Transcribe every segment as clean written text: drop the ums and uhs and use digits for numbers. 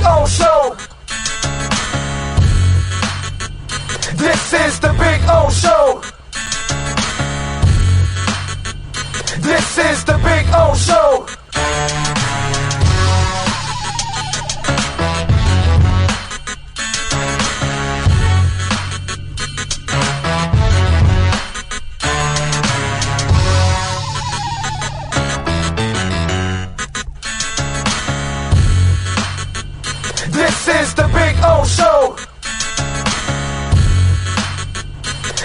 O Show. This is the Big O Show. This is the Big O Show. This is the Big O Show.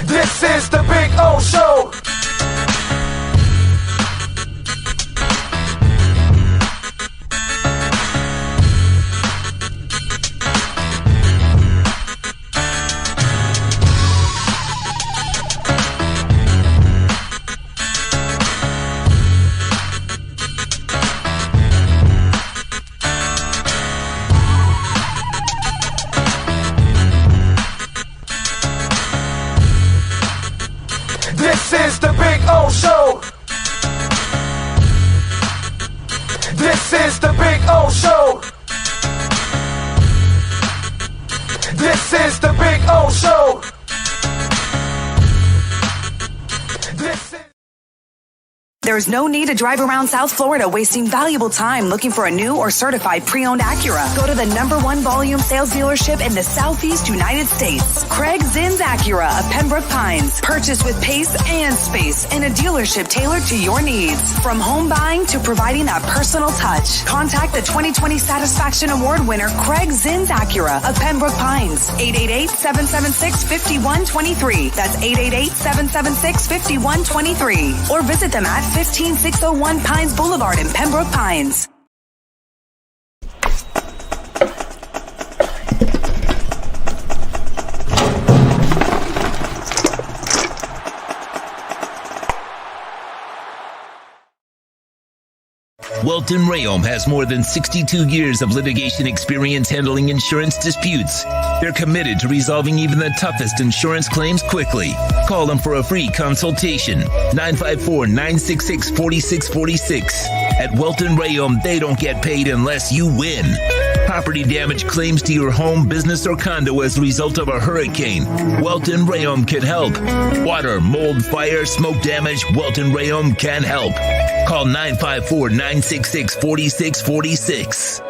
This is the Big O Show. This is the Big O Show. This is the Big O Show. This is the Big O Show. This is... There's no need to drive around South Florida wasting valuable time looking for a new or certified pre-owned Acura. Go to the #1 volume sales dealership in the Southeast United States. Craig Zinn's Acura of Pembroke Pines. Purchase with pace and space in a dealership tailored to your needs. From home buying to providing that personal touch. Contact the 2020 Satisfaction Award winner Craig Zinn's Acura of Pembroke Pines. 888-776-5123. That's 888-776-5123. Or visit them at 15601 Pines Boulevard in Pembroke Pines. Welton Rayom has more than 62 years of litigation experience handling insurance disputes. They're committed to resolving even the toughest insurance claims quickly. Call them for a free consultation. 954-966-4646. At Welton Rayom, they don't get paid unless you win. Property damage claims to your home, business, or condo as a result of a hurricane. Welton Rayom can help. Water, mold, fire, smoke damage, Welton Rayom can help. Call 954-966-4646.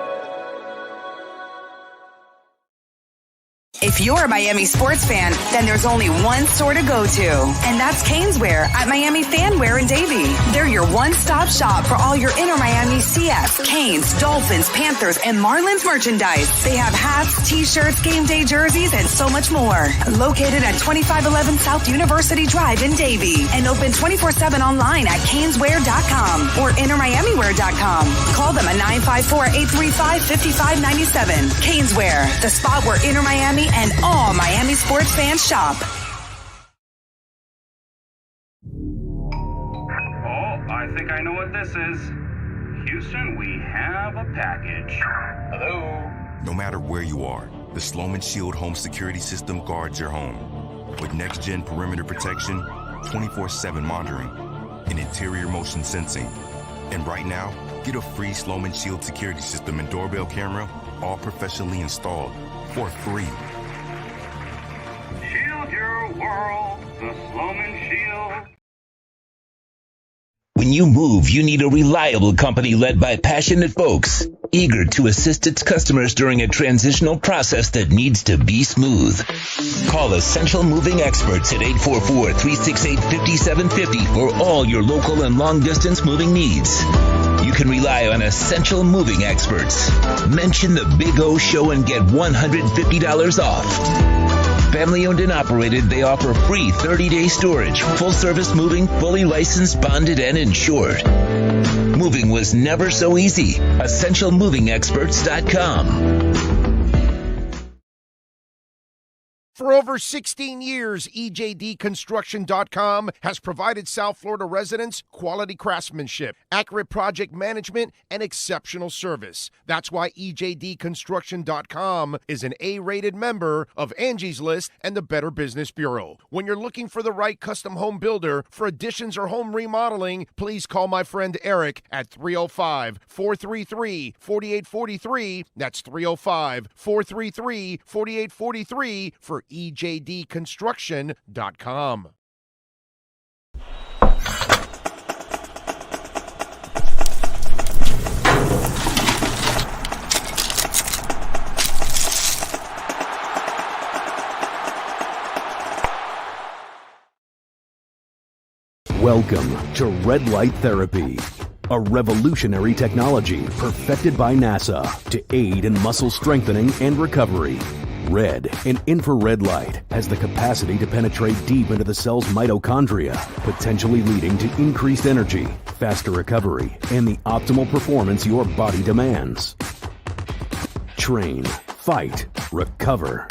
If you're a Miami sports fan, then there's only one store to go to, and that's Caneswear at Miami Fanwear in Davie. They're your one-stop shop for all your inner Miami CFs, Canes, Dolphins, Panthers, and Marlins merchandise. They have hats, t-shirts, game day jerseys, and so much more. Located at 2511 South University Drive in Davie, and open 24/7 online at caneswear.com or innermiamiwear.com. Call them at 954-835-5597. Caneswear, the spot where Inner Miami and all Miami sports fans shop. Oh, I think I know what this is. Houston, we have a package. Hello? No matter where you are, the Sloman Shield home security system guards your home. With next-gen perimeter protection, 24/7 monitoring, and interior motion sensing. And right now, get a free Sloman Shield security system and doorbell camera, all professionally installed, for free. Shield your world, the Sloman Shield. When you move, you need a reliable company led by passionate folks, eager to assist its customers during a transitional process that needs to be smooth. Call Essential Moving Experts at 844-368-5750 for all your local and long-distance moving needs. You can rely on Essential Moving Experts. Mention the Big O Show and get $150 off. Family owned and operated, they offer free 30-day storage, full-service moving, fully licensed, bonded, and insured. Moving was never so easy. EssentialMovingExperts.com. For over 16 years, EJDconstruction.com has provided South Florida residents quality craftsmanship, accurate project management, and exceptional service. That's why EJDconstruction.com is an A-rated member of Angie's List and the Better Business Bureau. When you're looking for the right custom home builder for additions or home remodeling, please call my friend Eric at 305-433-4843. That's 305-433-4843 for EJDconstruction.com. Welcome to Red Light Therapy, a revolutionary technology perfected by NASA to aid in muscle strengthening and recovery. Red and infrared light has the capacity to penetrate deep into the cell's mitochondria, potentially leading to increased energy, faster recovery, and the optimal performance your body demands. Train, fight, recover.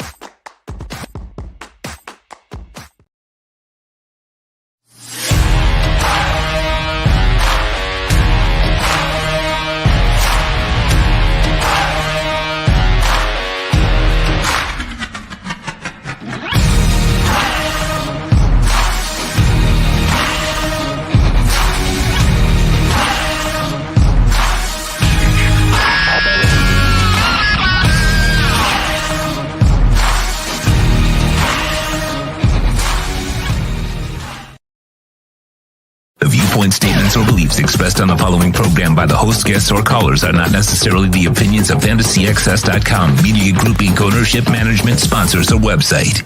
Statements or beliefs expressed on the following program by the host, guests, or callers are not necessarily the opinions of FantasyXS.com, Media Group Inc., ownership, management, sponsors, or website.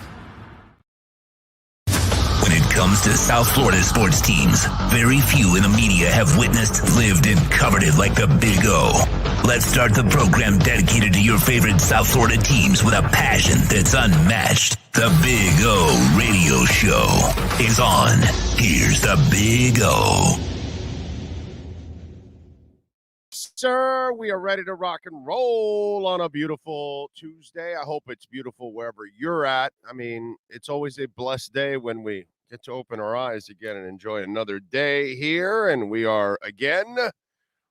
When it comes to South Florida sports teams, very few in the media have witnessed, lived, and covered it like the Big O. Let's start the program dedicated to your favorite South Florida teams with a passion that's unmatched. The Big O Radio Show is on. Here's the Big O. Sir, we are ready to rock and roll on a beautiful Tuesday. I hope it's beautiful wherever you're at. I mean, it's always a blessed day when we get to open our eyes again and enjoy another day here. And we are again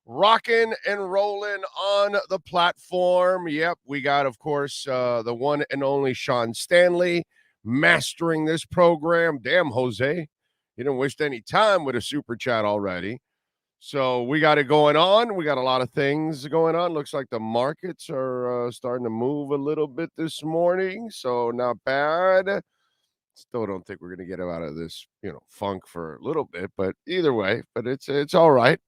rocking and rolling on the platform. Yep, we got, of course, the one and only Sean Stanley mastering this program. Damn, Jose, you didn't waste any time with a super chat already. So we got it going on. We got a lot of things going on. Looks like the markets are starting to move a little bit this morning, so not bad. Still don't think we're going to get out of this, funk for a little bit, but either way, but it's all right.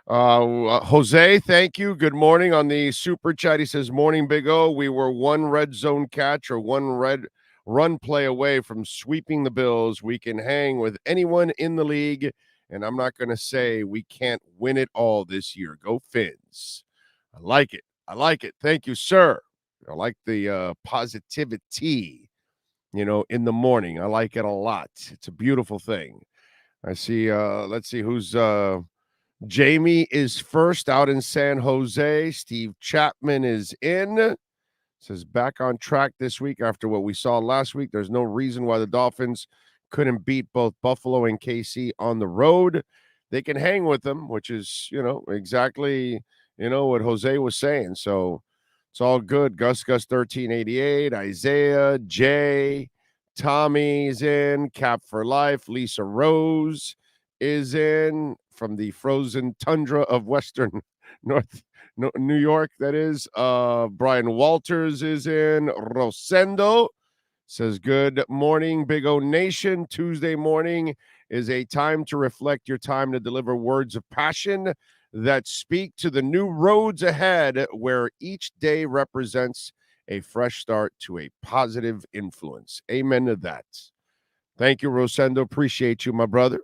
Jose, thank you. Good morning on the super chat. He says, morning, Big O. We were one red zone catch or one red run play away from sweeping the Bills. We can hang with anyone in the league, and I'm not going to say we can't win it all this year. Go Fins. I like it. I like it. Thank you, sir. I like the positivity, in the morning. I like it a lot. It's a beautiful thing. I see, let's see who's Jamie is first out in San Jose. Steve Chapman is in. Says back on track this week after what we saw last week. There's no reason why the Dolphins couldn't beat both Buffalo and KC on the road. They can hang with them, which is, exactly, what Jose was saying. So it's all good. Gus 1388, Isaiah, Jay, Tommy's in, Cap for Life, Lisa Rose is in from the frozen tundra of Western New York, that is. Brian Walters is in. Rosendo says, good morning, Big O Nation. Tuesday morning is a time to reflect, your time to deliver words of passion that speak to the new roads ahead, where each day represents a fresh start to a positive influence. Amen to that. Thank you, Rosendo. Appreciate you, my brother.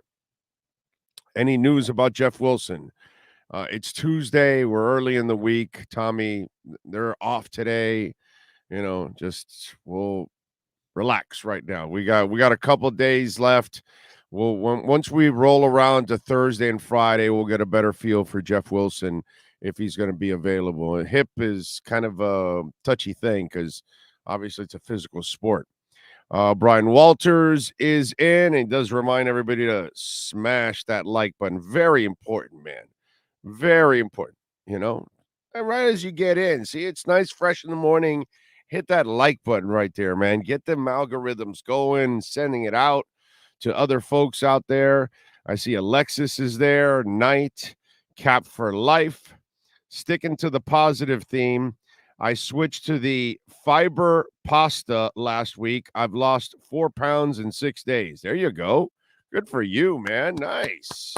Any news about Jeff Wilson? It's Tuesday. We're early in the week. Tommy, they're off today. Just we'll relax right now. We got a couple days left. Once we roll around to Thursday and Friday, we'll get a better feel for Jeff Wilson if he's going to be available. And hip is kind of a touchy thing because obviously it's a physical sport. Brian Walters is in, and he does remind everybody to smash that like button. Very important, man. Very important, you know. And right as you get in, see, it's nice, fresh in the morning. Hit that like button right there, man. Get them algorithms going, sending it out to other folks out there. I see Alexis is there, Knight, Cap for Life. Sticking to the positive theme, I switched to the fiber pasta last week. I've lost 4 pounds in 6 days. There you go. Good for you, man. Nice.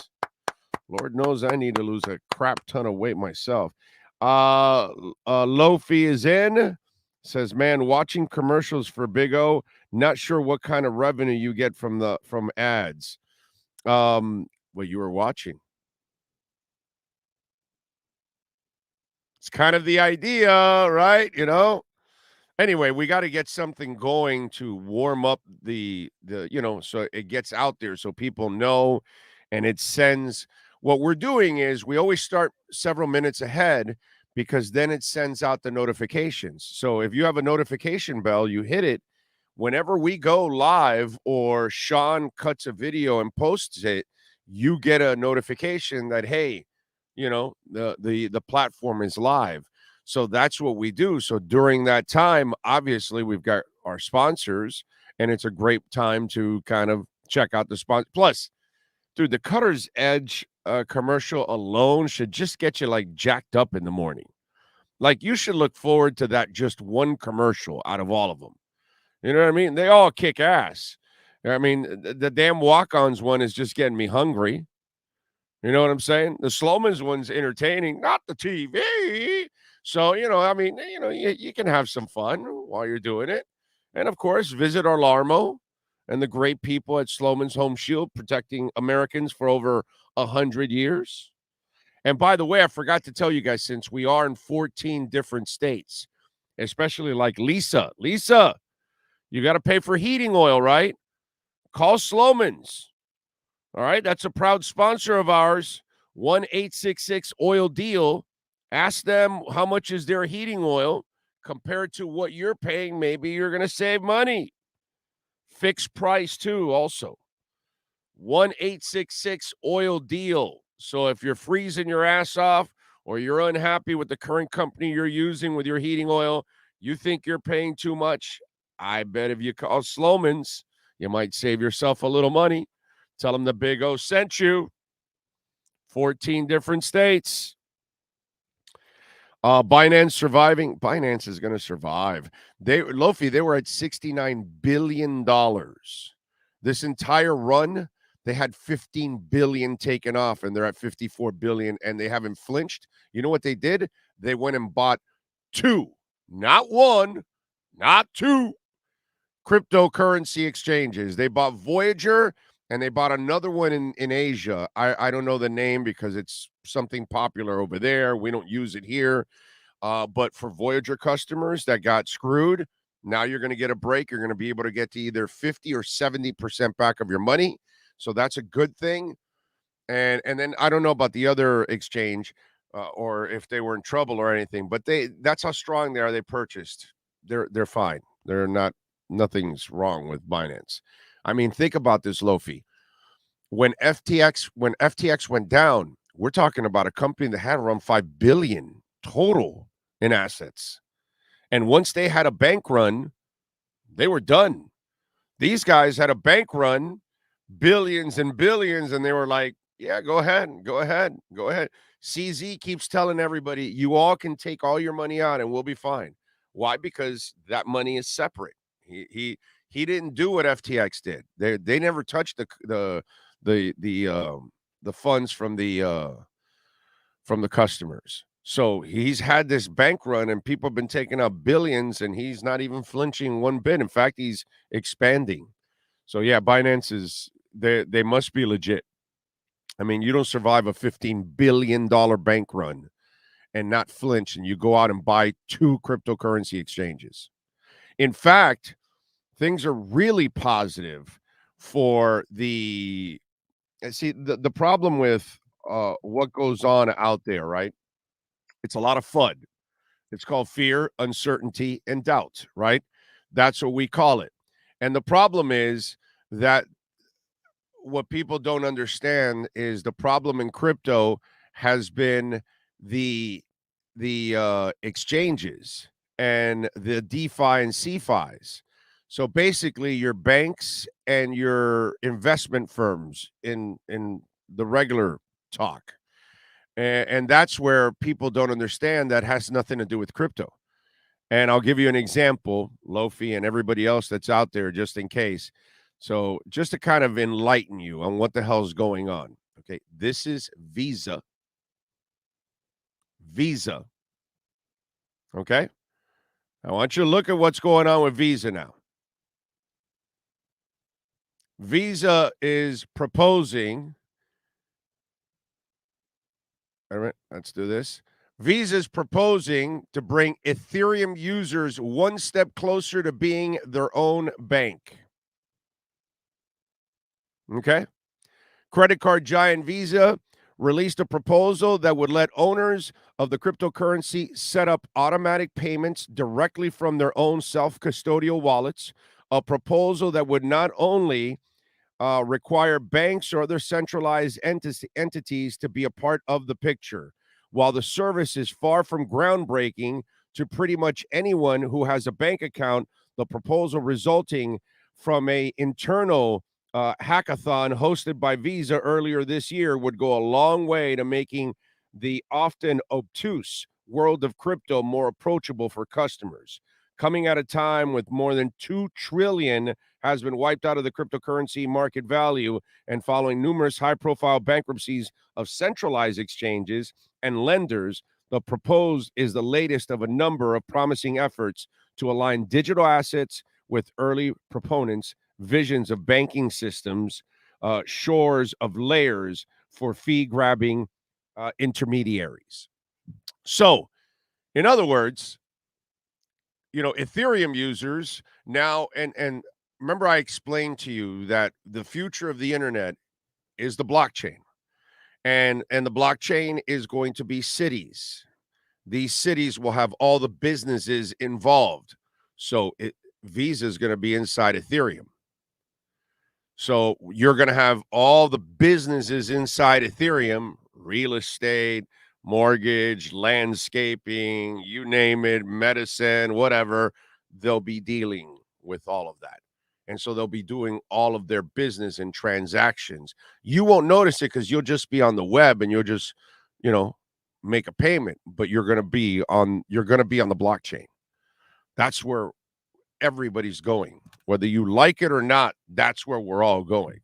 Lord knows I need to lose a crap ton of weight myself. Lofi is in. Says, man, watching commercials for Big O, not sure what kind of revenue you get from ads. What you were watching. It's kind of the idea, right? You know. Anyway, we got to get something going to warm up the so it gets out there so people know, and it sends. What we're doing is we always start several minutes ahead because then it sends out the notifications. So if you have a notification bell, you hit it whenever we go live or Sean cuts a video and posts it, you get a notification that, hey, the platform is live. So that's what we do. So during that time, obviously we've got our sponsors, and it's a great time to kind of check out the sponsor. Plus, dude, the Cutter's Edge commercial alone should just get you like jacked up in the morning. Like, you should look forward to that just one commercial out of all of them. You know what I mean? They all kick ass. I mean, the damn walk-ons one is just getting me hungry. You know what I'm saying? The Slomans one's entertaining, not the TV. So, you can have some fun while you're doing it. And, of course, visit our Larmo and the great people at Sloman's Home Shield, protecting Americans for over 100 years. And by the way, I forgot to tell you guys, since we are in 14 different states, especially like Lisa, you got to pay for heating oil, right? Call Sloman's. All right, that's a proud sponsor of ours. 1-866-OIL-DEAL. Ask them how much is their heating oil compared to what you're paying. Maybe you're going to save money. Fixed price too, also. 1-866-OIL-DEAL. So if you're freezing your ass off or you're unhappy with the current company you're using with your heating oil, you think you're paying too much, I bet if you call Sloman's, you might save yourself a little money. Tell them the Big O sent you. 14 different states. Binance surviving. Binance is going to survive. They were at $69 billion. This entire run, they had $15 billion taken off, and they're at $54 billion, and they haven't flinched. You know what they did? They went and bought 2, not 1, not 2 cryptocurrency exchanges. They bought Voyager, and they bought another one in Asia. I don't know the name because it's something popular over there. We don't use it here. But for Voyager customers that got screwed, now you're going to get a break. You're going to be able to get to either 50 or 70% back of your money. So that's a good thing. And then I don't know about the other exchange or if they were in trouble or anything, but that's how strong they are. They purchased. They're fine. They're not. Nothing's wrong with Binance. I mean, think about this, Lofi. When FTX went down, we're talking about a company that had around $5 billion total in assets. And once they had a bank run, they were done. These guys had a bank run, billions and billions, and they were like, yeah, go ahead. CZ keeps telling everybody, you all can take all your money out and we'll be fine. Why? Because that money is separate. He didn't do what FTX did. They never touched the funds from the customers. So he's had this bank run, and people have been taking out billions, and he's not even flinching one bit. In fact, he's expanding. So yeah, Binance is they must be legit. I mean, you don't survive a $15 billion bank run and not flinch, and you go out and buy 2 cryptocurrency exchanges. In fact, things are really positive for the problem with what goes on out there, right? It's a lot of FUD. It's called fear, uncertainty, and doubt, right? That's what we call it. And the problem is that what people don't understand is the problem in crypto has been the exchanges and the DeFi and CeFis. So basically, your banks and your investment firms in the regular talk, and that's where people don't understand that has nothing to do with crypto. And I'll give you an example, Lofi and everybody else that's out there, just in case. So, just to kind of enlighten you on what the hell's going on. Okay, this is Visa. Visa. Okay, I want you to look at what's going on with Visa now. Visa is proposing. All right, let's do this. Visa is proposing to bring Ethereum users one step closer to being their own bank. Okay. Credit card giant Visa released a proposal that would let owners of the cryptocurrency set up automatic payments directly from their own self-custodial wallets, a proposal that would not only require banks or other centralized entities to be a part of the picture. While the service is far from groundbreaking to pretty much anyone who has a bank account, the proposal resulting from a internal hackathon hosted by Visa earlier this year would go a long way to making the often obtuse world of crypto more approachable for customers. Coming at a time with more than $2 trillion has been wiped out of the cryptocurrency market value and following numerous high-profile bankruptcies of centralized exchanges and lenders, the proposed is the latest of a number of promising efforts to align digital assets with early proponents' visions of banking systems, shores of layers for fee-grabbing intermediaries. So, in other words, Ethereum users now, and remember I explained to you that the future of the internet is the blockchain. And the blockchain is going to be cities. These cities will have all the businesses involved. So Visa is going to be inside Ethereum. So you're going to have all the businesses inside Ethereum, real estate, mortgage, landscaping, you name it, medicine, whatever. They'll be dealing with all of that. And so they'll be doing all of their business and transactions. You won't notice it because you'll just be on the web and you'll just, make a payment, but you're going to be on the blockchain. That's where everybody's going. Whether you like it or not, that's where we're all going.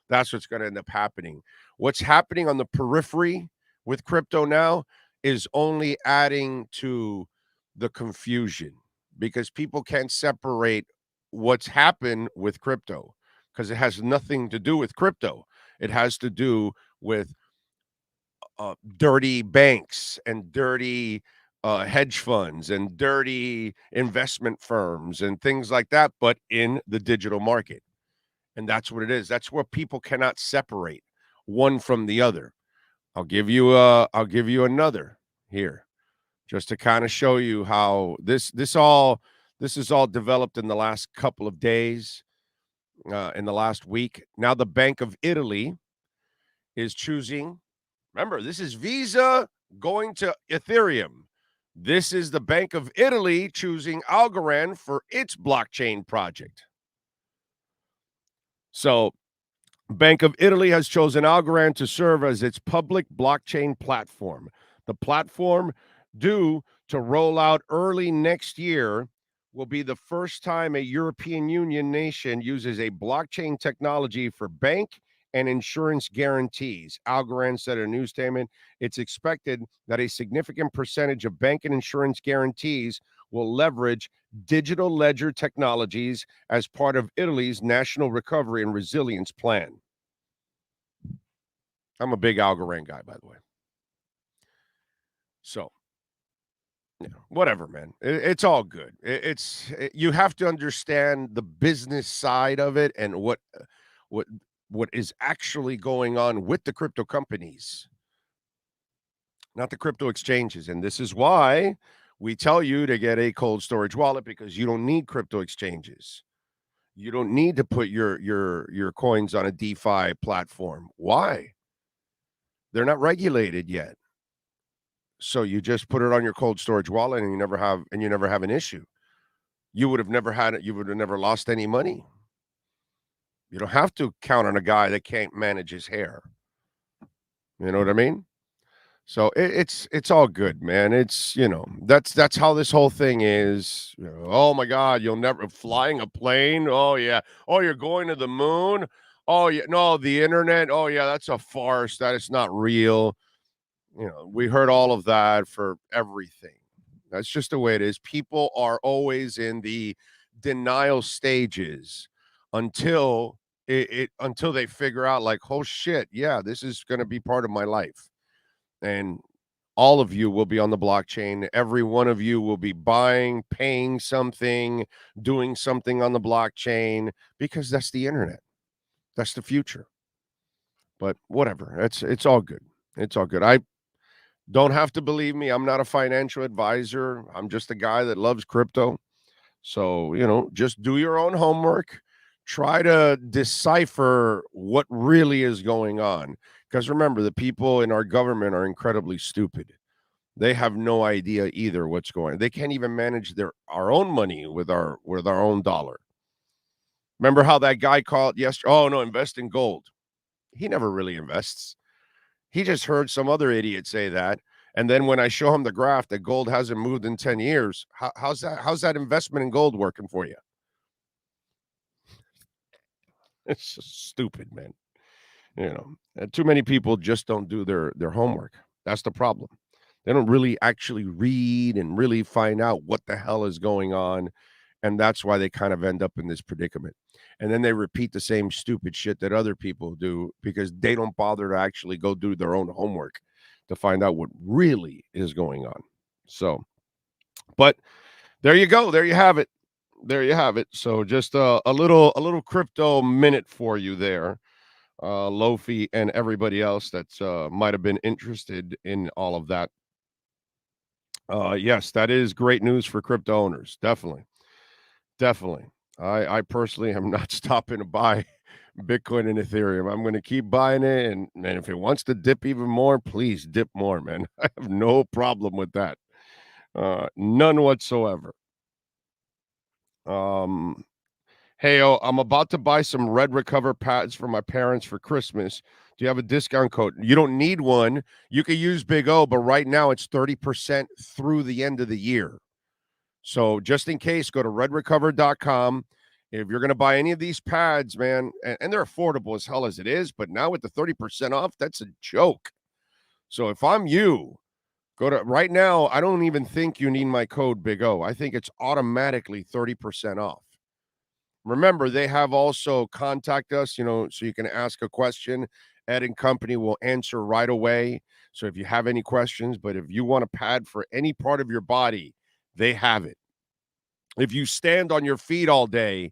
That's what's going to end up happening. What's happening on the periphery with crypto now is only adding to the confusion because people can't separate what's happened with crypto because it has nothing to do with crypto. It has to do with dirty banks and dirty hedge funds and dirty investment firms and things like that, but in the digital market. And that's what it is. That's where people cannot separate one from the other. I'll give you another here just to kind of show you how this is all developed in the last couple of days, in the last week. Now the Bank of Italy is choosing. Remember, this is Visa going to Ethereum. This is the Bank of Italy choosing Algorand for its blockchain project. So, Bank of Italy has chosen Algorand to serve as its public blockchain platform. The platform, due to roll out early next year, will be the first time a European Union nation uses a blockchain technology for bank and insurance guarantees. Algorand said in a news statement, it's expected that a significant percentage of bank and insurance guarantees will leverage digital ledger technologies as part of Italy's National Recovery and Resilience Plan. I'm a big Algorand guy, by the way. So, whatever, man. It's all good. You have to understand the business side of it and what is actually going on with the crypto companies, not the crypto exchanges. And this is why we tell you to get a cold storage wallet, because you don't need crypto exchanges. You don't need to put your coins on a DeFi platform. Why? They're not regulated yet. So you just put it on your cold storage wallet and you never have an issue. You would have never had it. You would have never lost any money. You don't have to count on a guy that can't manage his hair. You know what I mean? So it's all good, man. It's, that's how this whole thing is. Oh my God, you'll never flying a plane. Oh yeah. Oh, you're going to the moon. Oh yeah. No, the internet. Oh yeah, that's a farce. That is not real. We heard all of that for everything. That's just the way it is. People are always in the denial stages until until they figure out, like, oh shit, yeah, this is going to be part of my life. And all of you will be on the blockchain. Every one of you will be buying, paying something, doing something on the blockchain, because that's the internet. That's the future. But whatever. It's all good. It's all good. I don't have to believe me. I'm not a financial advisor. I'm just a guy that loves crypto. So, just do your own homework. Try to decipher what really is going on. Because remember, the people in our government are incredibly stupid. They have no idea either what's going on. They can't even manage our own money with our own dollar. Remember how that guy called yesterday? Oh, no, invest in gold. He never really invests. He just heard some other idiot say that. And then when I show him the graph that gold hasn't moved in 10 years, how's that investment in gold working for you? It's just stupid, man. Too many people just don't do their homework. That's the problem. They don't really actually read and really find out what the hell is going on. And that's why they kind of end up in this predicament. And then they repeat the same stupid shit that other people do because they don't bother to actually go do their own homework to find out what really is going on. So, but there you go. There you have it. There you have it. So just a little crypto minute for you there. Lofi and everybody else that's might have been interested in all of that. Yes, that is great news for crypto owners. Definitely. I personally am not stopping to buy Bitcoin and Ethereum. I'm going to keep buying it, and if it wants to dip even more, please dip more, man. I have no problem with that. None whatsoever. Hey, I'm about to buy some Red Recover pads for my parents for Christmas. Do you have a discount code? You don't need one. You can use Big O, but right now it's 30% through the end of the year. So just in case, go to redrecover.com. If you're going to buy any of these pads, man, and they're affordable as hell as it is, but now with the 30% off, that's a joke. So if I'm you, go to right now. I don't even think you need my code Big O. I think it's automatically 30% off. Remember, they have also contact us, so you can ask a question. Ed and company will answer right away. So if you have any questions, but if you want a pad for any part of your body, they have it. If you stand on your feet all day,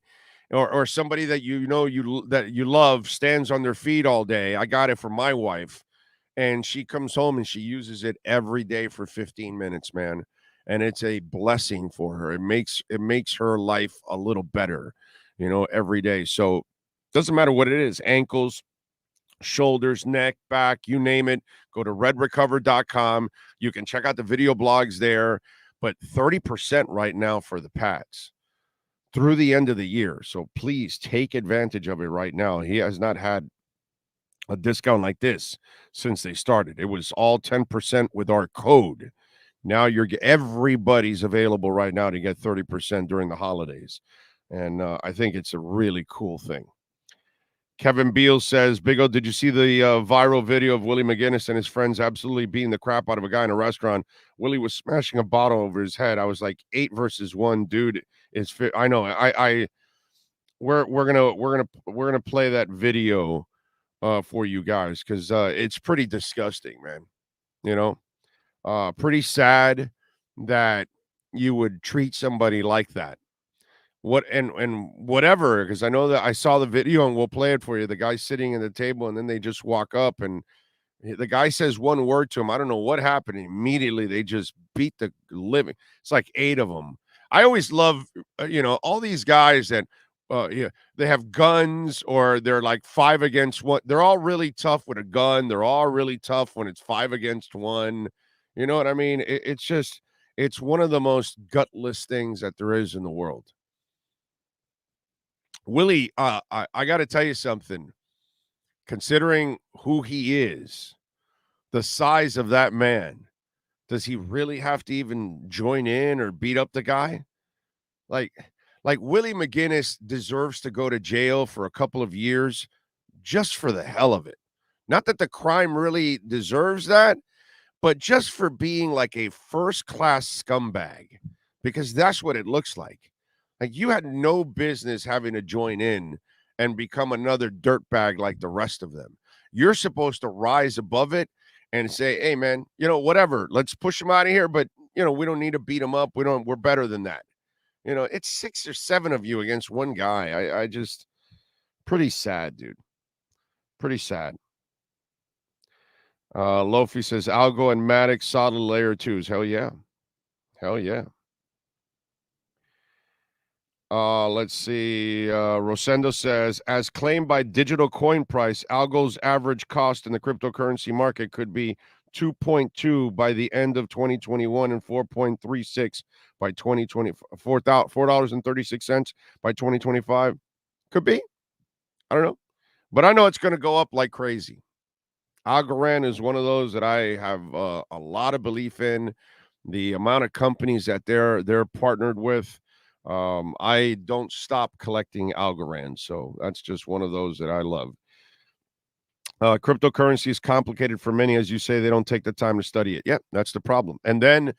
or somebody that you love stands on their feet all day, I got it for my wife, and she comes home and she uses it every day for 15 minutes, man. And it's a blessing for her. It makes her life a little better, every day. So doesn't matter what it is, ankles, shoulders, neck, back, you name it. Go to redrecover.com. You can check out the video blogs there, but 30% right now for the pads through the end of the year. So please take advantage of it right now. He has not had a discount like this since they started. It was all 10% with our code. Now everybody's available right now to get 30% during the holidays. And I think it's a really cool thing. Kevin Beal says, Big O, did you see the viral video of Willie McGinnis and his friends absolutely beating the crap out of a guy in a restaurant? Willie was smashing a bottle over his head. I was like 8 versus 1, dude. Is fit. I know. We're gonna play that video for you guys because it's pretty disgusting, man. Pretty sad that you would treat somebody like that. Whatever, because I know that I saw the video and we'll play it for you. The guy sitting at the table and then they just walk up and the guy says one word to him. I don't know what happened. Immediately they just beat the living. It's like 8 of them. I always love, all these guys that Yeah, they have guns, or they're like 5 against 1. They're all really tough with a gun. They're all really tough when it's 5 against 1. You know what I mean? It's just, it's one of the most gutless things that there is in the world. Willie, I got to tell you something. Considering who he is, the size of that man, does he really have to even join in or beat up the guy? Like, like Willie McGinnis deserves to go to jail for a couple of years just for the hell of it. Not that the crime really deserves that, but just for being like a first-class scumbag, because that's what it looks like. Like, you had no business having to join in and become another dirtbag like the rest of them. You're supposed to rise above it and say, "Hey, man, whatever. Let's push him out of here, but we don't need to beat him up. We're better than that." It's 6 or 7 of you against one guy. I just, pretty sad, dude. Pretty sad. Lofi says Algo and Maddox solid layer 2s. Hell yeah. Hell yeah. Let's see. Rosendo says, as claimed by Digital Coin Price, Algo's average cost in the cryptocurrency market could be 2.2 by the end of 2021 and 4.36 by 2020, $4.36 by 2025. Could be. I don't know. But I know it's going to go up like crazy. Algorand is one of those that I have a lot of belief in. The amount of companies that they're partnered with. I don't stop collecting Algorand, so that's just one of those that I love. Cryptocurrency is complicated for many, as you say. They don't take the time to study it. Yeah, that's the problem. And then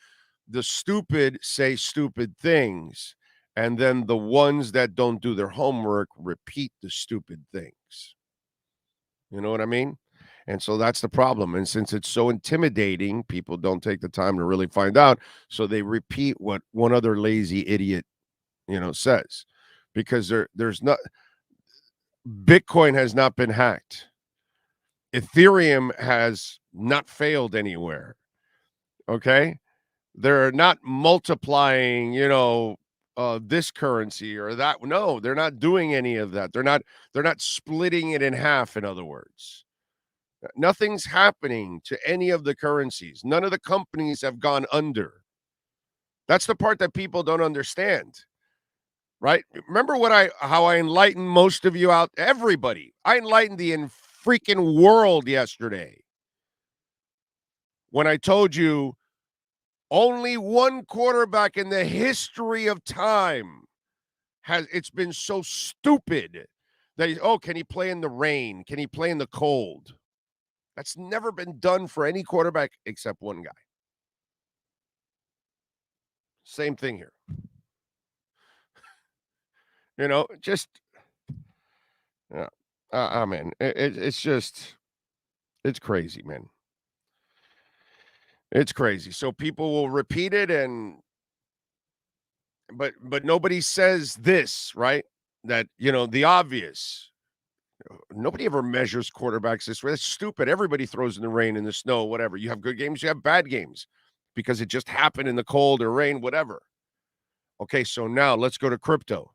the stupid say stupid things, and then the ones that don't do their homework repeat the stupid things. You know what I mean? And so that's the problem. And since it's so intimidating, people don't take the time to really find out. So they repeat what one other lazy idiot, says, because there's not, Bitcoin has not been hacked. Ethereum has not failed anywhere. Okay. They're not multiplying, this currency or that. No, they're not doing any of that. They're not splitting it in half. In other words, nothing's happening to any of the currencies. None of the companies have gone under. That's the part that people don't understand, right? Remember how I enlightened most of you out, everybody. I enlightened the freaking world yesterday when I told you only one quarterback in the history of time it's been so stupid that can he play in the rain? Can he play in the cold? That's never been done for any quarterback except one guy. Same thing here. Just, yeah. Man, it's just, it's crazy, man. It's crazy. So people will repeat it, but nobody says this, right? That, the obvious. Nobody ever measures quarterbacks this way. That's stupid. Everybody throws in the rain, in the snow, whatever. You have good games, you have bad games because it just happened in the cold or rain, whatever. Okay, so now let's go to crypto.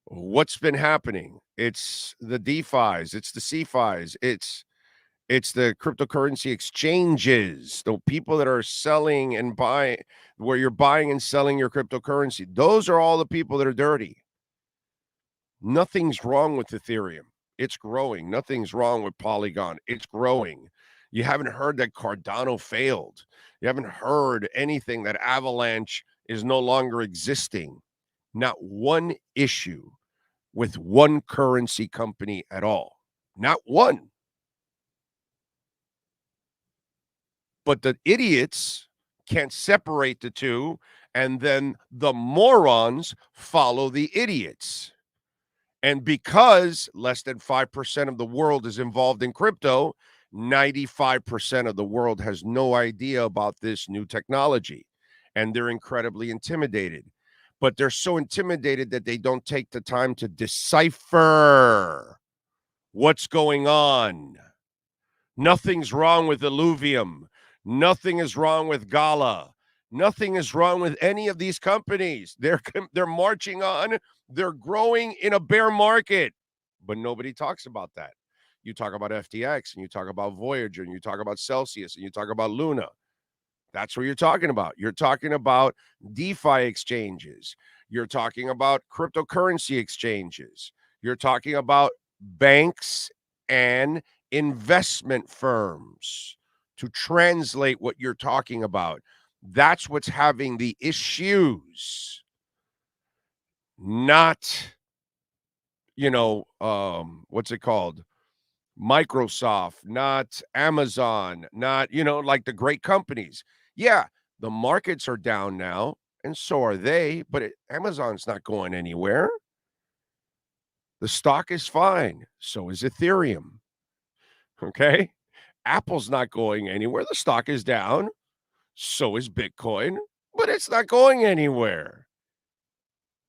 What's been happening? It's the DeFis, it's the CFIs, it's the cryptocurrency exchanges, the people that are selling and buying, where you're buying and selling your cryptocurrency. Those are all the people that are dirty. Nothing's wrong with Ethereum. It's growing. Nothing's wrong with Polygon. It's growing. You haven't heard that Cardano failed. You haven't heard anything that Avalanche is no longer existing. Not one issue with one currency company at all. Not one. But the idiots can't separate the two, and then the morons follow the idiots. And because less than 5% of the world is involved in crypto, 95% of the world has no idea about this new technology. And they're incredibly intimidated. But they're so intimidated that they don't take the time to decipher what's going on. Nothing's wrong with Illuvium. Nothing is wrong with Gala. Nothing is wrong with any of these companies. They're marching on. They're growing in a bear market, but nobody talks about that. You talk about FTX, and you talk about Voyager, and you talk about Celsius, and you talk about Luna. That's what you're talking about. You're talking about DeFi exchanges. You're talking about cryptocurrency exchanges. You're talking about banks and investment firms to translate what you're talking about. That's what's having the issues, not, what's it called? Microsoft, not Amazon, not, like the great companies. Yeah, the markets are down now, and so are they, but Amazon's not going anywhere. The stock is fine. So is Ethereum. Okay? Apple's not going anywhere. The stock is down. So is Bitcoin, but it's not going anywhere.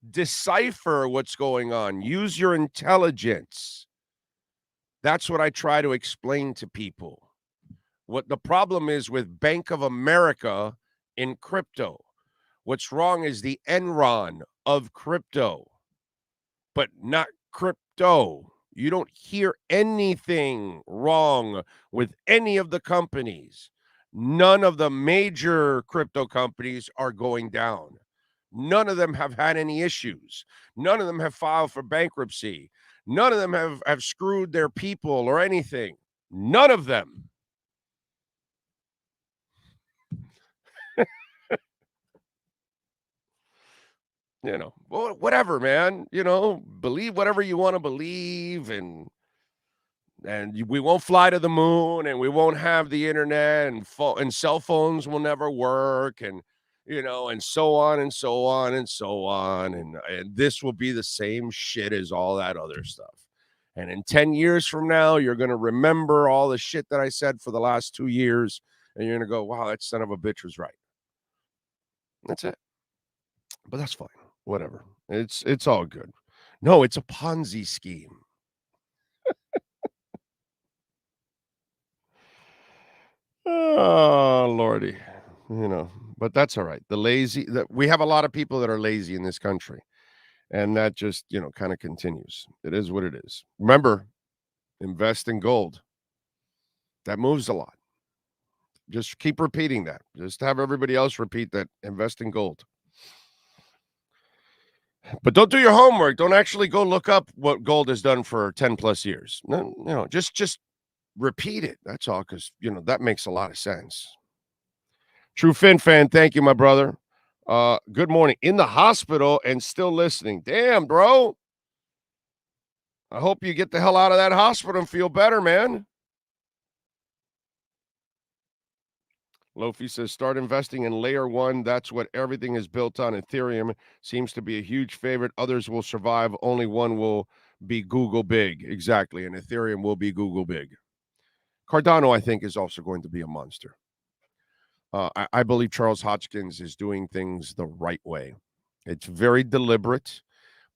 Decipher what's going on. Use your intelligence. That's what I try to explain to people. What the problem is with Bank of America in crypto. What's wrong is the Enron of crypto, but not crypto. You don't hear anything wrong with any of the companies. None of the major crypto companies are going down. None of them have had any issues. None of them have filed for bankruptcy. None of them have screwed their people or anything. None of them. Whatever, man. Believe whatever you want to believe, and we won't fly to the moon, and we won't have the internet, and cell phones will never work, and and so on and so on and so on, and this will be the same shit as all that other stuff. And in 10 years from now, you're going to remember all the shit that I said for the last 2 years, and you're going to go, wow, that son of a bitch was right. That's it. But that's fine. Whatever. It's all good. No, it's a Ponzi scheme. Oh, Lordy. But that's all right. We have a lot of people that are lazy in this country. And that just, kind of continues. It is what it is. Remember, invest in gold. That moves a lot. Just keep repeating that. Just have everybody else repeat that. Invest in gold. But don't do your homework. Don't actually go look up what gold has done for 10 plus years. No, just repeat it. That's all, because, that makes a lot of sense. True Fin fan, thank you, my brother. Good morning. In the hospital and still listening. Damn, bro. I hope you get the hell out of that hospital and feel better, man. Lofi says, start investing in layer one. That's what everything is built on. Ethereum seems to be a huge favorite. Others will survive. Only one will be Google big. Exactly. And Ethereum will be Google big. Cardano, I think, is also going to be a monster. I believe Charles Hotchkiss is doing things the right way. It's very deliberate,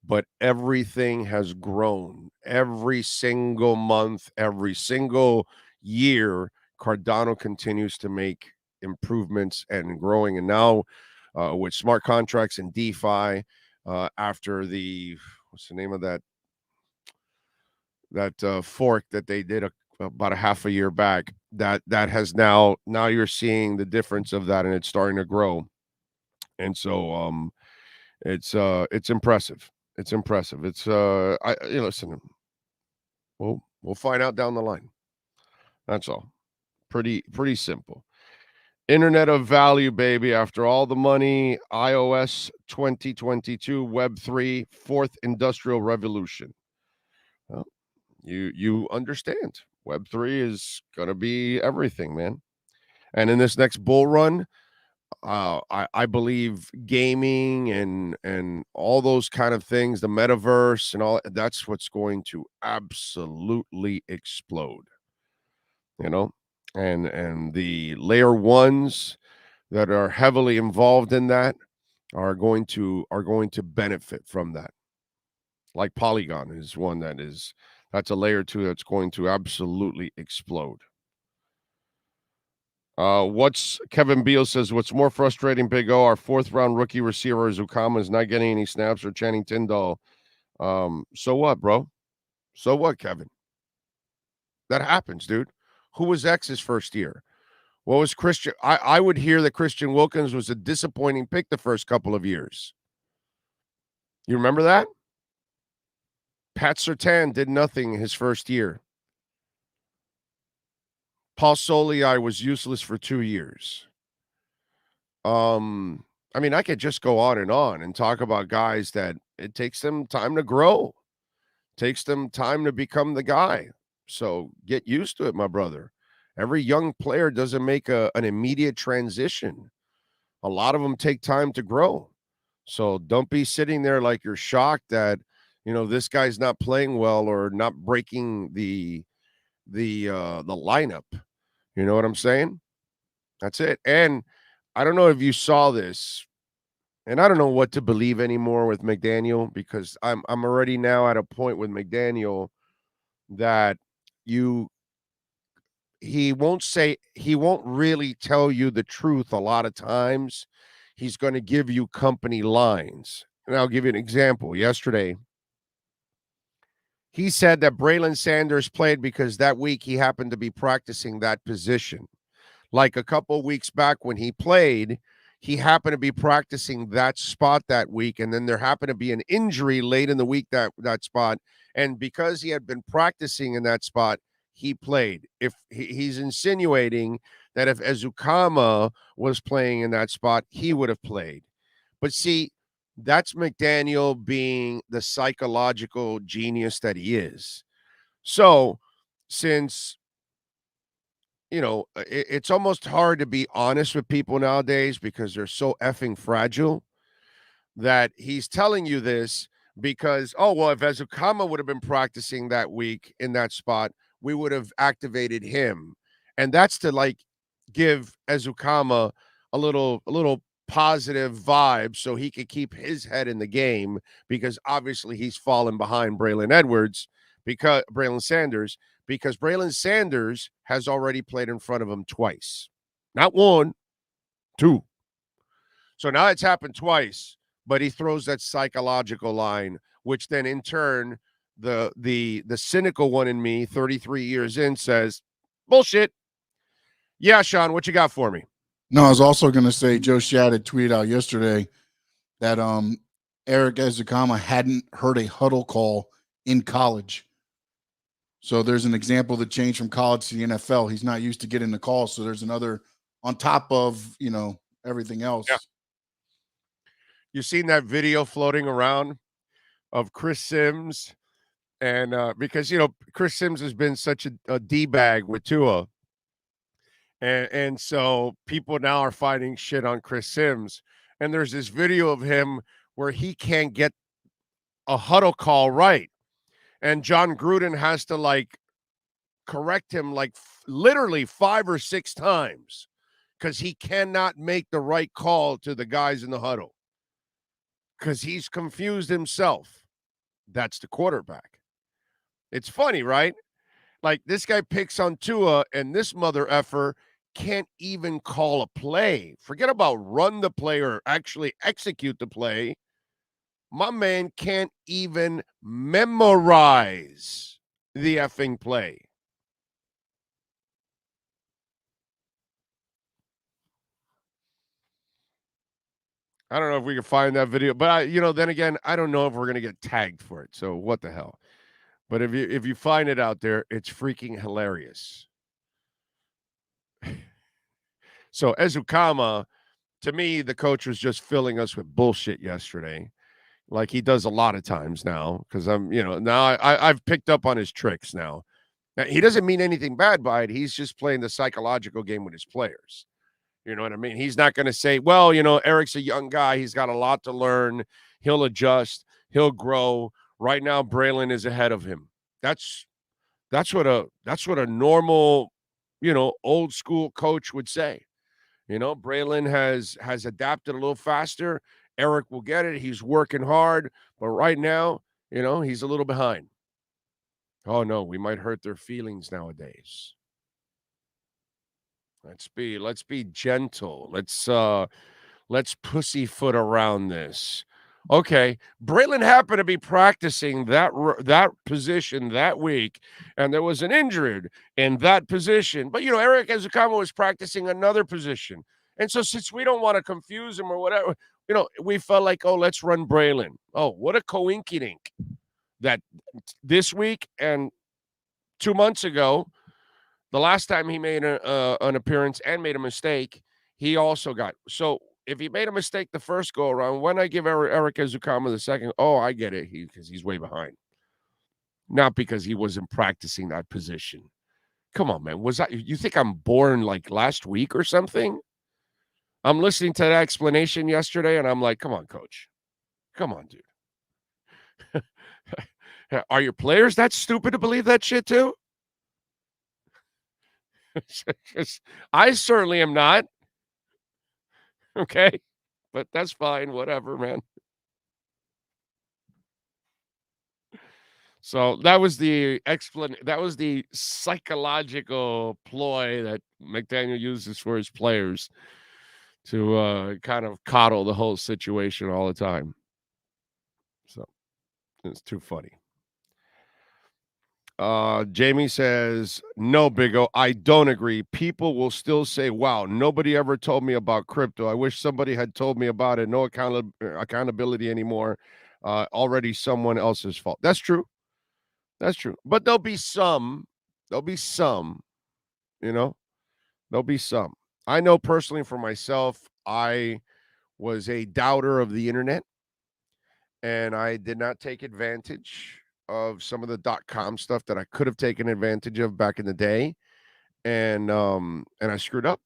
but everything has grown. Every single month, every single year, Cardano continues to make improvements and growing. And now with smart contracts and DeFi, after what's the name of that fork that they did about a half a year back, that has now you're seeing the difference of that, and it's starting to grow. And so it's impressive. It's impressive. It's listen, we'll find out down the line. That's all. Pretty simple. Internet of value, baby. After all the money, iOS 2022, Web3, fourth industrial revolution. Well, you understand. Web3 is going to be everything, man. And in this next bull run, I believe gaming and all those kind of things, the metaverse and all, that's what's going to absolutely explode. And the layer ones that are heavily involved in that are going to benefit from that. Like Polygon is one that's a layer two that's going to absolutely explode. What's Kevin Beal says, what's more frustrating, Big O, our 4th-round rookie receiver, Zukama, is not getting any snaps, or Channing Tindall. So what, bro? So what, Kevin? That happens, dude. Who was X's first year? What was Christian? I would hear that Christian Wilkins was a disappointing pick the first couple of years. You remember that? Pat Surtain did nothing his first year. Paul Soliai was useless for 2 years. I mean, I could just go on and talk about guys that it takes them time to grow, takes them time to become the guy. So get used to it, my brother. Every young player doesn't make an immediate transition. A lot of them take time to grow. So don't be sitting there like you're shocked that, this guy's not playing well or not breaking the lineup. You know what I'm saying? That's it. And I don't know if you saw this, and I don't know what to believe anymore with McDaniel, because I'm already now at a point with McDaniel that he won't really tell you the truth a lot of times. He's going to give you company lines. And I'll give you an example. Yesterday, he said that Braylon Sanders played because that week he happened to be practicing that position. Like a couple of weeks back when he played, he happened to be practicing that spot that week, and then there happened to be an injury late in the week that spot. And because he had been practicing in that spot, he played. If he's insinuating that if Ezukama was playing in that spot, he would have played. But see, that's McDaniel being the psychological genius that he is. So since it's almost hard to be honest with people nowadays because they're so effing fragile, that he's telling you this because, oh, well, if Ezukama would have been practicing that week in that spot, we would have activated him. And that's to give Ezukama a little positive vibe so he could keep his head in the game, because obviously he's fallen behind Braylon Sanders, because Braylon Sanders has already played in front of him twice. Not one, two. So now it's happened twice, but he throws that psychological line, which then in turn, the cynical one in me, 33 years in, says, bullshit. Yeah, Sean, what you got for me? No, I was also going to say Joe Shad had tweeted out yesterday that Eric Ezukama hadn't heard a huddle call in college. So there's an example of the change from college to the NFL. He's not used to getting the call. So there's another on top of, everything else. Yeah. You seen that video floating around of Chris Sims? And because, Chris Sims has been such a D-bag with Tua. And so people now are finding shit on Chris Sims. And there's this video of him where he can't get a huddle call right. And John Gruden has to correct him literally 5 or 6 times because he cannot make the right call to the guys in the huddle because he's confused himself. That's the quarterback. It's funny, right? This guy picks on Tua, and this mother effer can't even call a play. Forget about run the play or actually execute the play. My man can't even memorize the effing play. I don't know if we can find that video, but then again, I don't know if we're going to get tagged for it. So what the hell? But if you find it out there, it's freaking hilarious. So Ezukama, to me, the coach was just filling us with bullshit yesterday, like he does a lot of times now, because now I've picked up on his tricks now. He doesn't mean anything bad by it. He's just playing the psychological game with his players. You know what I mean? He's not going to say, well, Eric's a young guy. He's got a lot to learn. He'll adjust. He'll grow. Right now, Braylon is ahead of him. That's what a normal, old school coach would say. Braylon has adapted a little faster. Eric will get it. He's working hard. But right now, he's a little behind. Oh, no, we might hurt their feelings nowadays. Let's be gentle. Let's pussyfoot around this. Okay, Braylon happened to be practicing that position that week, and there was an injured in that position. But Eric Ezekama was practicing another position, and so since we don't want to confuse him or whatever, we felt like, oh, let's run Braylon. Oh, what a coinkydink that this week and 2 months ago, the last time he made an appearance and made a mistake, he also got. So if he made a mistake the first go around, when I give Eric Ezekama the second, oh, I get it, because he's way behind. Not because he wasn't practicing that position. Come on, man. You think I'm born like last week or something? I'm listening to that explanation yesterday, and I'm like, come on, coach. Come on, dude. Are your players that stupid to believe that shit too? I certainly am not. Okay, but that's fine. Whatever, man. So that was the that was the psychological ploy that McDaniel uses for his players to kind of coddle the whole situation all the time. So it's too funny. Jamie says, no, Big O, I don't agree. People will still say, wow, nobody ever told me about crypto. I wish somebody had told me about it. No accountability anymore. Already someone else's fault. That's true. That's true. But there'll be some. There'll be some. There'll be some. I know personally for myself, I was a doubter of the internet, and I did not take advantage of some of the .com stuff that I could have taken advantage of back in the day, and I screwed up.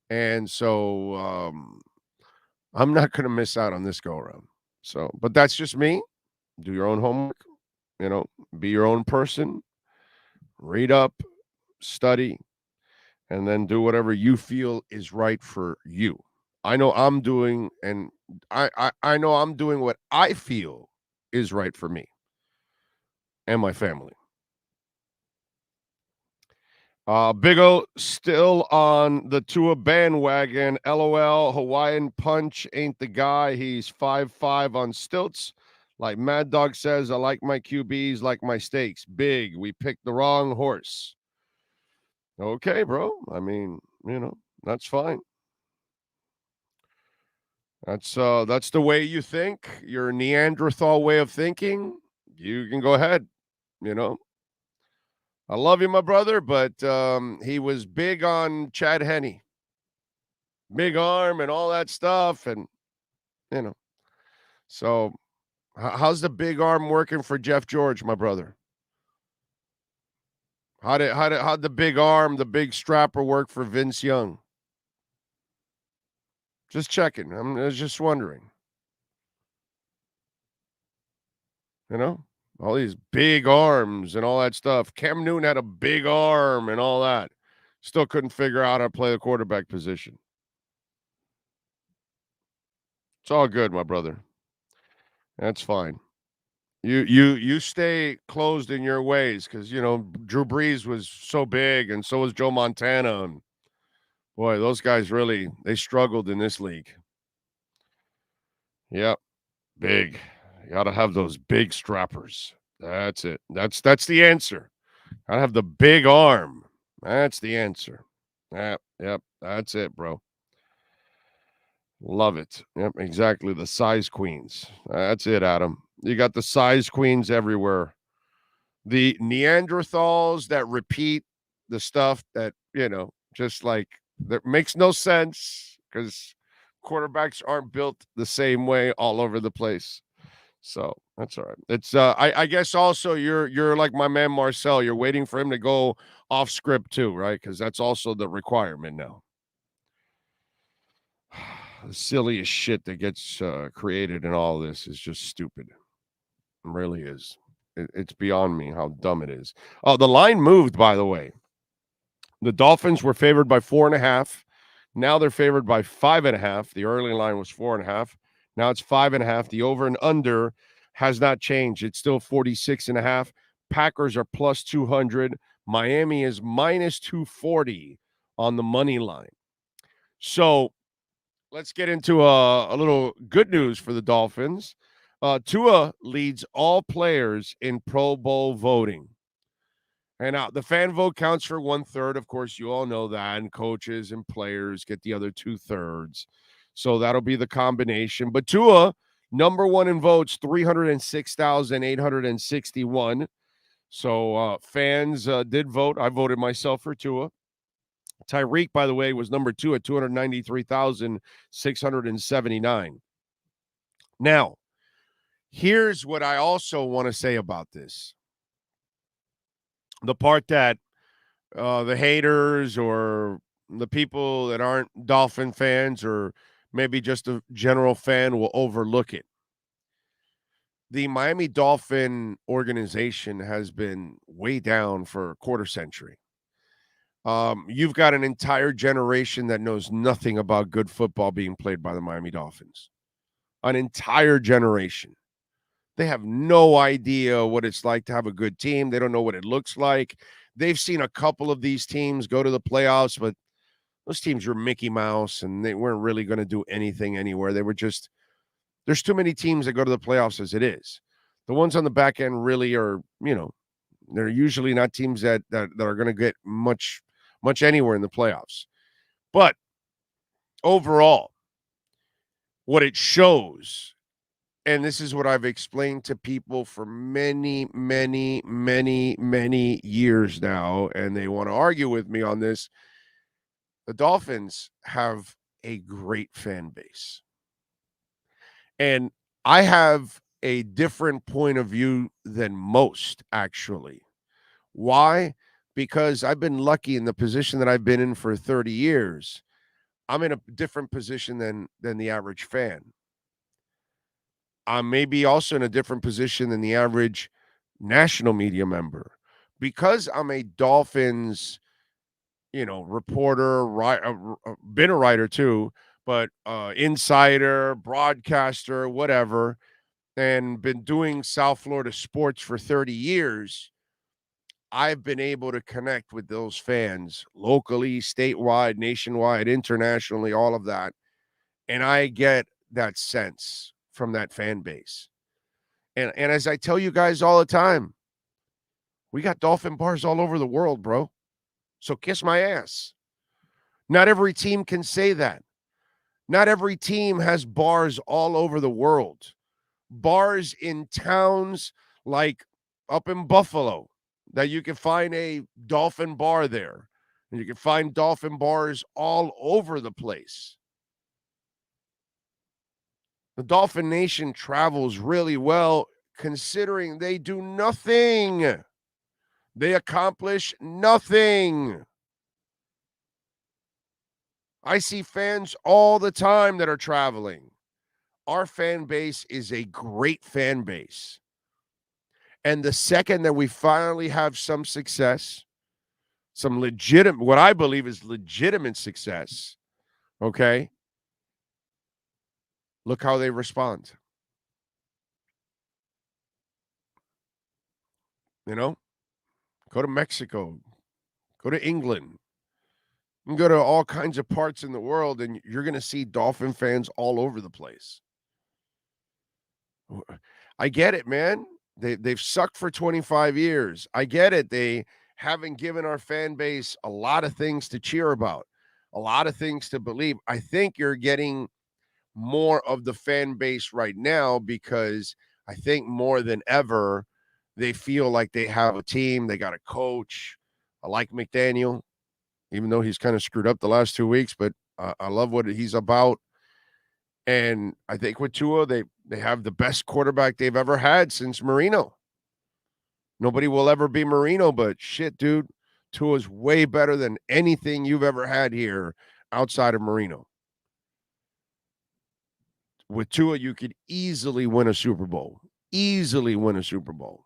And so I'm not going to miss out on this go around. So, but that's just me. Do your own homework, be your own person, read up, study, and then do whatever you feel is right for you. I know I'm doing, and I know I'm doing what I feel is right for me and my family. Big O still on the Tua bandwagon. LOL, Hawaiian Punch ain't the guy. He's 5'5" on stilts. Like Mad Dog says, I like my QBs like my steaks. Big, we picked the wrong horse. Okay, bro. I mean, that's fine. That's the way you think. Your Neanderthal way of thinking. You can go ahead, I love you, my brother, but he was big on Chad Henne. Big arm and all that stuff. And, so how's the big arm working for Jeff George, my brother? How'd the big arm, the big strapper work for Vince Young? Just checking. I was just wondering. All these big arms and all that stuff. Cam Newton had a big arm and all that. Still couldn't figure out how to play the quarterback position. It's all good, my brother. That's fine. You stay closed in your ways because, Drew Brees was so big and so was Joe Montana. And boy, those guys really, they struggled in this league. Yep. Big. You got to have those big strappers. That's it. That's the answer. Got to have the big arm. That's the answer. Yep. That's it, bro. Love it. Yep, exactly. The size queens. That's it, Adam. You got the size queens everywhere. The Neanderthals that repeat the stuff that, just like that makes no sense because quarterbacks aren't built the same way all over the place. So that's all right. It's I guess also you're like my man Marcel. You're waiting for him to go off script too, right? Because that's also the requirement now. The silliest shit that gets created in all this is just stupid. It really is. It's beyond me how dumb it is. Oh, the line moved, by the way. The Dolphins were favored by 4.5. Now they're favored by 5.5. The early line was 4.5. Now it's 5.5. The over and under has not changed. It's still 46.5. Packers are plus 200. Miami is minus 240 on the money line. So let's get into a little good news for the Dolphins. Tua leads all players in Pro Bowl voting. And now the fan vote counts for 1/3. Of course, you all know that. And coaches and players get the other 2/3. So that'll be the combination. But Tua, number one in votes, 306,861. So fans did vote. I voted myself for Tua. Tyreek, by the way, was number two at 293,679. Now, here's what I also want to say about this. The part that the haters or the people that aren't Dolphin fans or maybe just a general fan will overlook it. The Miami Dolphin organization has been way down for a quarter century. You've got an entire generation that knows nothing about good football being played by the Miami Dolphins. An entire generation. They have no idea what it's like to have a good team. They don't know what it looks like. They've seen a couple of these teams go to the playoffs, but those teams were Mickey Mouse, and they weren't really going to do anything anywhere. They were just – there's too many teams that go to the playoffs as it is. The ones on the back end really are, they're usually not teams that are going to get much anywhere in the playoffs. But overall, what it shows, and this is what I've explained to people for many, many, many, many years now, and they want to argue with me on this, the Dolphins have a great fan base. And I have a different point of view than most, actually. Why? Because I've been lucky in the position that I've been in for 30 years. I'm in a different position than the average fan. I'm maybe also in a different position than the average national media member. Because I'm a Dolphins, reporter, been a writer too, but insider, broadcaster, whatever, and been doing South Florida sports for 30 years, I've been able to connect with those fans locally, statewide, nationwide, internationally, all of that. And I get that sense from that fan base. And as I tell you guys all the time, we got Dolphin bars all over the world, bro. So kiss my ass. Not every team can say that. Not every team has bars all over the world. Bars in towns like up in Buffalo, that you can find a Dolphin bar there. And you can find Dolphin bars all over the place. The Dolphin Nation travels really well, considering they do nothing. They accomplish nothing. I see fans all the time that are traveling. Our fan base is a great fan base. And the second that we finally have some success, some legitimate, what I believe is legitimate success, okay, look how they respond. Go to Mexico, go to England, you can go to all kinds of parts in the world, and you're going to see Dolphin fans all over the place. I get it, man. They've sucked for 25 years. I get it. They haven't given our fan base a lot of things to cheer about, a lot of things to believe. I think you're getting more of the fan base right now because I think more than ever, they feel like they have a team. They got a coach. I like McDaniel, even though he's kind of screwed up the last 2 weeks, but I love what he's about. And I think with Tua, they have the best quarterback they've ever had since Marino. Nobody will ever be Marino, but shit, dude, Tua's way better than anything you've ever had here outside of Marino. With Tua, you could easily win a Super Bowl. Easily win a Super Bowl.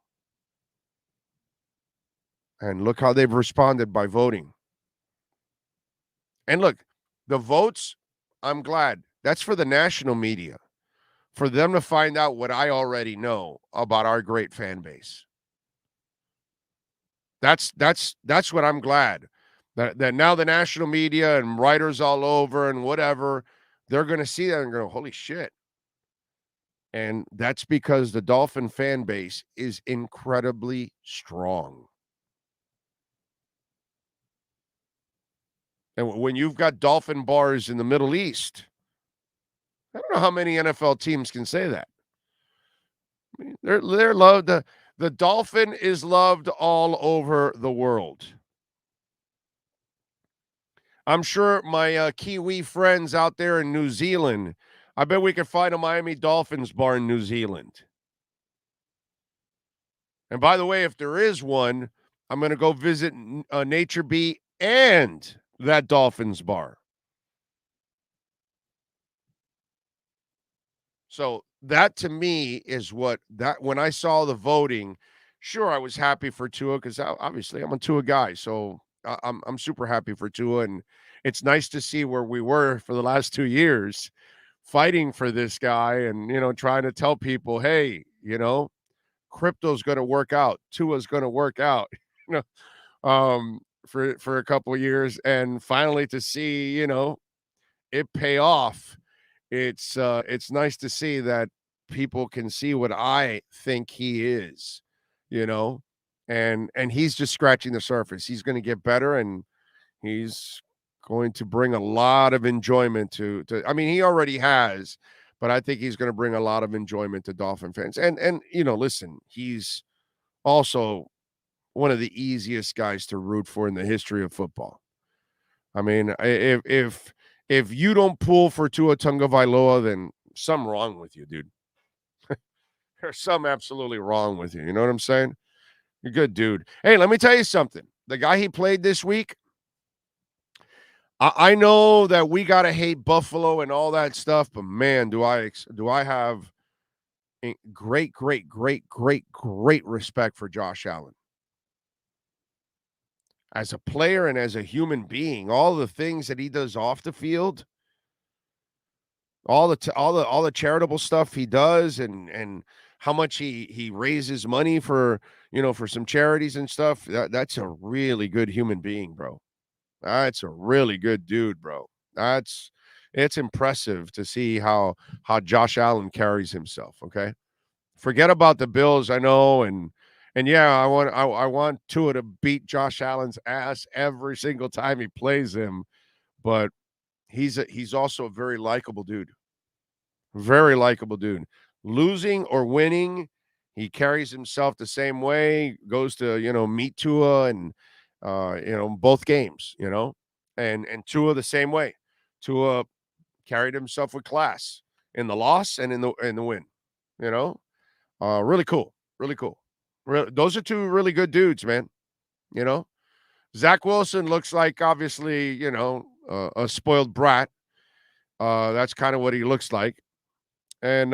And look how they've responded by voting. And look, the votes, I'm glad. That's for the national media, for them to find out what I already know about our great fan base. That's what I'm glad. That now the national media and writers all over and whatever, they're going to see that and go, holy shit. And that's because the Dolphin fan base is incredibly strong. And when you've got Dolphin bars in the Middle East, I don't know how many NFL teams can say that. I mean, they're loved. The Dolphin is loved all over the world. I'm sure my Kiwi friends out there in New Zealand, I bet we could find a Miami Dolphins bar in New Zealand. And by the way, if there is one, I'm going to go visit Nature Bee and that Dolphins bar. So that to me is when I saw the voting, sure, I was happy for Tua because obviously I'm a Tua guy. So I'm super happy for Tua. And it's nice to see where we were for the last 2 years fighting for this guy and, trying to tell people, hey, crypto's going to work out. Tua's going to work out, for a couple of years. And finally to see, it pay off. It's nice to see that people can see what I think he is, and he's just scratching the surface. He's going to get better, and he's going to bring a lot of enjoyment to I mean, he already has, but I think he's going to bring a lot of enjoyment to Dolphin fans. And listen, he's also one of the easiest guys to root for in the history of football. I mean, if you don't pull for Tua Tagovailoa, then something wrong with you, dude. There's something absolutely wrong with you. You know what I'm saying? You're a good dude. Hey, let me tell you something. The guy he played this week, I know that we got to hate Buffalo and all that stuff, but man, do I have great respect for Josh Allen. As a player and as a human being, all the things that he does off the field, all the charitable stuff he does, and how much he raises money for for some charities and stuff. That's a really good human being, bro. That's a really good dude, bro. It's impressive to see how Josh Allen carries himself. Okay, forget about the Bills. I know, and yeah, I want Tua to beat Josh Allen's ass every single time he plays him, but he's also a very likable dude. Very likable dude. Losing or winning, he carries himself the same way, goes to, meet Tua and both games, and Tua the same way. Tua carried himself with class in the loss and in the win, really cool. Really cool. Those are two really good dudes, man. Zach Wilson looks like obviously, a spoiled brat. That's kind of what he looks like. And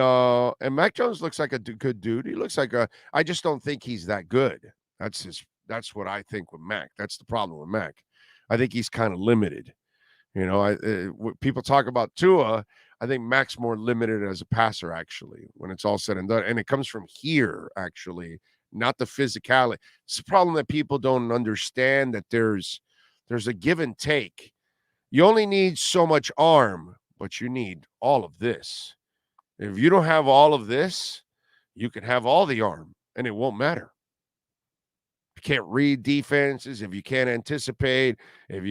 Mac Jones looks like a good dude. He looks like I just don't think he's that good. That's what I think with Mac. That's the problem with Mac. I think he's kind of limited. People talk about Tua. I think Mac's more limited as a passer, actually, when it's all said and done. And it comes from here, actually, not the physicality. It's a problem that people don't understand, that there's a give and take. You only need so much arm, but you need all of this. If you don't have all of this, you can have all the arm, and it won't matter. If you can't read defenses, if you can't anticipate, if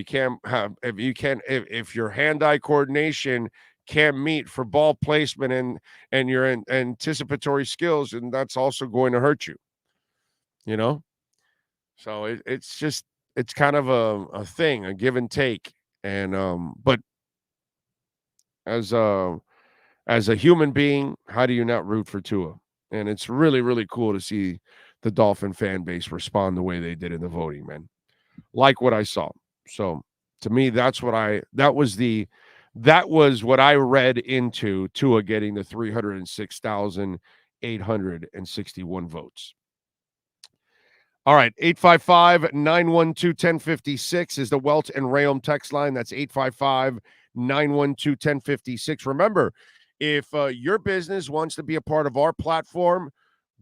your hand-eye coordination can't meet for ball placement and your anticipatory skills, and that's also going to hurt you. So it's kind of a thing, a give and take, and but as a human being, how do you not root for Tua? And it's really, really cool to see the Dolphin fan base respond the way they did in the voting, man. Like what I saw. So to me, that was what I read into Tua getting the 306,861 votes. All right, 855-912-1056 is the Welt and Rayom text line. That's 855-912-1056. Remember, if your business wants to be a part of our platform,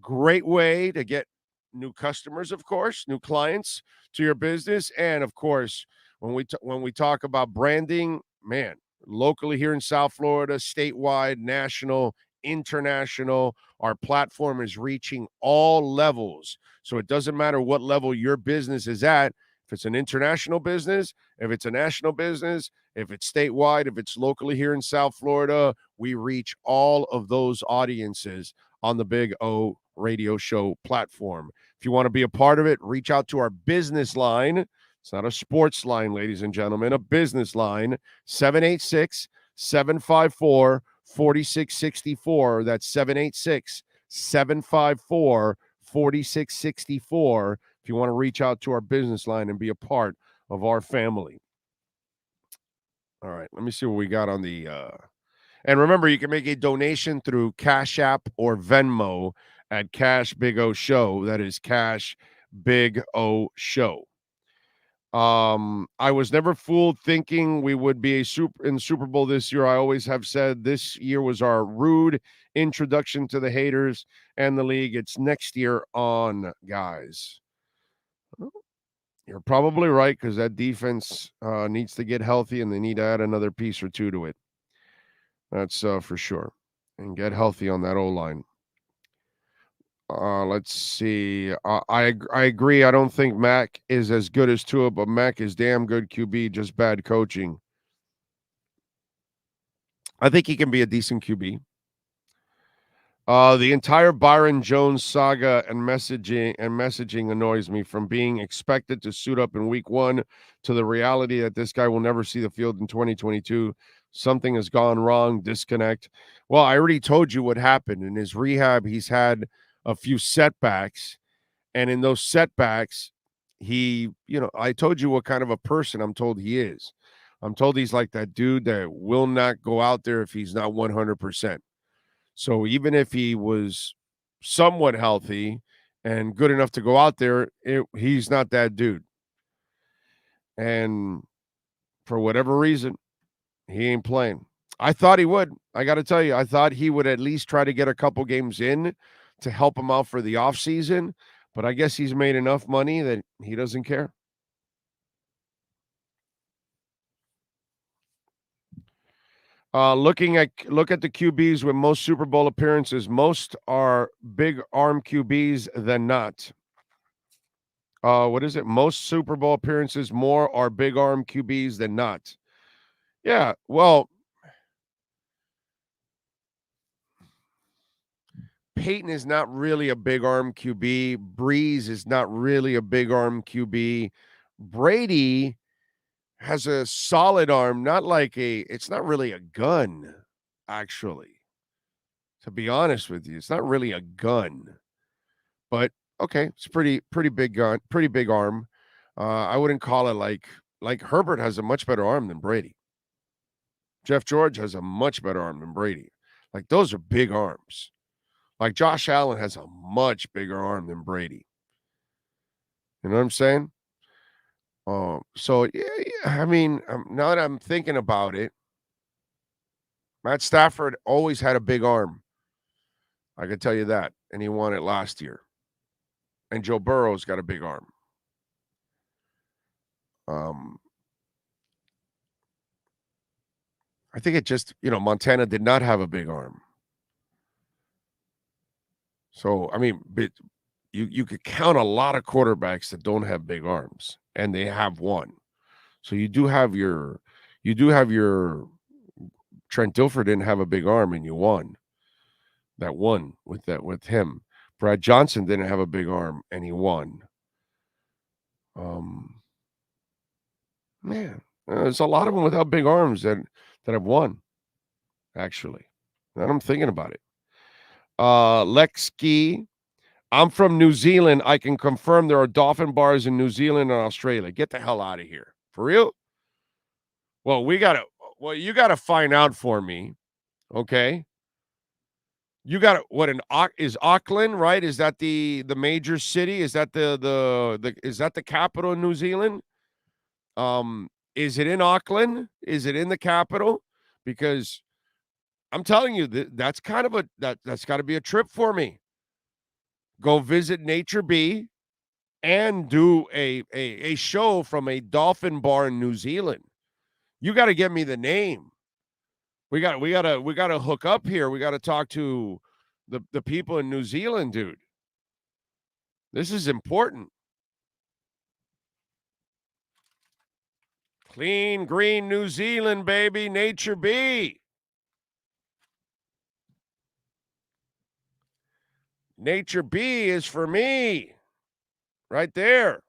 great way to get new customers, of course, new clients to your business. And, of course, when we talk about branding, man, locally here in South Florida, statewide, national, international, our platform is reaching all levels. So it doesn't matter what level your business is at. If it's an international business, if it's a national business, if it's statewide, if it's locally here in South Florida, we reach all of those audiences on the Big O radio show platform. If you want to be a part of it, reach out to our business line. It's not a sports line, ladies and gentlemen, a business line, 786-754-4664. That's 786-754-4664. If you want to reach out to our business line and be a part of our family. All right, let me see what we got on the and remember, you can make a donation through Cash App or Venmo at Cash Big O Show. That is Cash Big O Show. I was never fooled thinking we would be in Super Bowl this year. I always have said this year was our rude introduction to the haters and the league. It's next year on, guys. You're probably right, because that defense needs to get healthy, and they need to add another piece or two to it. That's for sure. And get healthy on that O-line. Let's see. I agree. I don't think Mac is as good as Tua, but Mac is damn good QB, just bad coaching. I think he can be a decent QB. The entire Byron Jones saga and messaging annoys me, from being expected to suit up in week 1 to the reality that this guy will never see the field in 2022. Something has gone wrong, disconnect. Well, I already told you what happened. In his rehab, he's had a few setbacks, and in those setbacks, I told you what kind of a person I'm told he is. I'm told he's like that dude that will not go out there if he's not 100%. So even if he was somewhat healthy and good enough to go out there, he's not that dude. And for whatever reason, he ain't playing. I thought he would. I got to tell you, I thought he would at least try to get a couple games in to help him out for the offseason. But I guess he's made enough money that he doesn't care. Look at the QBs with most Super Bowl appearances. Most are big arm QBs than not. What is it? Most Super Bowl appearances, more are big arm QBs than not. Yeah, well, Peyton is not really a big arm QB. Breeze is not really a big arm QB. Brady has a solid arm, it's not really a gun, actually. To be honest with you, it's not really a gun. But okay, it's pretty big gun, pretty big arm. I wouldn't call it like Herbert has a much better arm than Brady. Jeff George has a much better arm than Brady. Like, those are big arms. Like, Josh Allen has a much bigger arm than Brady. You know what I'm saying? So, yeah, I mean, now that I'm thinking about it, Matt Stafford always had a big arm. I can tell you that. And he won it last year. And Joe Burrow's got a big arm. I think it just, Montana did not have a big arm. So, I mean, but you could count a lot of quarterbacks that don't have big arms, and they have one. So you do have your Trent Dilfer didn't have a big arm, and you won. That won with him. Brad Johnson didn't have a big arm, and he won. Man, there's a lot of them without big arms that have won, actually. Now I'm thinking about it. Lexkey, I'm from New Zealand. I can confirm there are dolphin bars in New Zealand and Australia. Get the hell out of here. For real? Well, you gotta find out for me. Okay. You got is Auckland, right? Is that the major city? Is that is that the capital of New Zealand? Is it in Auckland? Is it in the capital? Because I'm telling you, that's kind of that's got to be a trip for me. Go visit Nature B and do a show from a dolphin bar in New Zealand. You got to give me the name. We got to hook up here. We got to talk to the people in New Zealand, dude. This is important. Clean green New Zealand, baby. Nature B. Nature B is for me. Right there.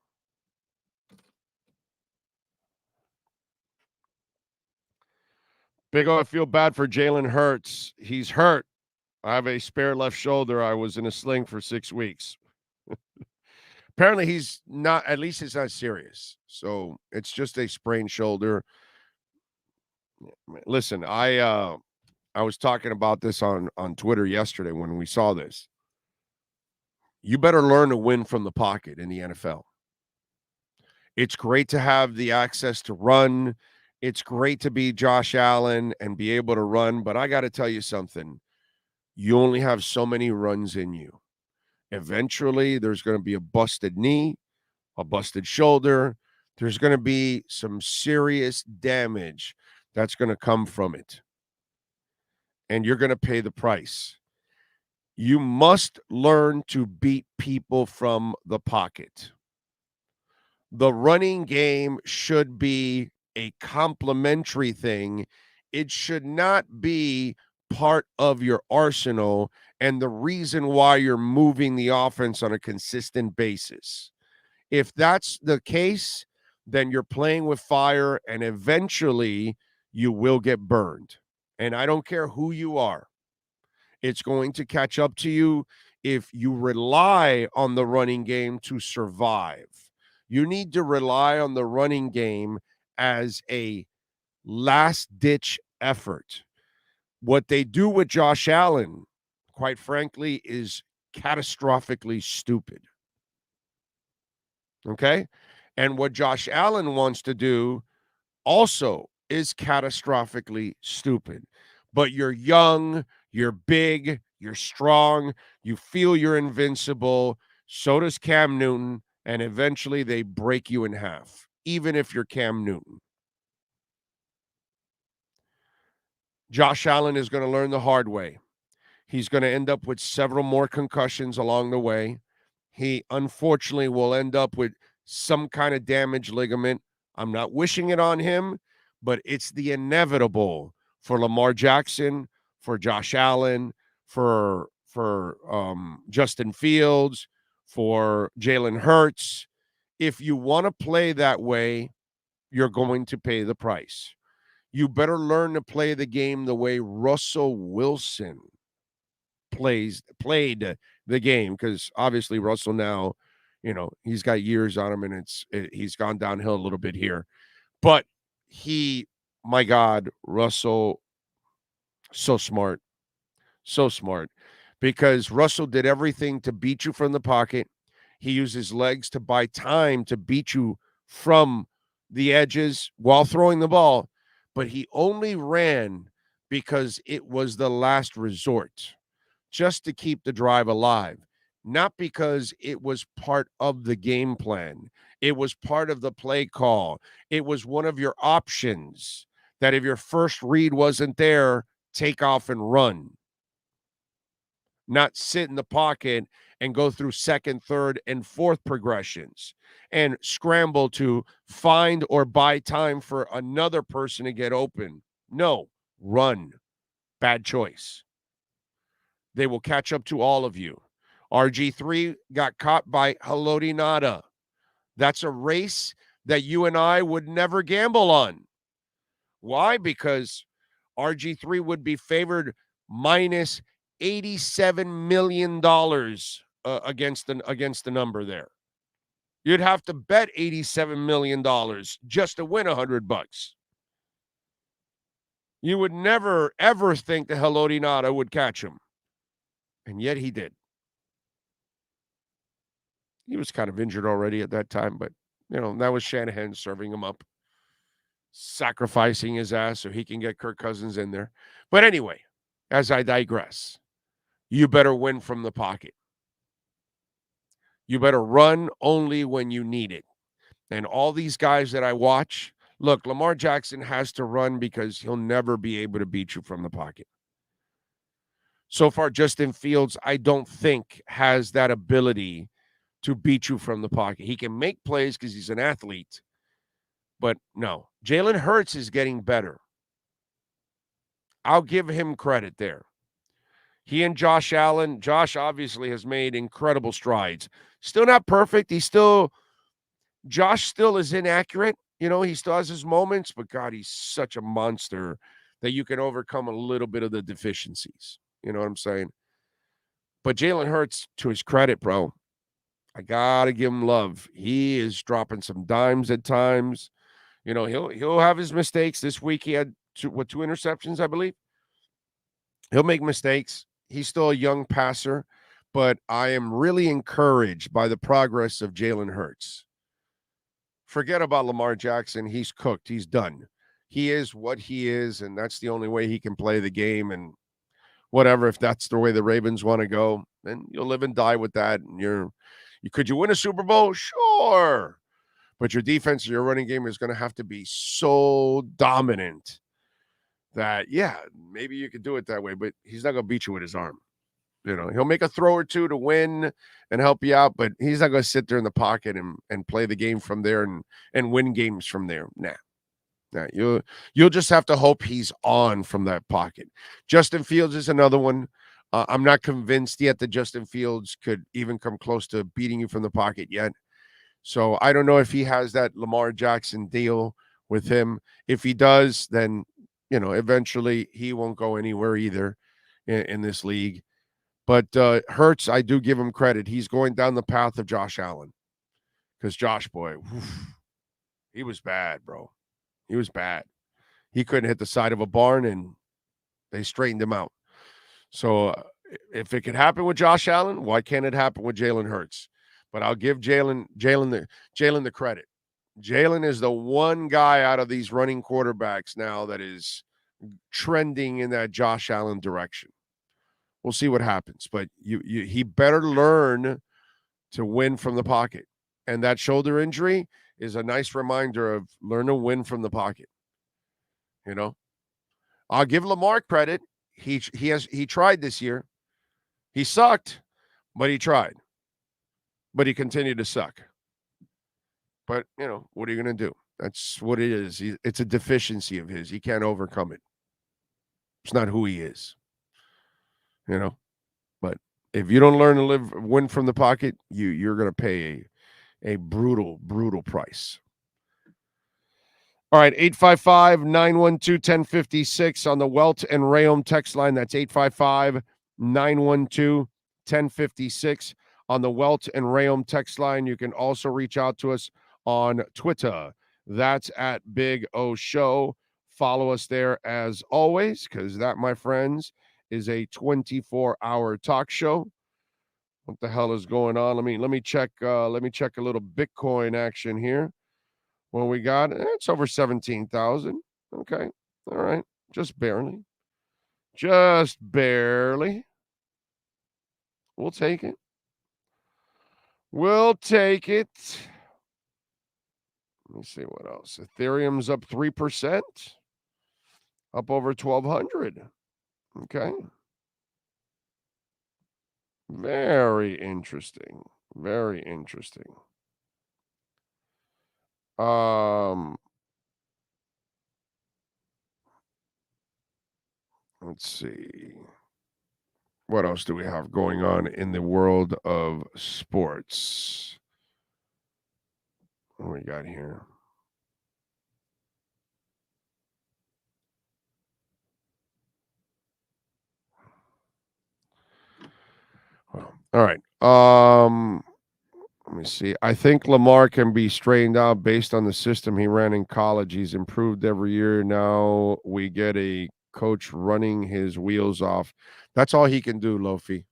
Big O, I feel bad for Jalen Hurts. He's hurt. I have a spare left shoulder. I was in a sling for 6 weeks. Apparently he's not, at least it's not serious. So it's just a sprained shoulder. Listen, I was talking about this on Twitter yesterday when we saw this. You better learn to win from the pocket in the NFL. It's great to have the access to run. It's great to be Josh Allen and be able to run, but I got to tell you something. You only have so many runs in you. Eventually, there's going to be a busted knee, a busted shoulder. There's going to be some serious damage that's going to come from it. And you're going to pay the price. You must learn to beat people from the pocket. The running game should be a complementary thing. It should not be part of your arsenal and the reason why you're moving the offense on a consistent basis. If that's the case, then you're playing with fire and eventually you will get burned. And I don't care who you are. It's going to catch up to you if you rely on the running game to survive. You need to rely on the running game as a last-ditch effort. What they do with Josh Allen, quite frankly, is catastrophically stupid. Okay? And what Josh Allen wants to do also is catastrophically stupid. But you're young, you're big, you're strong, you feel you're invincible. So does Cam Newton. And eventually they break you in half, even if you're Cam Newton. Josh Allen is going to learn the hard way. He's going to end up with several more concussions along the way. He unfortunately will end up with some kind of damaged ligament. I'm not wishing it on him, but it's the inevitable for Lamar Jackson, for Josh Allen, for Justin Fields, for Jalen Hurts. If you want to play that way, you're going to pay the price. You better learn to play the game the way Russell Wilson played the game, because obviously Russell now, he's got years on him and he's gone downhill a little bit here. But my God, Russell, so smart, because Russell did everything to beat you from the pocket. He used his legs to buy time to beat you from the edges while throwing the ball, but he only ran because it was the last resort, just to keep the drive alive, not because it was part of the game plan. It was part of the play call. It was one of your options that if your first read wasn't there, take off and run. Not sit in the pocket and go through second, third, and fourth progressions and scramble to find or buy time for another person to get open. No, run. Bad choice. They will catch up to all of you. RG3 got caught by Haloti Ngata. That's a race that you and I would never gamble on. Why? Because RG3 would be favored minus $87 million against the number there. You'd have to bet $87 million just to win $100. You would never, ever think that Haloti Ngata would catch him. And yet he did. He was kind of injured already at that time, but, that was Shanahan serving him up, sacrificing his ass so he can get Kirk Cousins in there. But anyway, as I digress, you better win from the pocket. You better run only when you need it. And all these guys that I watch, look, Lamar Jackson has to run because he'll never be able to beat you from the pocket. So far, Justin Fields, I don't think, has that ability to beat you from the pocket. He can make plays because he's an athlete, but no. Jalen Hurts is getting better. I'll give him credit there. He and Josh Allen, Josh obviously has made incredible strides. Still not perfect. Josh still is inaccurate. You know, he still has his moments, but God, he's such a monster that you can overcome a little bit of the deficiencies. You know what I'm saying? But Jalen Hurts, to his credit, bro, I gotta give him love. He is dropping some dimes at times. You know, he'll have his mistakes. This week he had two interceptions, I believe. He'll make mistakes. He's still a young passer, but I am really encouraged by the progress of Jalen Hurts. Forget about Lamar Jackson. He's cooked. He's done. He is what he is, and that's the only way he can play the game. And whatever, if that's the way the Ravens want to go, then you'll live and die with that. And could you win a Super Bowl? Sure. But your defense or your running game is going to have to be so dominant that, yeah, maybe you could do it that way, but he's not going to beat you with his arm. You know, he'll make a throw or two to win and help you out, but he's not going to sit there in the pocket and play the game from there and win games from there. Nah, you'll just have to hope he's on from that pocket. Justin Fields is another one. I'm not convinced yet that Justin Fields could even come close to beating you from the pocket yet. So I don't know if he has that Lamar Jackson deal with him. If he does, then, you know, eventually he won't go anywhere either in this league. But Hurts, I do give him credit. He's going down the path of Josh Allen. Because Josh, boy, he was bad, bro. He was bad. He couldn't hit the side of a barn, and they straightened him out. So if it could happen with Josh Allen, why can't it happen with Jalen Hurts? But I'll give Jalen the credit. Jalen is the one guy out of these running quarterbacks now that is trending in that Josh Allen direction. We'll see what happens, but he better learn to win from the pocket. And that shoulder injury is a nice reminder of learn to win from the pocket. You know, I'll give Lamar credit. He tried this year. He sucked, but he tried. But he continued to suck. But, you know, what are you going to do? That's what it is. It's a deficiency of his. He can't overcome it. It's not who he is. You know, but if you don't learn to win from the pocket, you're going to pay a brutal price. All right, 855-912-1056 on the Welt and Rayom text line. That's 855-912-1056 on the Welt and Rayom text line. You can also reach out to us on Twitter. That's at Big O Show. Follow us there as always, because that, my friends, is a 24-hour talk show. What the hell is going on? Let me check a little Bitcoin action here. What we got? It's over 17,000. Okay. All right. Just barely. We'll take it. Let me see what else. Ethereum's up 3%. Up over 1,200. Okay. Very interesting. Let's see. What else do we have going on in the world of sports? What we got here? Well, all right. Let me see. I think Lamar can be straightened out based on the system he ran in college. He's improved every year. Now we get a coach running his wheels off. That's all he can do, Lofi.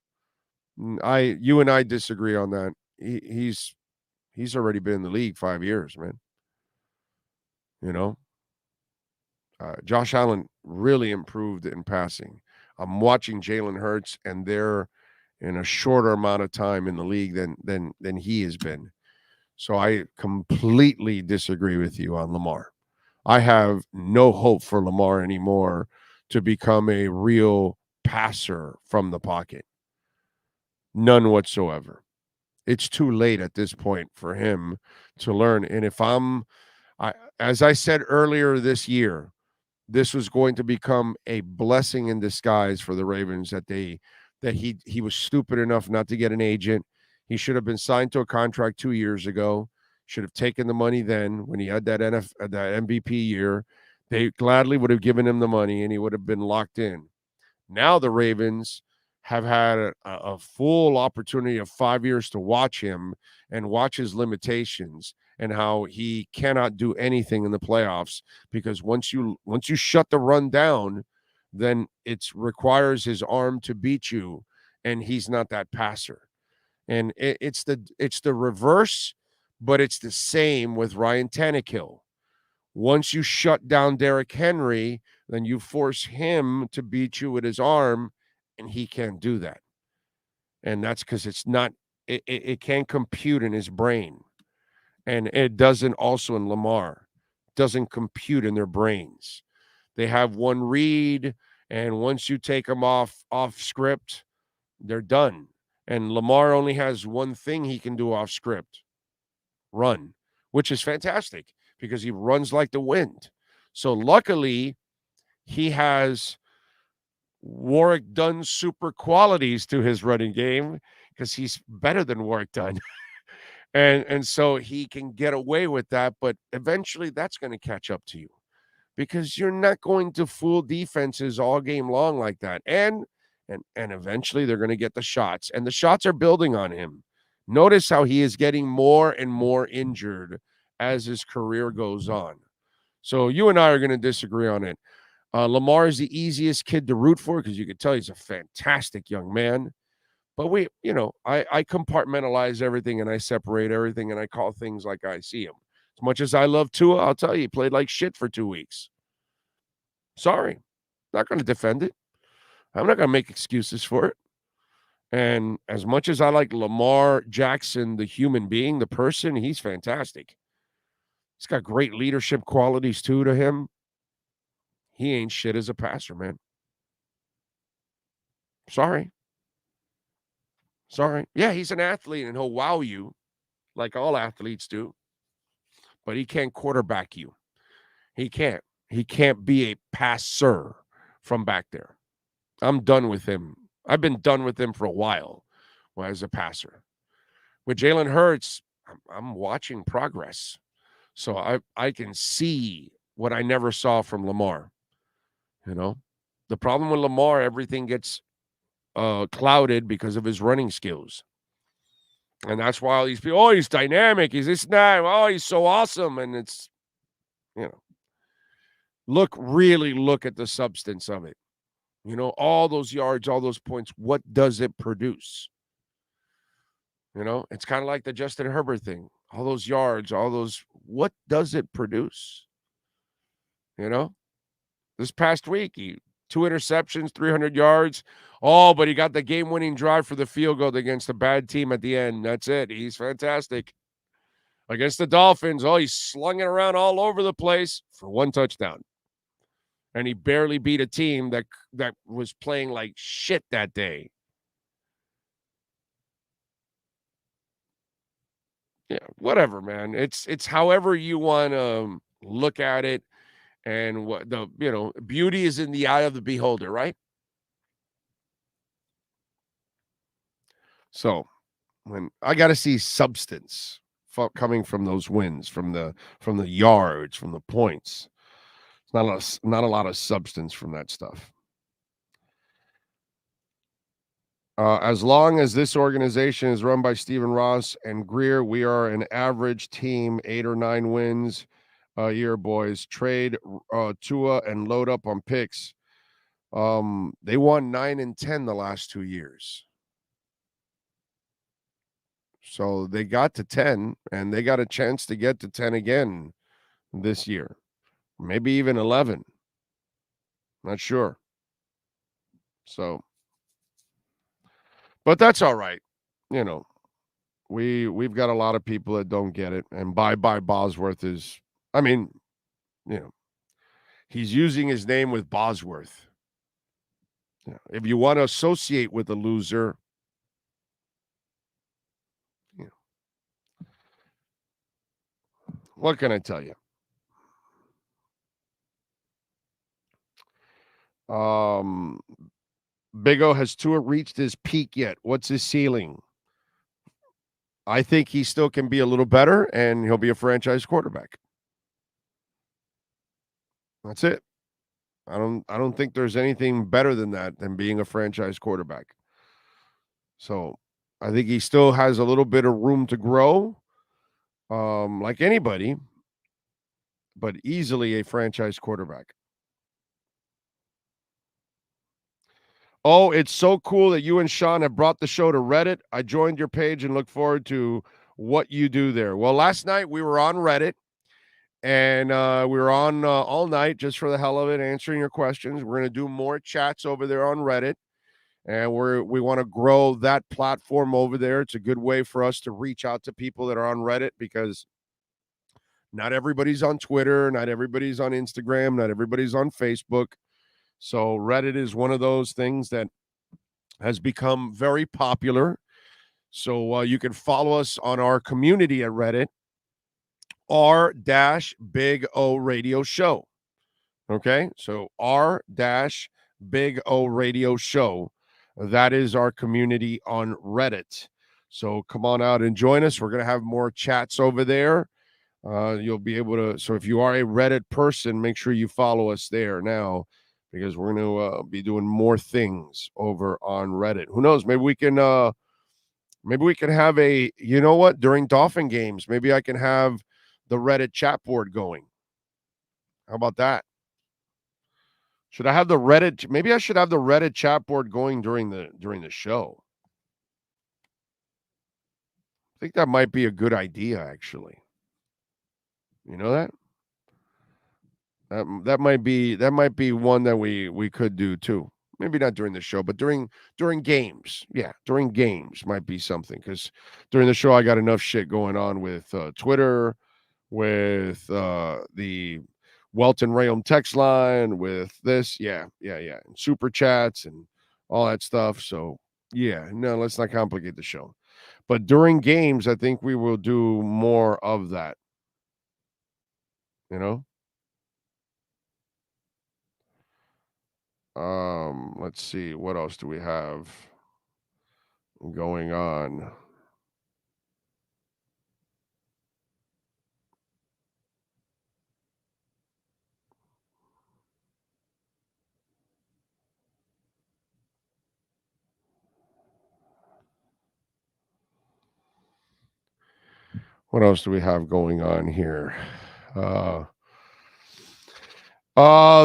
You and I disagree on that. He's already been in the league 5 years, man. You know, Josh Allen really improved in passing. I'm watching Jalen Hurts, and they're in a shorter amount of time in the league than he has been. So I completely disagree with you on Lamar. I have no hope for Lamar anymore to become a real passer from the pocket. None whatsoever. It's too late at this point for him to learn. And if as I said earlier this year, this was going to become a blessing in disguise for the Ravens that he was stupid enough not to get an agent. He should have been signed to a contract 2 years ago. Should have taken the money then when he had that MVP year. They gladly would have given him the money and he would have been locked in. Now the Ravens have had a full opportunity of 5 years to watch him and watch his limitations and how he cannot do anything in the playoffs, because once you shut the run down, then it requires his arm to beat you, and he's not that passer. And it's the reverse, but it's the same with Ryan Tannehill. Once you shut down Derrick Henry, then you force him to beat you with his arm, and he can't do that. And that's because it can't compute in his brain. And it doesn't also in Lamar. Doesn't compute in their brains. They have one read, and once you take them off script, they're done. And Lamar only has one thing he can do off script: run, which is fantastic because he runs like the wind. So luckily, he has Warwick Dunn's super qualities to his running game, because he's better than Warwick Dunn. and so he can get away with that, but eventually that's going to catch up to you, because you're not going to fool defenses all game long like that. And eventually they're going to get the shots, and the shots are building on him. Notice how he is getting more and more injured as his career goes on. So you and I are going to disagree on it. Lamar is the easiest kid to root for because you can tell he's a fantastic young man. But I compartmentalize everything and I separate everything and I call things like I see them. As much as I love Tua, I'll tell you, he played like shit for 2 weeks. Sorry. Not going to defend it. I'm not going to make excuses for it. And as much as I like Lamar Jackson, the human being, the person, he's fantastic. He's got great leadership qualities too to him. He ain't shit as a passer, man. Sorry. Yeah, he's an athlete and he'll wow you like all athletes do. But he can't quarterback you. He can't. He can't be a passer from back there. I'm done with him. I've been done with him for a while as a passer. With Jalen Hurts, I'm watching progress. So I can see what I never saw from Lamar. The problem with Lamar, everything gets clouded because of his running skills. And that's why all these people, he's dynamic. He's this now. He's so awesome. And it's, really look at the substance of it. All those yards, all those points, what does it produce? It's kind of like the Justin Herbert thing. All those yards, what does it produce? This past week, 2 interceptions, 300 yards. But he got the game-winning drive for the field goal against a bad team at the end. That's it. He's fantastic. Against the Dolphins, he slung it around all over the place for 1 touchdown. And he barely beat a team that was playing like shit that day. Yeah, whatever, man. It's however you want to look at it. And what beauty is in the eye of the beholder, right? So when I got to see substance coming from those wins, from the yards, from the points, it's not a lot of substance from that stuff. As long as this organization is run by Stephen Ross and Greer, we are an average team, 8 or 9 wins a year, boys. Trade Tua and load up on picks. They won 9 and 10 the last 2 years. So they got to 10, and they got a chance to get to 10 again this year. Maybe even 11. Not sure. So But that's all right. You know, we've got a lot of people that don't get it. And bye Bosworth is, I mean, you know, he's using his name with Bosworth. You know, if you want to associate with a loser, you know, what can I tell you? Big O, has Tua reached his peak yet? What's his ceiling? I think he still can be a little better, and he'll be a franchise quarterback. That's it. I don't think there's anything better than that than being a franchise quarterback. So I think he still has a little bit of room to grow, like anybody, but easily a franchise quarterback. Oh, it's so cool that you and Sean have brought the show to Reddit. I joined your page and look forward to what you do there. Well, last night we were on Reddit, and we were on all night just for the hell of it, answering your questions. We're going to do more chats over there on Reddit, and we want to grow that platform over there. It's a good way for us to reach out to people that are on Reddit, because not everybody's on Twitter, not everybody's on Instagram, not everybody's on Facebook. So Reddit is one of those things that has become very popular. So you can follow us on our community at Reddit, r-big O radio show. Okay, so r-big O radio show. That is our community on Reddit. So come on out and join us. We're going to have more chats over there. You'll be able to. So if you are a Reddit person, make sure you follow us there now, because we're going to be doing more things over on Reddit. Who knows? Maybe we can have a, you know what, during Dolphin games, maybe I can have the Reddit chat board going. How about that? Should I have the Reddit? Maybe I should have the Reddit chat board going during the show. I think that might be a good idea, actually. You know that? That might be one that we could do too. Maybe not during the show, but during games. Yeah, during games might be something, because during the show I got enough shit going on with Twitter, with the Welton Rayom text line, with this, and super chats and all that stuff. So yeah, no, let's not complicate the show. But during games, I think we will do more of that. You know? Let's see, what else do we have going on? What else do we have going on here?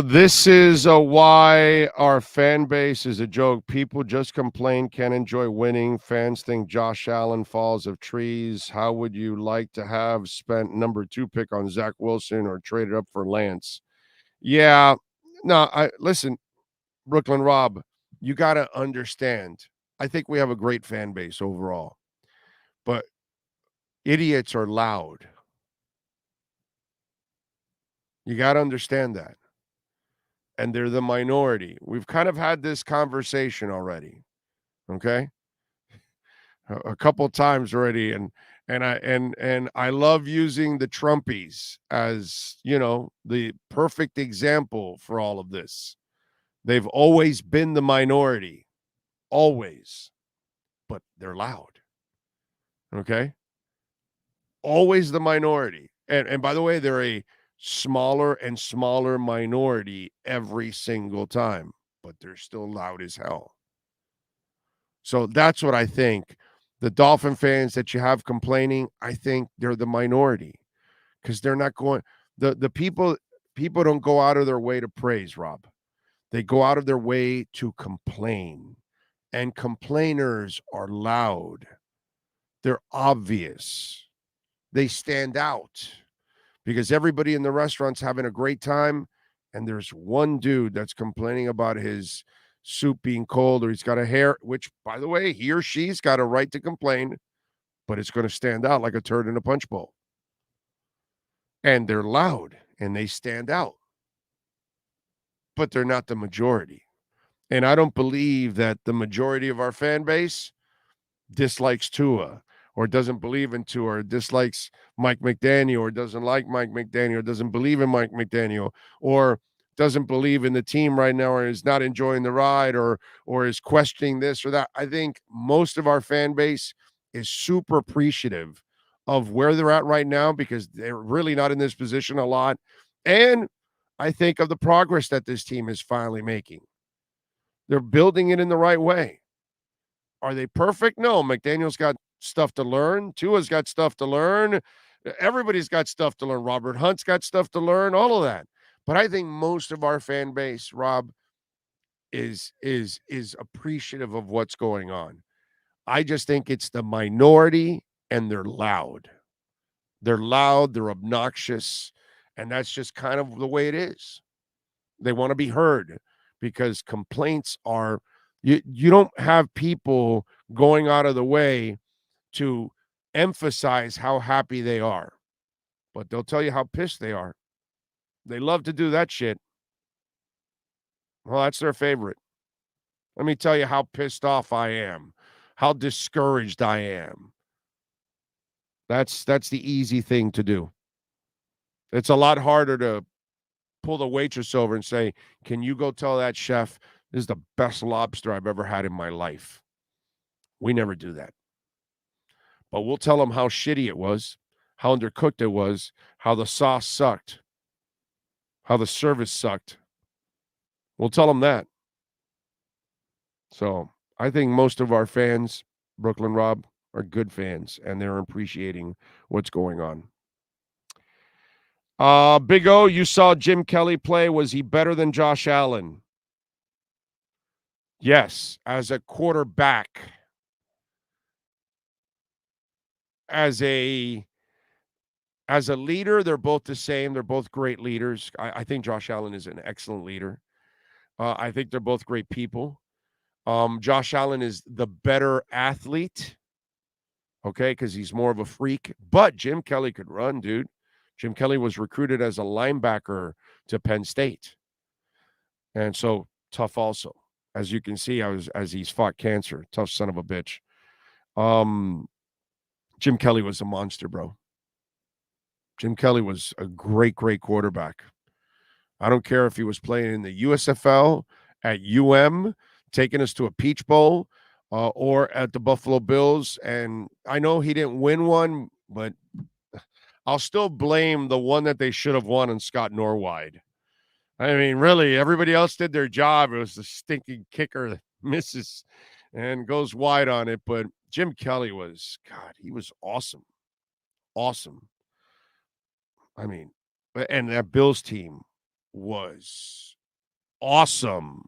This is why our fan base is a joke. People just complain, can't enjoy winning. Fans think Josh Allen falls of trees. How would you like to have spent number 2 pick on Zach Wilson or traded up for Lance? Yeah, no, listen, Brooklyn Rob, you got to understand. I think we have a great fan base overall, but idiots are loud. You got to understand that. And they're the minority. We've kind of had this conversation already. Okay? A couple times already, and I love using the Trumpies as, you know, the perfect example for all of this. They've always been the minority. Always. But they're loud. Okay? Always the minority. And by the way, they're a smaller and smaller minority every single time, but they're still loud as hell. So that's what I think. The Dolphin fans that you have complaining, I think they're the minority, because they're not going. The people don't go out of their way to praise, Rob. They go out of their way to complain, and complainers are loud. They're obvious. They stand out, because everybody in the restaurant's having a great time, and there's one dude that's complaining about his soup being cold, or he's got a hair, which, by the way, he or she's got a right to complain, but it's going to stand out like a turd in a punch bowl. And they're loud and they stand out, but they're not the majority. And I don't believe that the majority of our fan base dislikes Tua, or doesn't believe in Tua, or dislikes Mike McDaniel, or doesn't like Mike McDaniel, or doesn't believe in Mike McDaniel, or doesn't believe in the team right now, or is not enjoying the ride, or is questioning this or that. I think most of our fan base is super appreciative of where they're at right now, because they're really not in this position a lot. And I think of the progress that this team is finally making. They're building it in the right way. Are they perfect? No. McDaniel's got stuff to learn. Tua's got stuff to learn. Everybody's got stuff to learn. Robert Hunt's got stuff to learn, all of that. But I think most of our fan base, Rob, is appreciative of what's going on. I just think it's the minority, and they're loud. They're loud, they're obnoxious, and that's just kind of the way it is. They want to be heard, because complaints are, you don't have people going out of the way to emphasize how happy they are, but they'll tell you how pissed they are. They love to do that shit. Well, that's their favorite. Let me tell you how pissed off I am, how discouraged I am. That's the easy thing to do. It's a lot harder to pull the waitress over and say, can you go tell that chef this is the best lobster I've ever had in my life? We never do that. But we'll tell them how shitty it was, how undercooked it was, how the sauce sucked, how the service sucked. We'll tell them that. So I think most of our fans, Brooklyn Rob, are good fans, and they're appreciating what's going on. Big O, you saw Jim Kelly play. Was he better than Josh Allen? Yes, as a quarterback. As a leader, they're both the same. They're both great leaders. I think Josh Allen is an excellent leader. I think they're both great people. Josh Allen is the better athlete, okay, because he's more of a freak. But Jim Kelly could run, dude. Jim Kelly was recruited as a linebacker to Penn State. And so tough also. As you can see, as he's fought cancer. Tough son of a bitch. Jim Kelly was a monster, bro. Jim Kelly was a great, great quarterback. I don't care if he was playing in the USFL, at UM, taking us to a Peach Bowl, or at the Buffalo Bills. And I know he didn't win one, but I'll still blame the one that they should have won on Scott Norwide. I mean, really, everybody else did their job. It was the stinking kicker that misses and goes wide on it. But Jim Kelly was, God, he was awesome. Awesome. I mean, and that Bills team was awesome.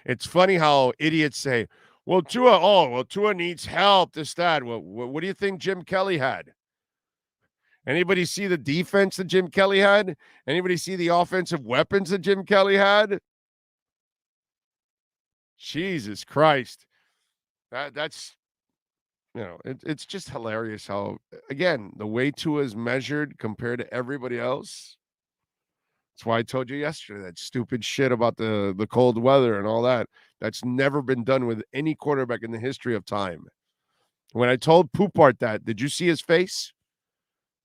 It's funny how idiots say, well, Tua needs help, this, that. Well, what do you think Jim Kelly had? Anybody see the defense that Jim Kelly had? Anybody see the offensive weapons that Jim Kelly had? Jesus Christ. That's, it's just hilarious how, again, the way Tua is measured compared to everybody else. That's why I told you yesterday that stupid shit about the cold weather and all that. That's never been done with any quarterback in the history of time. When I told Poupart that, did you see his face?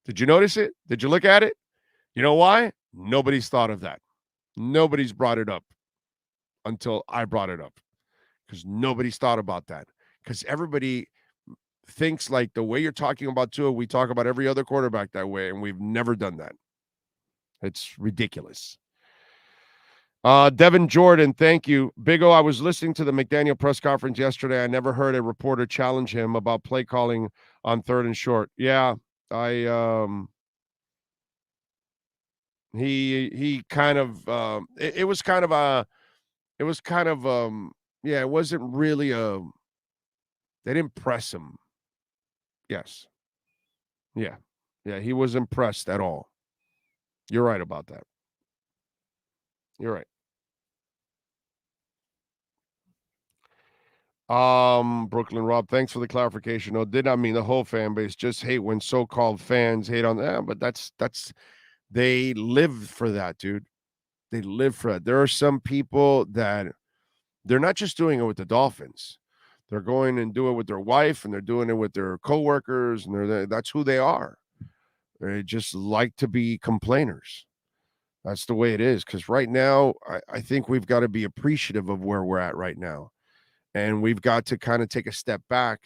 Did you notice it? Did you look at it? You know why? Nobody's thought of that. Nobody's brought it up until I brought it up, because nobody's thought about that. Because everybody thinks like the way you're talking about Tua, we talk about every other quarterback that way, and we've never done that. It's ridiculous. Devin Jordan, thank you. Big O, I was listening to the McDaniel press conference yesterday. I never heard a reporter challenge him about play calling on 3rd and short. Yeah, he kind of it was kind of it wasn't really they didn't press him. Yes. Yeah, he was impressed at all. You're right about that. You're right. Brooklyn Rob, thanks for the clarification. No, did not mean the whole fan base. Just hate when so-called fans hate on that. But that's they live for that, dude. They live for that. There are some people that they're not just doing it with the Dolphins. They're going and do it with their wife, and they're doing it with their coworkers, and that's who they are. They just like to be complainers. That's the way it is. Because right now, I think we've got to be appreciative of where we're at right now. And we've got to kind of take a step back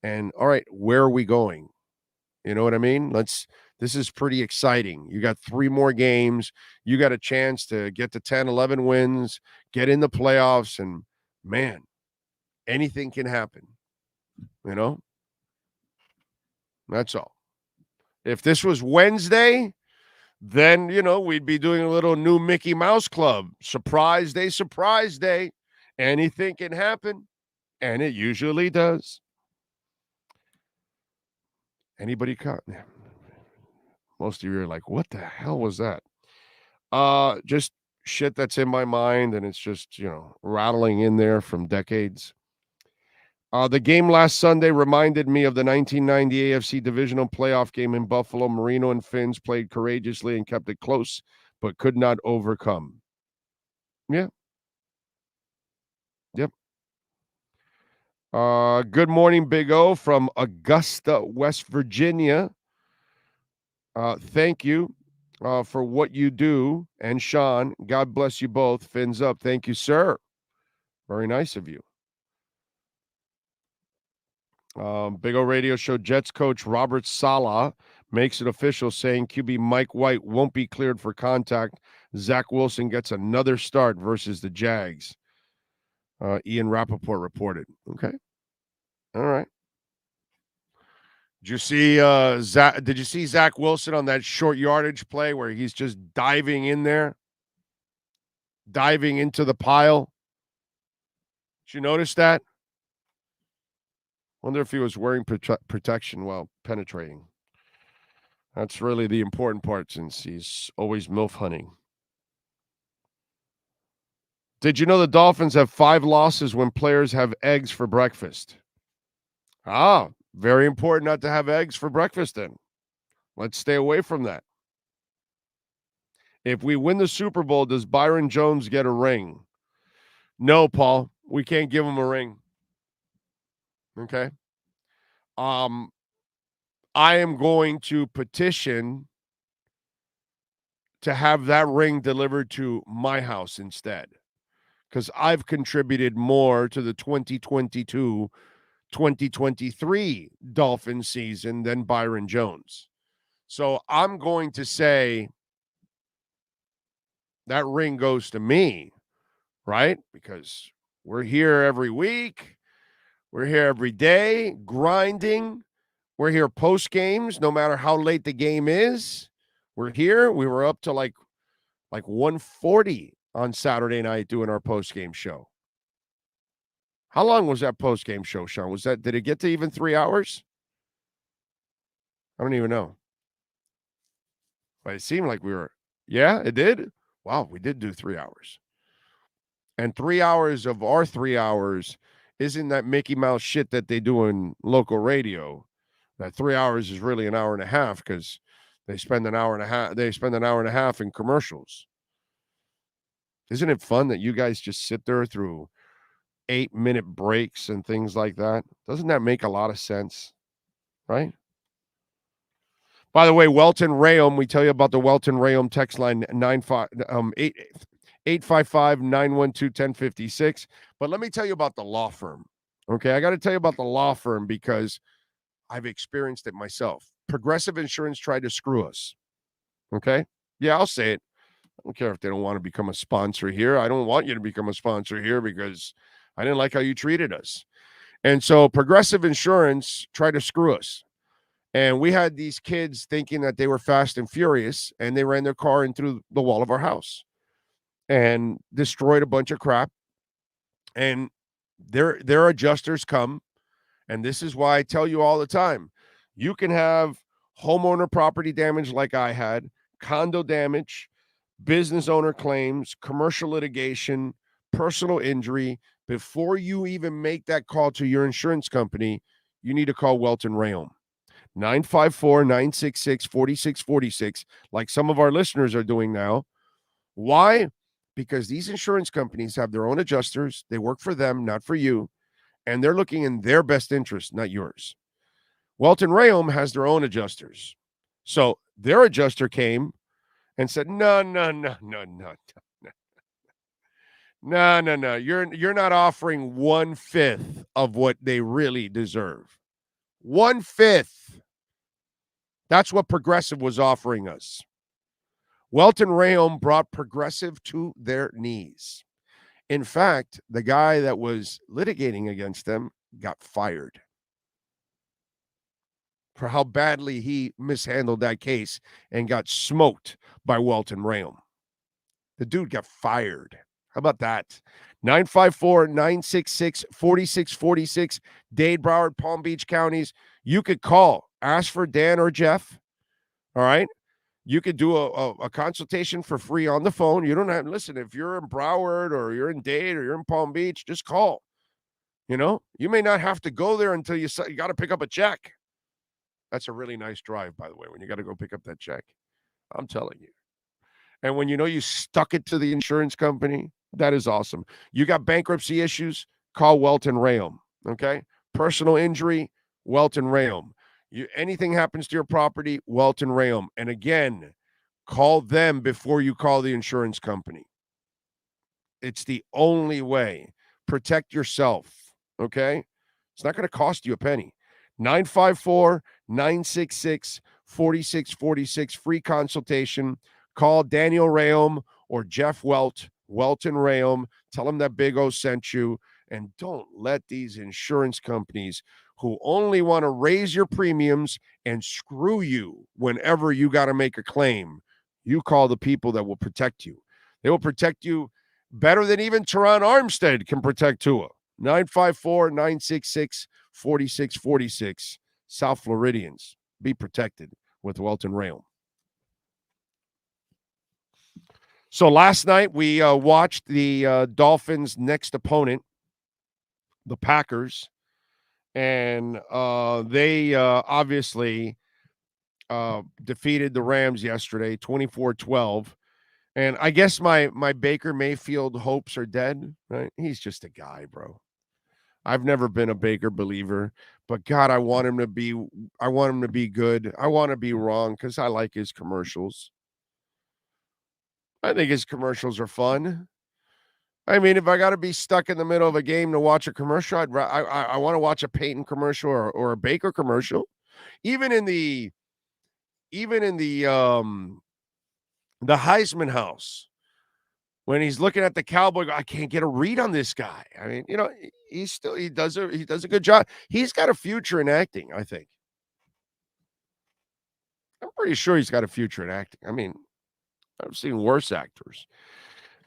and, all right, where are we going? You know what I mean? This is pretty exciting. You got 3 more games. You got a chance to get to 10, 11 wins, get in the playoffs, and man, anything can happen. You know? That's all. If this was Wednesday, then, we'd be doing a little new Mickey Mouse Club. Surprise day. Anything can happen. And it usually does. Anybody caught? Most of you are like, what the hell was that? Just shit that's in my mind, and it's just, rattling in there from decades. The game last Sunday reminded me of the 1990 AFC divisional playoff game in Buffalo. Marino and Finns played courageously and kept it close, but could not overcome. Yeah. Yep. Good morning, Big O from Augusta, West Virginia. Thank you for what you do. And Sean, God bless you both. Fins up. Thank you, sir. Very nice of you. Big O Radio Show Jets coach Robert Saleh makes it official, saying QB Mike White won't be cleared for contact. Zach Wilson gets another start versus the Jags. Ian Rappaport reported. Okay. All right. Did you see Zach Wilson on that short yardage play where he's just diving in there? Diving into the pile? Did you notice that? Wonder if he was wearing protection while penetrating. That's really the important part, since he's always MILF hunting. Did you know the Dolphins have 5 losses when players have eggs for breakfast? Very important not to have eggs for breakfast then. Let's stay away from that. If we win the Super Bowl, does Byron Jones get a ring? No, Paul. We can't give him a ring. Okay? I am going to petition to have that ring delivered to my house instead, because I've contributed more to the 2022-2023 Dolphin season than Byron Jones. So I'm going to say that ring goes to me, right? Because we're here every week. We're here every day, grinding. We're here post games, no matter how late the game is. We're here. We were up to like 1:40 on Saturday night doing our post game show. How long was that post game show, Sean? Did it get to even 3 hours? I don't even know. But it seemed like we were. Yeah, it did. Wow, we did do 3 hours. And 3 hours of our 3 hours isn't that Mickey Mouse shit that they do in local radio. That 3 hours is really an hour and a half, because they spend an hour and a half. They spend an hour and a half in commercials. Isn't it fun that you guys just sit there through 8-minute breaks and things like that? Doesn't that make a lot of sense? Right? By the way, Welton Rayom, we tell you about the Welton Rayom text line 855-912-1056. But let me tell you about the law firm. Okay, I got to tell you about the law firm because I've experienced it myself. Progressive Insurance tried to screw us. Okay? Yeah, I'll say it. I don't care if they don't want to become a sponsor here. I don't want you to become a sponsor here because I didn't like how you treated us. And so Progressive Insurance tried to screw us. And we had these kids thinking that they were fast and furious, and they ran their car in through the wall of our house and destroyed a bunch of crap. And their adjusters come, and this is why I tell you all the time, you can have homeowner property damage like I had, condo damage, business owner claims, commercial litigation, personal injury, before you even make that call to your insurance company, you need to call Welton Rayom. 954-966-4646, like some of our listeners are doing now. Why? Because these insurance companies have their own adjusters. They work for them, not for you. And they're looking in their best interest, not yours. Welton Rayom has their own adjusters. So their adjuster came and said, no. You're not offering 1/5 of what they really deserve. 1/5. That's what Progressive was offering us. Welton Rayom brought Progressive to their knees. In fact, the guy that was litigating against them got fired for how badly he mishandled that case and got smoked by Welton Rayom. The dude got fired. How about that? 954-966-4646, Dade, Broward, Palm Beach counties. You could call. Ask for Dan or Jeff. All right? You could do a consultation for free on the phone. You don't have to listen. If you're in Broward or you're in Dade or you're in Palm Beach, just call. You know, you may not have to go there until you got to pick up a check. That's a really nice drive, by the way, when you got to go pick up that check. I'm telling you. And when you know you stuck it to the insurance company, that is awesome. You got bankruptcy issues, call Welton Rayom, okay? Personal injury, Welton Rayom. Anything happens to your property, Welton Rayom. And again, call them before you call the insurance company. It's the only way. Protect yourself, okay? It's not going to cost you a penny. 954-966-4646, free consultation. Call Daniel Rayom or Jeff Welton Rayom. Tell them that Big O sent you. And don't let these insurance companies who only want to raise your premiums and screw you whenever you got to make a claim. You call the people that will protect you. They will protect you better than even Teron Armstead can protect Tua. 954-966-4646. South Floridians, be protected with Welton Rayom. So last night we watched the Dolphins' next opponent, the Packers, and they obviously defeated the Rams yesterday, 24-12. And I guess my Baker Mayfield hopes are dead, right? He's just a guy, bro. I've never been a Baker believer, but God, I want him to be good. I want to be wrong because I like his commercials. I think his commercials are fun. I mean, if I got to be stuck in the middle of a game to watch a commercial, I want to watch a Peyton commercial or a Baker commercial. Even in the Heisman house, when he's looking at the cowboy, I can't get a read on this guy. I mean, you know, he does a good job. He's got a future in acting, I think. I'm pretty sure he's got a future in acting. I mean, I've seen worse actors.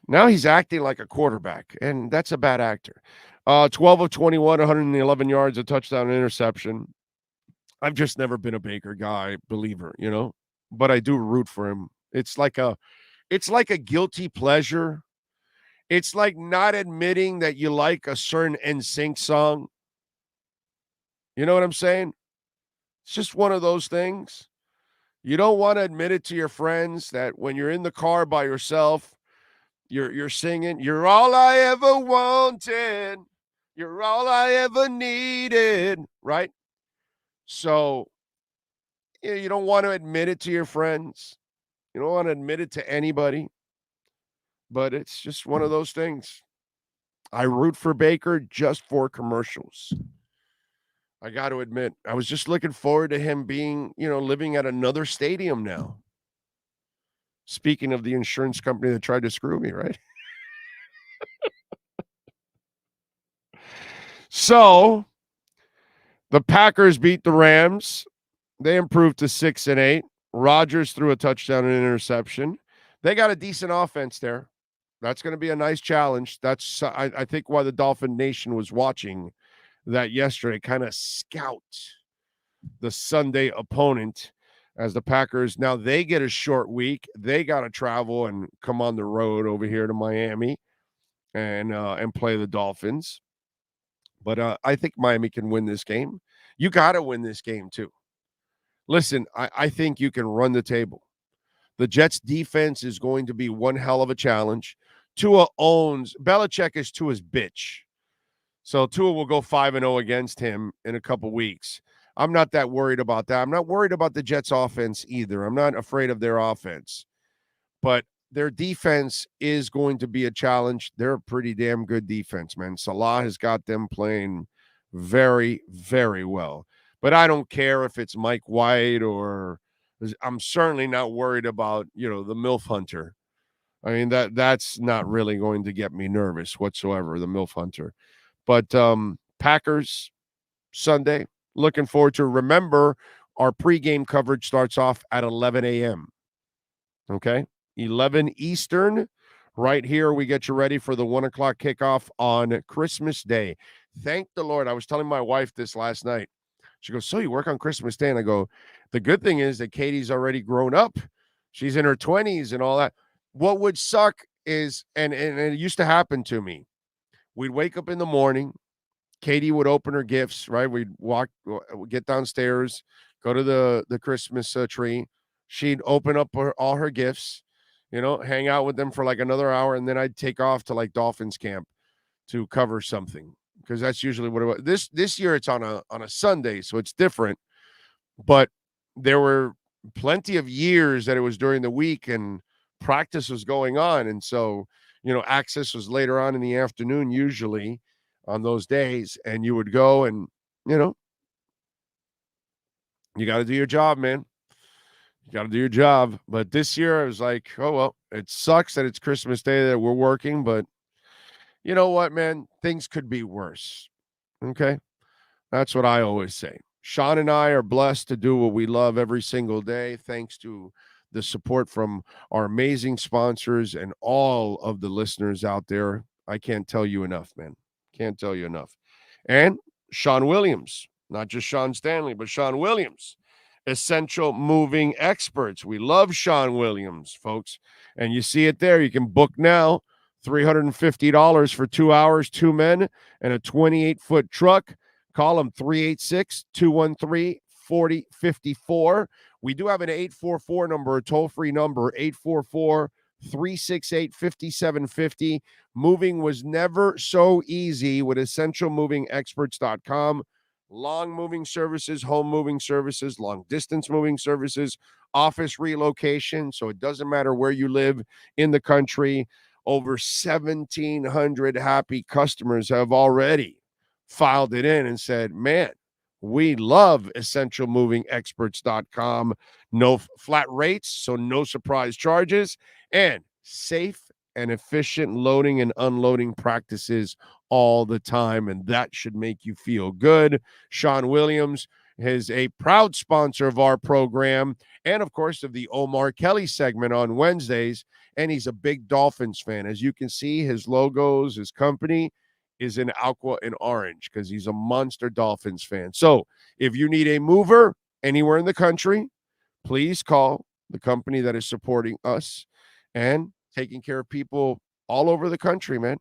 Now he's acting like a quarterback, and that's a bad actor. 12 of 21, 111 yards, a touchdown, an interception. I've just never been a Baker believer, you know, but I do root for him. It's like a guilty pleasure. It's like not admitting that you like a certain NSYNC song. You know what I'm saying? It's just one of those things. You don't want to admit it to your friends that when you're in the car by yourself, you're singing, "You're all I ever wanted. You're all I ever needed," right? So you don't want to admit it to your friends. You don't want to admit it to anybody. But it's just one of those things. I root for Baker just for commercials. I got to admit, I was just looking forward to him being, living at another stadium now. Speaking of the insurance company that tried to screw me, right? So, the Packers beat the Rams. They improved to 6-8. Rodgers threw a touchdown and an interception. They got a decent offense there. That's going to be a nice challenge. That's, I think, why the Dolphin Nation was watching that yesterday, kind of scout the Sunday opponent as the Packers. Now they get a short week. They got to travel and come on the road over here to Miami. and play the Dolphins. But I think Miami can win this game. You got to win this game too. Listen, I think you can run the table. The Jets defense is going to be one hell of a challenge. Belichick is Tua's bitch. So Tua will go 5-0 against him in a couple weeks. I'm not that worried about that. I'm not worried about the Jets offense either. I'm not afraid of their offense. But their defense is going to be a challenge. They're a pretty damn good defense, man. Salah has got them playing very, very well. But I don't care if it's Mike White or I'm certainly not worried about, the MILF Hunter. I mean, that's not really going to get me nervous whatsoever, the MILF Hunter. But Packers Sunday, looking forward to. Remember, our pregame coverage starts off at 11 a.m. Okay? 11 Eastern. Right here, we get you ready for the 1 o'clock kickoff on Christmas Day. Thank the Lord. I was telling my wife this last night. She goes, so you work on Christmas Day? And I go, the good thing is that Katie's already grown up. She's in her 20s and all that. What would suck is, and it used to happen to me, we'd wake up in the morning. Katie would open her gifts, right? We'd get downstairs, go to the Christmas tree. She'd open up all her gifts, hang out with them for like another hour, and then I'd take off to like Dolphins camp to cover something, because that's usually what it was. This year it's on a Sunday, so it's different. But there were plenty of years that it was during the week and practice was going on, and so access was later on in the afternoon usually on those days, and you would go and you got to do your job, man. You got to do your job. But this year I was like, oh well, it sucks that it's Christmas Day that we're working, but you know what, man? Things could be worse. Okay? That's what I always say. Sean and I are blessed to do what we love every single day, thanks to the support from our amazing sponsors and all of the listeners out there. I can't tell you enough, man. Can't tell you enough. And Sean Williams, not just Sean Stanley, but Sean Williams, Essential Moving Experts. We love Sean Williams, folks. And you see it there. You can book now. $350 for 2 hours, 2 men, and a 28-foot truck. Call them 386-213-4054. We do have an 844 number, a toll-free number, 844-368-5750. Moving was never so easy with essentialmovingexperts.com. Long moving services, home moving services, long distance moving services, office relocation. So it doesn't matter where you live in the country. Over 1,700 happy customers have already filed it in and said, man, we love essentialmovingexperts.com. No flat rates, so no surprise charges, and safe and efficient loading and unloading practices all the time, and that should make you feel good. Sean Williams is a proud sponsor of our program and, of course, of the Omar Kelly segment on Wednesdays, and he's a big Dolphins fan. As you can see, his logos, his company is in aqua and orange because he's a monster Dolphins fan. So if you need a mover anywhere in the country, please call the company that is supporting us and taking care of people all over the country, man.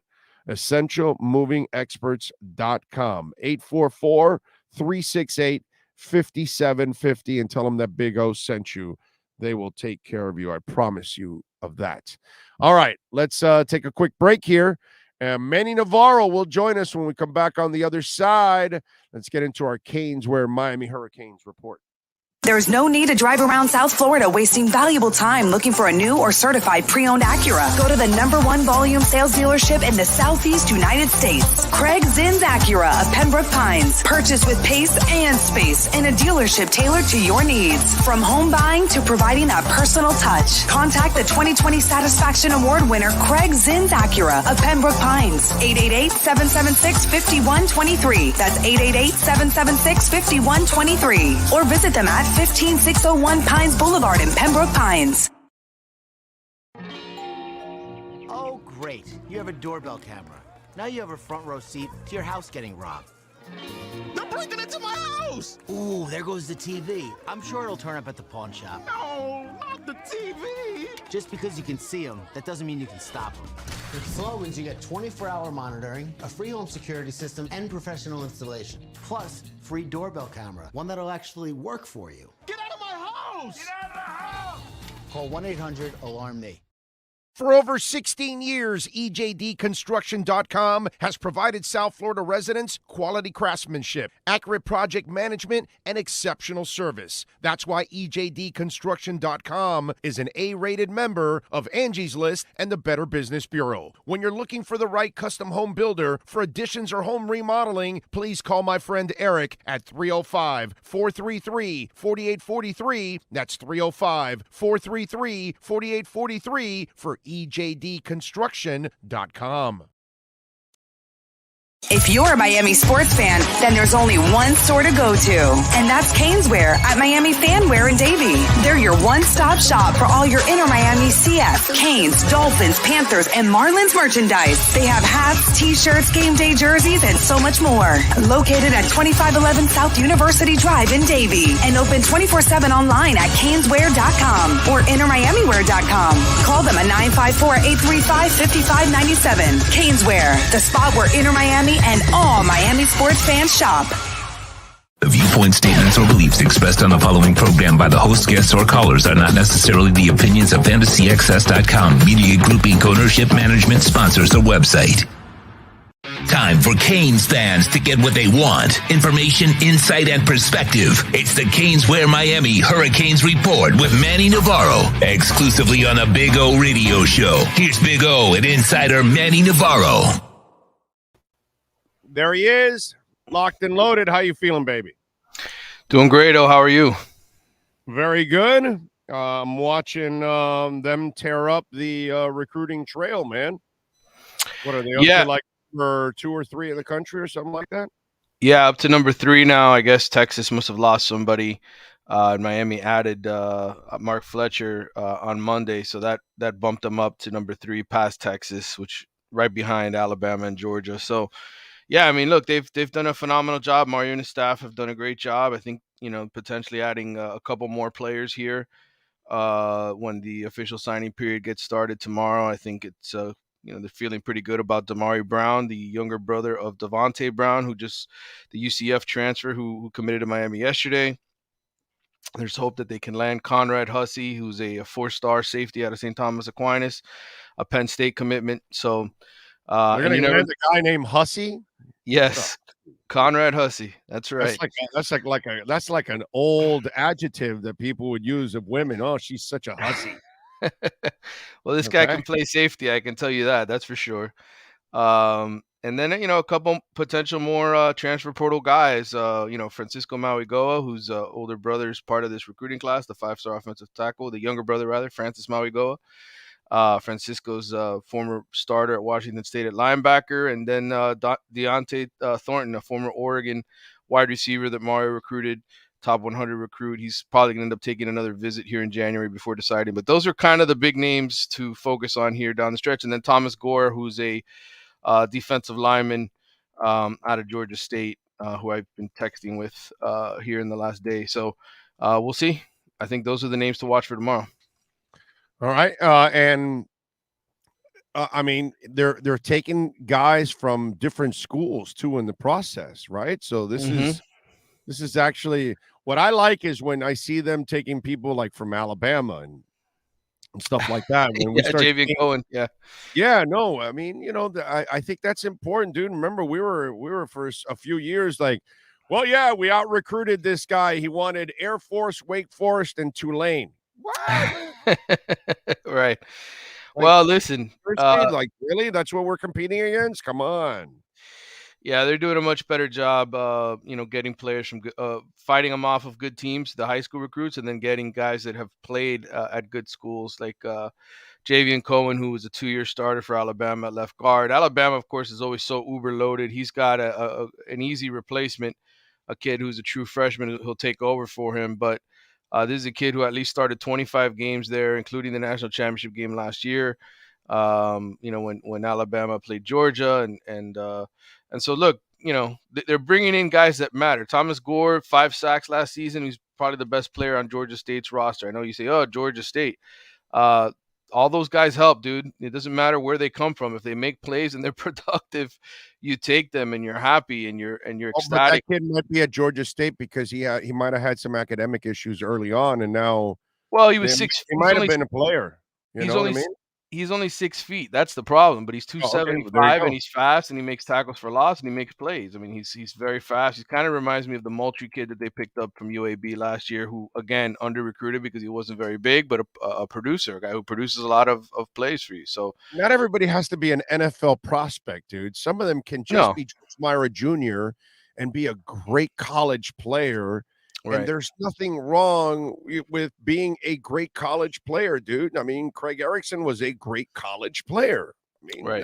EssentialMovingExperts.com. 844-368-5750 and tell them that Big O sent you. They will take care of you. I promise you of that. All right, let's take a quick break here. Manny Navarro will join us when we come back on the other side. Let's get into our Canes Wear Miami Hurricanes report. There's no need to drive around South Florida wasting valuable time looking for a new or certified pre-owned Acura. Go to the #1 volume sales dealership in the Southeast United States. Craig Zinn's Acura of Pembroke Pines. Purchase with pace and space in a dealership tailored to your needs. From home buying to providing that personal touch. Contact the 2020 Satisfaction Award winner Craig Zinn's Acura of Pembroke Pines. 888-776-5123. That's 888-776-5123. Or visit them at 15601 Pines Boulevard in Pembroke Pines. Oh, great. You have a doorbell camera. Now you have a front row seat to your house getting robbed. They're breaking into my house! Ooh, there goes the TV. I'm sure it'll turn up at the pawn shop. No, not the TV! Just because you can see them, that doesn't mean you can stop them. With Slogans, you get 24-hour monitoring, a free home security system, and professional installation. Plus, free doorbell camera, one that'll actually work for you. Get out of my house! Get out of the house! Call 1-800-ALARM-ME. For over 16 years, EJDconstruction.com has provided South Florida residents quality craftsmanship, accurate project management, and exceptional service. That's why EJDconstruction.com is an A-rated member of Angie's List and the Better Business Bureau. When you're looking for the right custom home builder for additions or home remodeling, please call my friend Eric at 305-433-4843. That's 305-433-4843 for EJDconstruction.com. If you're a Miami sports fan, then there's only one store to go to, and that's Caneswear at Miami Fanwear in Davie. They're your one-stop shop for all your inner Miami CF, Canes, Dolphins, Panthers, and Marlins merchandise. They have hats, t-shirts, game day jerseys, and so much more. Located at 2511 South University Drive in Davie, and open 24/7 online at caneswear.com or innermiamiwear.com. Call them at 954-835-5597. Caneswear, the spot where inner Miami and all Miami sports fans shop. The viewpoint statements or beliefs expressed on the following program by the host, guests, or callers are not necessarily the opinions of FantasyXS.com, Media Group Inc. ownership, management, sponsors, or website. Time for Canes fans to get what they want. Information, insight, and perspective. It's the Caneswear Miami Hurricanes Report with Manny Navarro, exclusively on the Big O Radio Show. Here's Big O and insider Manny Navarro. There he is, locked and loaded. How you feeling, baby? Doing great. Oh, how are you? Very good. I'm watching them tear up the recruiting trail, man. What are they up to, like for 2 or 3 in the country or something like that? Yeah, up to number 3 now. I guess Texas must have lost somebody. Miami added Mark Fletcher on Monday, so that bumped them up to number 3 past Texas, which right behind Alabama and Georgia. So yeah, I mean, look, they've done a phenomenal job. Mario and his staff have done a great job. I think, potentially adding a couple more players here when the official signing period gets started tomorrow. I think it's, they're feeling pretty good about Damari Brown, the younger brother of Devontae Brown, the UCF transfer who committed to Miami yesterday. There's hope that they can land Conrad Hussey, who's a 4-star safety out of St. Thomas Aquinas, a Penn State commitment. So they're going to land a guy named Hussey? Yes, Conrad Hussey. That's right. That's like an old adjective that people would use of women. Oh, she's such a hussy. Well, this guy can play safety. I can tell you that. That's for sure. And then a couple potential more transfer portal guys. Francisco Mauigoa, whose older brother is part of this recruiting class, the 5-star offensive tackle, the younger brother rather, Francis Mauigoa. Francisco's former starter at Washington State at linebacker, and then Deontay Thornton, a former Oregon wide receiver that Mario recruited, top 100 recruit. He's probably going to end up taking another visit here in January before deciding. But those are kind of the big names to focus on here down the stretch. And then Thomas Gore, who's a defensive lineman out of Georgia State, who I've been texting with here in the last day. So we'll see. I think those are the names to watch for tomorrow. All right, I mean, they're taking guys from different schools too in the process, right? So this is actually what I like is when I see them taking people like from Alabama and stuff like that. When we start Javian Cohen, no, I mean, I think that's important, dude. Remember, we were for a few years like, well, yeah, we out recruited this guy. He wanted Air Force, Wake Forest, and Tulane. What? Right. Well, listen. Really? That's what we're competing against? Come on. Yeah, they're doing a much better job, getting players from fighting them off of good teams, the high school recruits, and then getting guys that have played at good schools like Javian Cohen, who was a 2-year starter for Alabama at left guard. Alabama, of course, is always so uber loaded. He's got an easy replacement, a kid who's a true freshman who'll take over for him, but this is a kid who at least started 25 games there, including the national championship game last year. When Alabama played Georgia, and so look, they're bringing in guys that matter. Thomas Gore, 5 sacks last season. He's probably the best player on Georgia State's roster. I know you say, oh, Georgia State. All those guys help, dude. It doesn't matter where they come from. If they make plays and they're productive, you take them and you're happy and you're Oh, but that ecstatic. kid might be at Georgia State because he might have had some academic issues early on, and now Well, he was he six. he might have been a player. You He's know what I only mean? he's only 6 feet. That's the problem. But he's Oh, okay. Well, there you 275 go. and he's fast and he makes tackles for loss and he makes plays. I mean, he's very fast. He kind of reminds me of the Moultrie kid that they picked up from UAB last year, who again under recruited because he wasn't very big, but a producer, a guy who produces a lot of plays for you. So Not everybody has to be an NFL prospect, dude. Some of them can just no, be George Myra Jr. and be a great college player. And right, there's nothing wrong with being a great college player, dude. I mean, Craig Erickson was a great college player. I mean, right.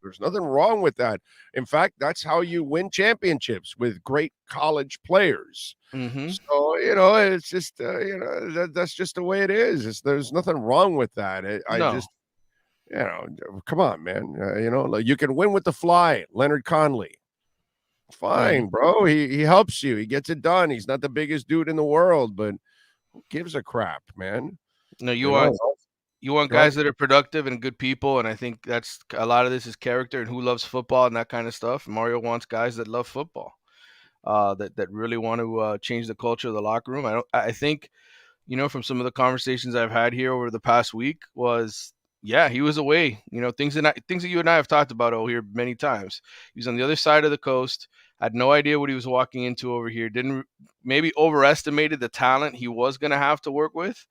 there's nothing wrong with that. In fact, that's how you win championships, with great college players. Mm-hmm. So, it's just, that's just the way it is. There's nothing wrong with that. I No, just, come on, man. Like, you can win with the fly, Leonard Conley. right. Fine, bro. He helps you. He gets it done. He's not the biggest dude in the world, but who gives a crap, man? No, You know? you want Go ahead. guys that are productive and good people, and I think that's a lot of this is character and who loves football and that kind of stuff. Mario wants guys that love football, that really want to change the culture of the locker room. I think, from some of the conversations I've had here over the past week was, yeah, he was away. Things that you and I have talked about here many times. He was on the other side of the coast. Had no idea what he was walking into over here. Didn't maybe overestimated the talent he was going to have to work with,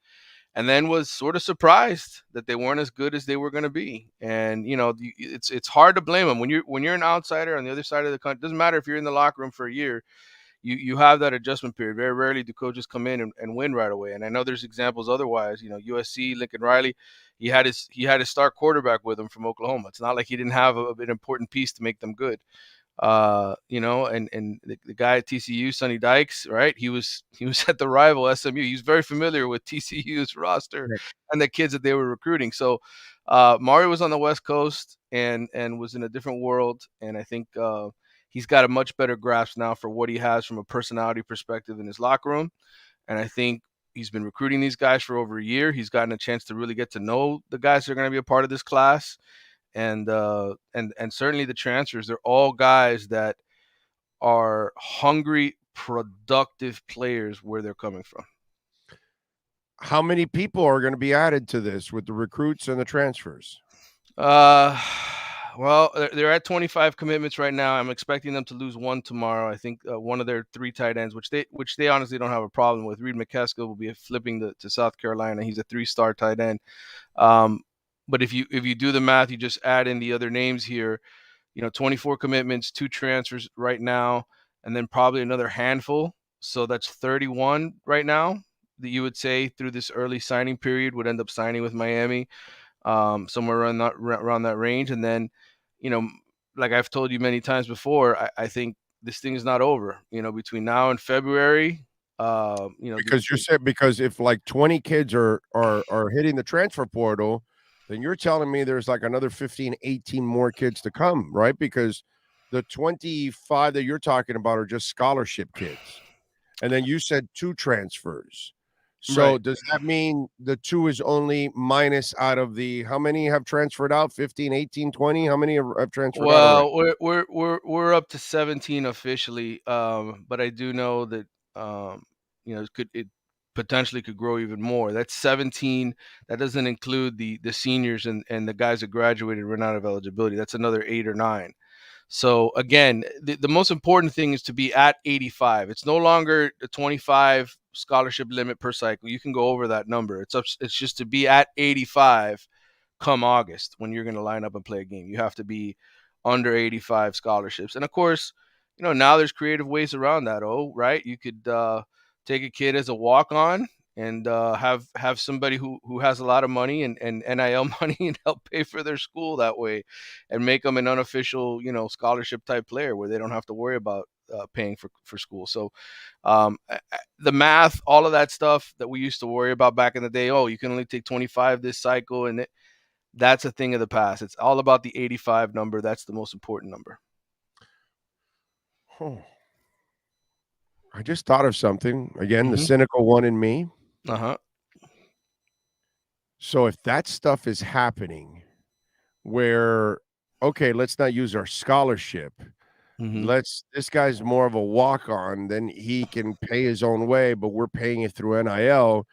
and then was sort of surprised that they weren't as good as they were going to be. And it's hard to blame him when you're an outsider on the other side of the country. Doesn't matter if you're in the locker room for a year. You have that adjustment period. Very rarely do coaches come in and win right away. And I know there's examples otherwise. USC, Lincoln Riley, he had his star quarterback with him from Oklahoma. It's not like he didn't have an important piece to make them good. And the guy at TCU, Sonny Dykes, right? He was at the rival SMU. He was very familiar with TCU's roster and the kids that they were recruiting. So Mario was on the West Coast and was in a different world. And I think he's got a much better grasp now for what he has from a personality perspective in his locker room. And I think he's been recruiting these guys for over a year. He's gotten a chance to really get to know the guys that are going to be a part of this class. And certainly the transfers, they're all guys that are hungry, productive players where they're coming from. How many people are going to be added to this with the recruits and the transfers? Well, they're at 25 commitments right now. I'm expecting them to lose one tomorrow. I think one of their 3 tight ends, which they honestly don't have a problem with. Reed McCaskill will be flipping to South Carolina. He's a 3-star tight end. But if you do the math, you just add in the other names here, 24 commitments, 2 transfers right now, and then probably another handful. So that's 31 right now that you would say through this early signing period would end up signing with Miami, somewhere around that range. And then, like I've told you many times before, I think this thing is not over. Between now and February, because if like 20 kids are hitting the transfer portal, then you're telling me there's like another 15, 18 more kids to come, right? Because the 25 that you're talking about are just scholarship kids. And then you said 2 transfers. So Right. does that mean the 2 is only minus out of the, how many have transferred out? 15, 18, 20? How many have transferred out already? Well, we're up to 17 officially, but I do know that it potentially could grow even more. That's 17. That doesn't include the seniors and the guys that graduated run out of eligibility. That's another 8 or 9. So again, the most important thing is to be at 85. It's no longer the 25 scholarship limit per cycle. You can go over that number. It's just to be at 85 come August when you're going to line up and play a game. You have to be under 85 scholarships. And of course, now there's creative ways around that. Right? You could take a kid as a walk-on and have somebody who has a lot of money and NIL money and help pay for their school that way and make them an unofficial, scholarship type player where they don't have to worry about paying for school. So the math, all of that stuff that we used to worry about back in the day, you can only take 25 this cycle, and that's a thing of the past. It's all about the 85 number. That's the most important number. I just thought of something. Again, the Mhm. cynical one in me. Uh-huh. So if that stuff is happening where, okay, let's not use our scholarship. Mhm. This guy's more of a walk-on, then he can pay his own way, but we're paying it through NIL.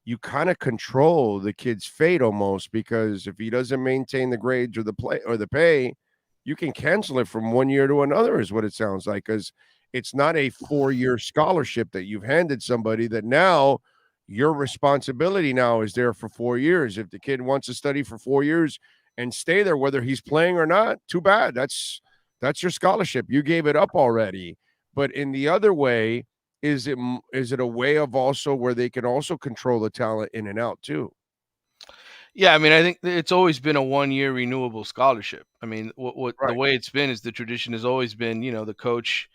You kind of control the kid's fate almost, because if he doesn't maintain the grades or the play or the pay, you can cancel it from one year to another, is what it sounds like, because it's not a 4-year scholarship that you've handed somebody, that now your responsibility now is there for 4 years. If the kid wants to study for 4 years and stay there, whether he's playing or not, too bad. That's your scholarship. You gave it up already. But in the other way, is it a way of also where they can also control the talent in and out too? Yeah, I mean, I think it's always been a 1-year renewable scholarship. I mean, what the Right. way it's been is the tradition has always been, the coach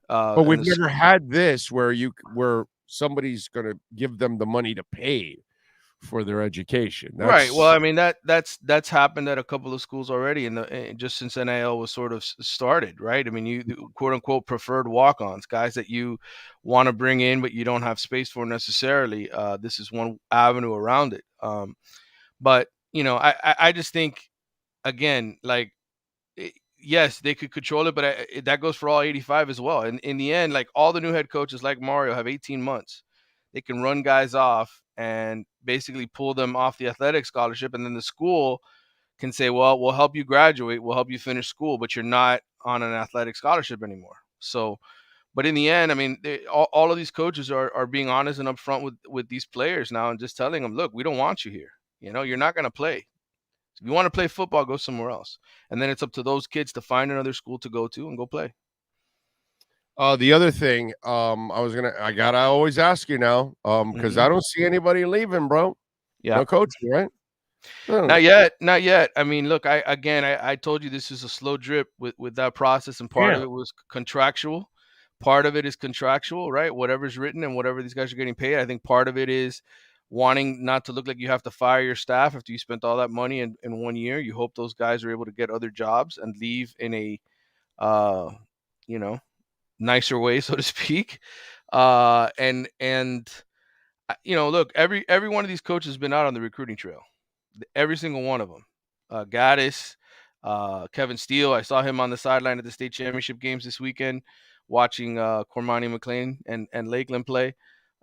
But and we've the never had this where somebody's going to give them the money to pay for their education. Right. Well, That's I mean that's happened at a couple of schools already, just since NIL was sort of started, right? I mean, you the quote unquote preferred walk-ons, guys that you want to bring in, but you don't have space for necessarily. This is one avenue around it. But I just think again, like yes, they could control it, but that goes for all 85 as well. And in the end, like all the new head coaches, like Mario, have 18 months. They can run guys off and basically pull them off the athletic scholarship, and then the school can say, "Well, we'll help you graduate, we'll help you finish school, but you're not on an athletic scholarship anymore." So, but in the end, I mean, all of these coaches are being honest and upfront with these players now, and just telling them, "Look, we don't want you here. You're not going to play. If you want to play football, go somewhere else." And then it's up to those kids to find another school to go to and go play. the other thing. I gotta always ask you now, because Mhm. I don't see anybody leaving, bro. Yeah. No coaching, right? No. Not yet, not yet. I mean, look, I told you this is a slow drip with that process, and part Yeah. of it was contractual. Part of it is contractual, right? Whatever's written and whatever these guys are getting paid. I think part of it is wanting not to look like you have to fire your staff after you spent all that money in 1 year. You hope those guys are able to get other jobs and leave in a uh, you know, nicer way, so to speak. And look, every one of these coaches has been out on the recruiting trail. Every single one of them. Gaddis, Kevin Steele. I saw him on the sideline at the state championship games this weekend, watching Cormani McLean and Lakeland play.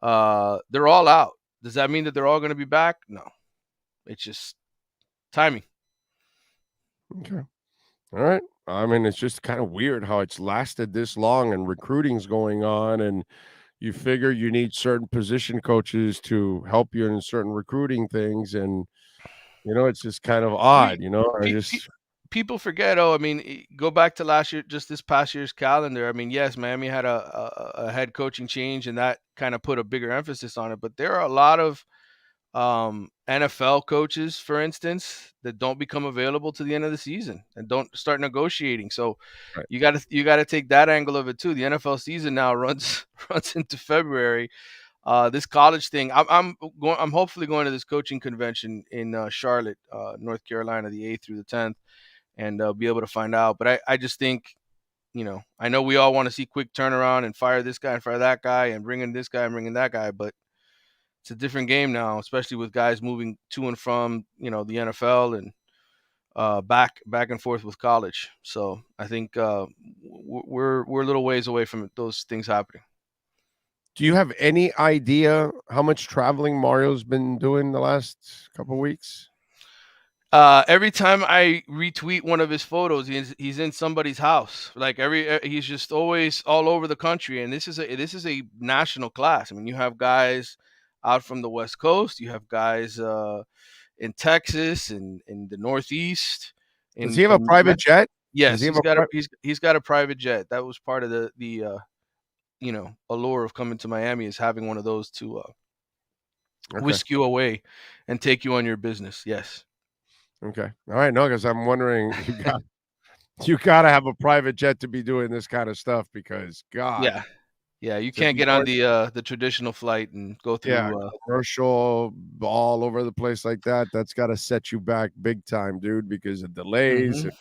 They're all out. Does that mean that they're all going to be back? No. It's just timing. Okay. All right. I mean, it's just kind of weird how it's lasted this long and recruiting's going on, and you figure you need certain position coaches to help you in certain recruiting things, and it's just kind of I mean, odd. I pe- pe- just people forget. Oh, I mean, go back to last year, just this past year's calendar. I mean, yes, Miami had a head coaching change, and that kind of put a bigger emphasis on it. But there are a lot of NFL coaches, for instance, that don't become available to the end of the season and don't start negotiating. So right. you gotta take that angle of it too. The NFL season now runs runs into February. This college thing, I'm hopefully going to this coaching convention in Charlotte, North Carolina, the 8th through the 10th, and be able to find out. But I just think, I know we all want to see quick turnaround and fire this guy and fire that guy and bring in this guy and bring in that guy, but it's a different game now, especially with guys moving to and from, the NFL and back and forth with college. So I think we're a little ways away from those things happening. Do you have any idea how much traveling Mario's been doing the last couple weeks? Every time I retweet one of his photos, he's in somebody's house. Like he's just always all over the country, and this is a national class. I mean, you have guys out from the West Coast, you have guys in Texas and in the Northeast. Does he have a private jet? Does Yes, he have he's got a private jet. That was part of the allure of coming to Miami, is having one of those to Okay. whisk you away and take you on your business. Yes. Okay. All right. No, because I'm wondering, you got to have a private jet to be doing this kind of stuff, because God, Yeah. Yeah, you to can't be get on going, the traditional flight and go yeah, through. commercial all over the place like that. That's got to set you back big time, dude, because of delays Mhm. and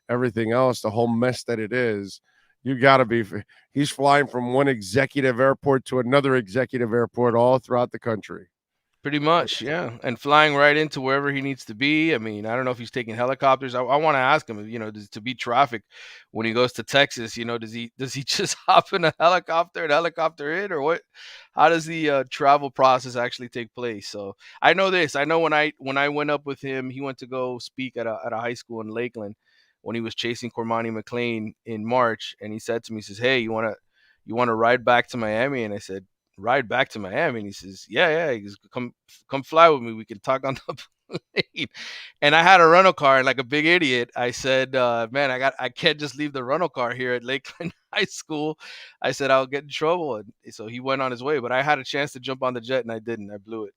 everything else, the whole mess that it is. You got to be. He's flying from one executive airport to another executive airport all throughout the country. Pretty much, yeah, and flying right into wherever he needs to be. I mean, I don't know if he's taking helicopters. I want to ask him, to beat traffic when he goes to Texas. Does he just hop in a helicopter and helicopter in, or what? How does the travel process actually take place? So I know this. I know when I went up with him, he went to go speak at a high school in Lakeland when he was chasing Cormani McLean in March, and he said to me, he says, "Hey, you wanna ride back to Miami?" And I said, ride back to Miami. And he says, yeah. He goes, come fly with me. We can talk on the plane. And I had a rental car, and like a big idiot, I said, man, I can't just leave the rental car here at Lakeland High School. I said, I'll get in trouble. And so he went on his way, but I had a chance to jump on the jet and I didn't. I blew it.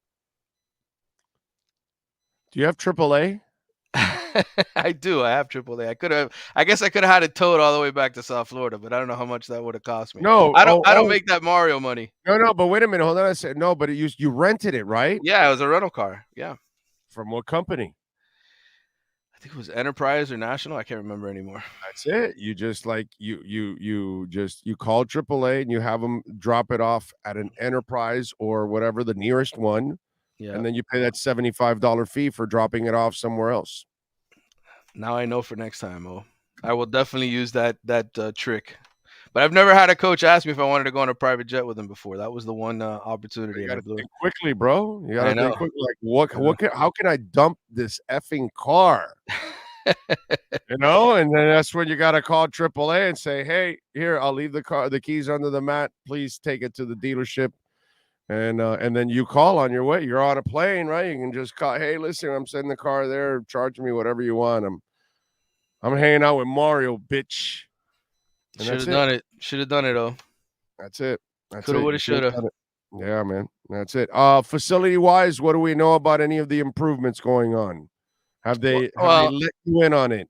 Do you have AAA? I do. I have AAA. I guess I could have had it towed all the way back to South Florida, but I don't know how much that would have cost me. No, I don't make that Mario money. No, but wait a minute. Hold on. I said no, but you rented it, right? Yeah, it was a rental car. Yeah. From what company? I think it was Enterprise or National. I can't remember anymore. That's it. You just like you call AAA and you have them drop it off at an Enterprise or whatever the nearest one. Yeah. And then you pay that $75 fee for dropping it off somewhere else. Now I know for next time. Oh, I will definitely use that trick. But I've never had a coach ask me if I wanted to go on a private jet with him before. That was the one opportunity. You got to think quickly, bro. You got to think quickly. Like, how can I dump this effing car? And then that's when you got to call AAA and say, hey, here, I'll leave the keys under the mat. Please take it to the dealership. And then you call on your way. You're on a plane, right? You can just call, hey, listen, I'm sending the car there. Charge me whatever you want. I'm hanging out with Mario, bitch. Should have done it. Should have done it, though. That's it. Coulda, woulda, shoulda. Yeah, man. That's it. Facility-wise, what do we know about any of the improvements going on? Have they let you in on it?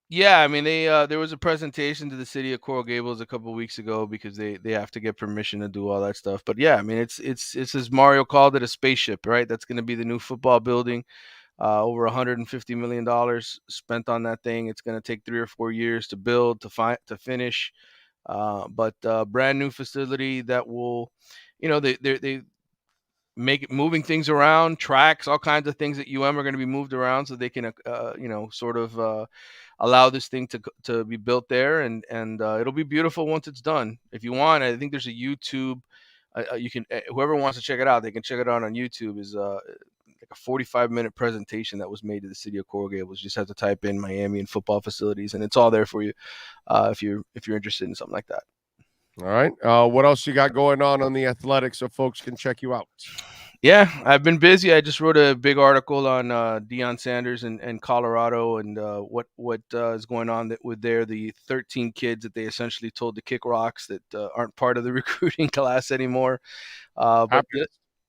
Yeah, I mean, there was a presentation to the city of Coral Gables a couple of weeks ago because they have to get permission to do all that stuff. But yeah, I mean, it's as Mario called it, a spaceship, right? That's going to be the new football building. Over $150 million spent on that thing. It's going to take 3 or 4 years to build, to finish. But brand new facility that will, they make it, moving things around, tracks, all kinds of things at UM are going to be moved around so they can, allow this thing to be built there, and it'll be beautiful once it's done. If you want, I think there's a YouTube. You can, whoever wants to check it out, they can check it out on YouTube. Is like a 45-minute presentation that was made to the city of Coral Gables. You just have to type in Miami and football facilities, and it's all there for you if you're interested in something like that. All right. What else you got going on the athletics so folks can check you out? Yeah, I've been busy. I just wrote a big article on Deion Sanders and Colorado and what is going on with the 13 kids that they essentially told to kick rocks that aren't part of the recruiting class anymore. But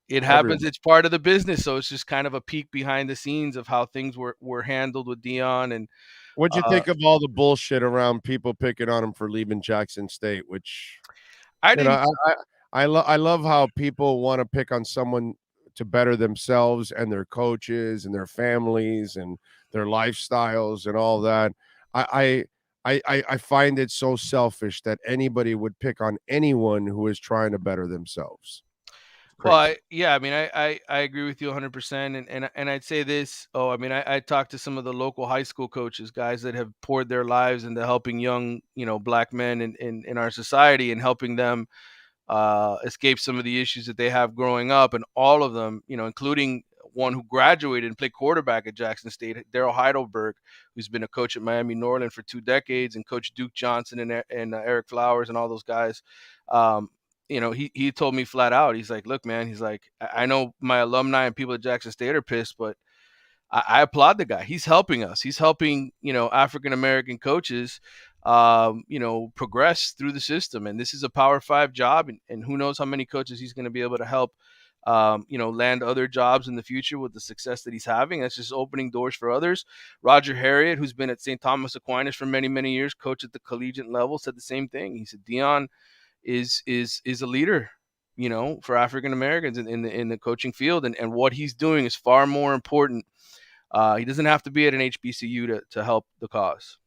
it happens. It's part of the business. So it's just kind of a peek behind the scenes of how things were handled with Deion. And what'd you think of all the bullshit around people picking on him for leaving Jackson State? Which I love how people want to pick on someone to better themselves and their coaches and their families and their lifestyles and all that. I find it so selfish that anybody would pick on anyone who is trying to better themselves. Well, I agree with you 100%. And I'd say this. I talked to some of the local high school coaches, guys that have poured their lives into helping young, black men in our society and helping them escape some of the issues that they have growing up. And all of them, including one who graduated and played quarterback at Jackson State, Daryl Heidelberg, who's been a coach at Miami Norland for 2 decades, and Coach Duke Johnson and Eric Flowers and all those guys. He told me flat out, he's like, look, man, he's like, I know my alumni and people at Jackson State are pissed, but I applaud the guy. He's helping us. He's helping, African-American coaches, progress through the system. And this is a Power 5 job. And who knows how many coaches he's going to be able to help, land other jobs in the future with the success that he's having. That's just opening doors for others. Roger Harriet, who's been at St. Thomas Aquinas for many, many years, coach at the collegiate level, said the same thing. He said, Deion is a leader, for African Americans in the coaching field, and what he's doing is far more important. He doesn't have to be at an HBCU to help the cause.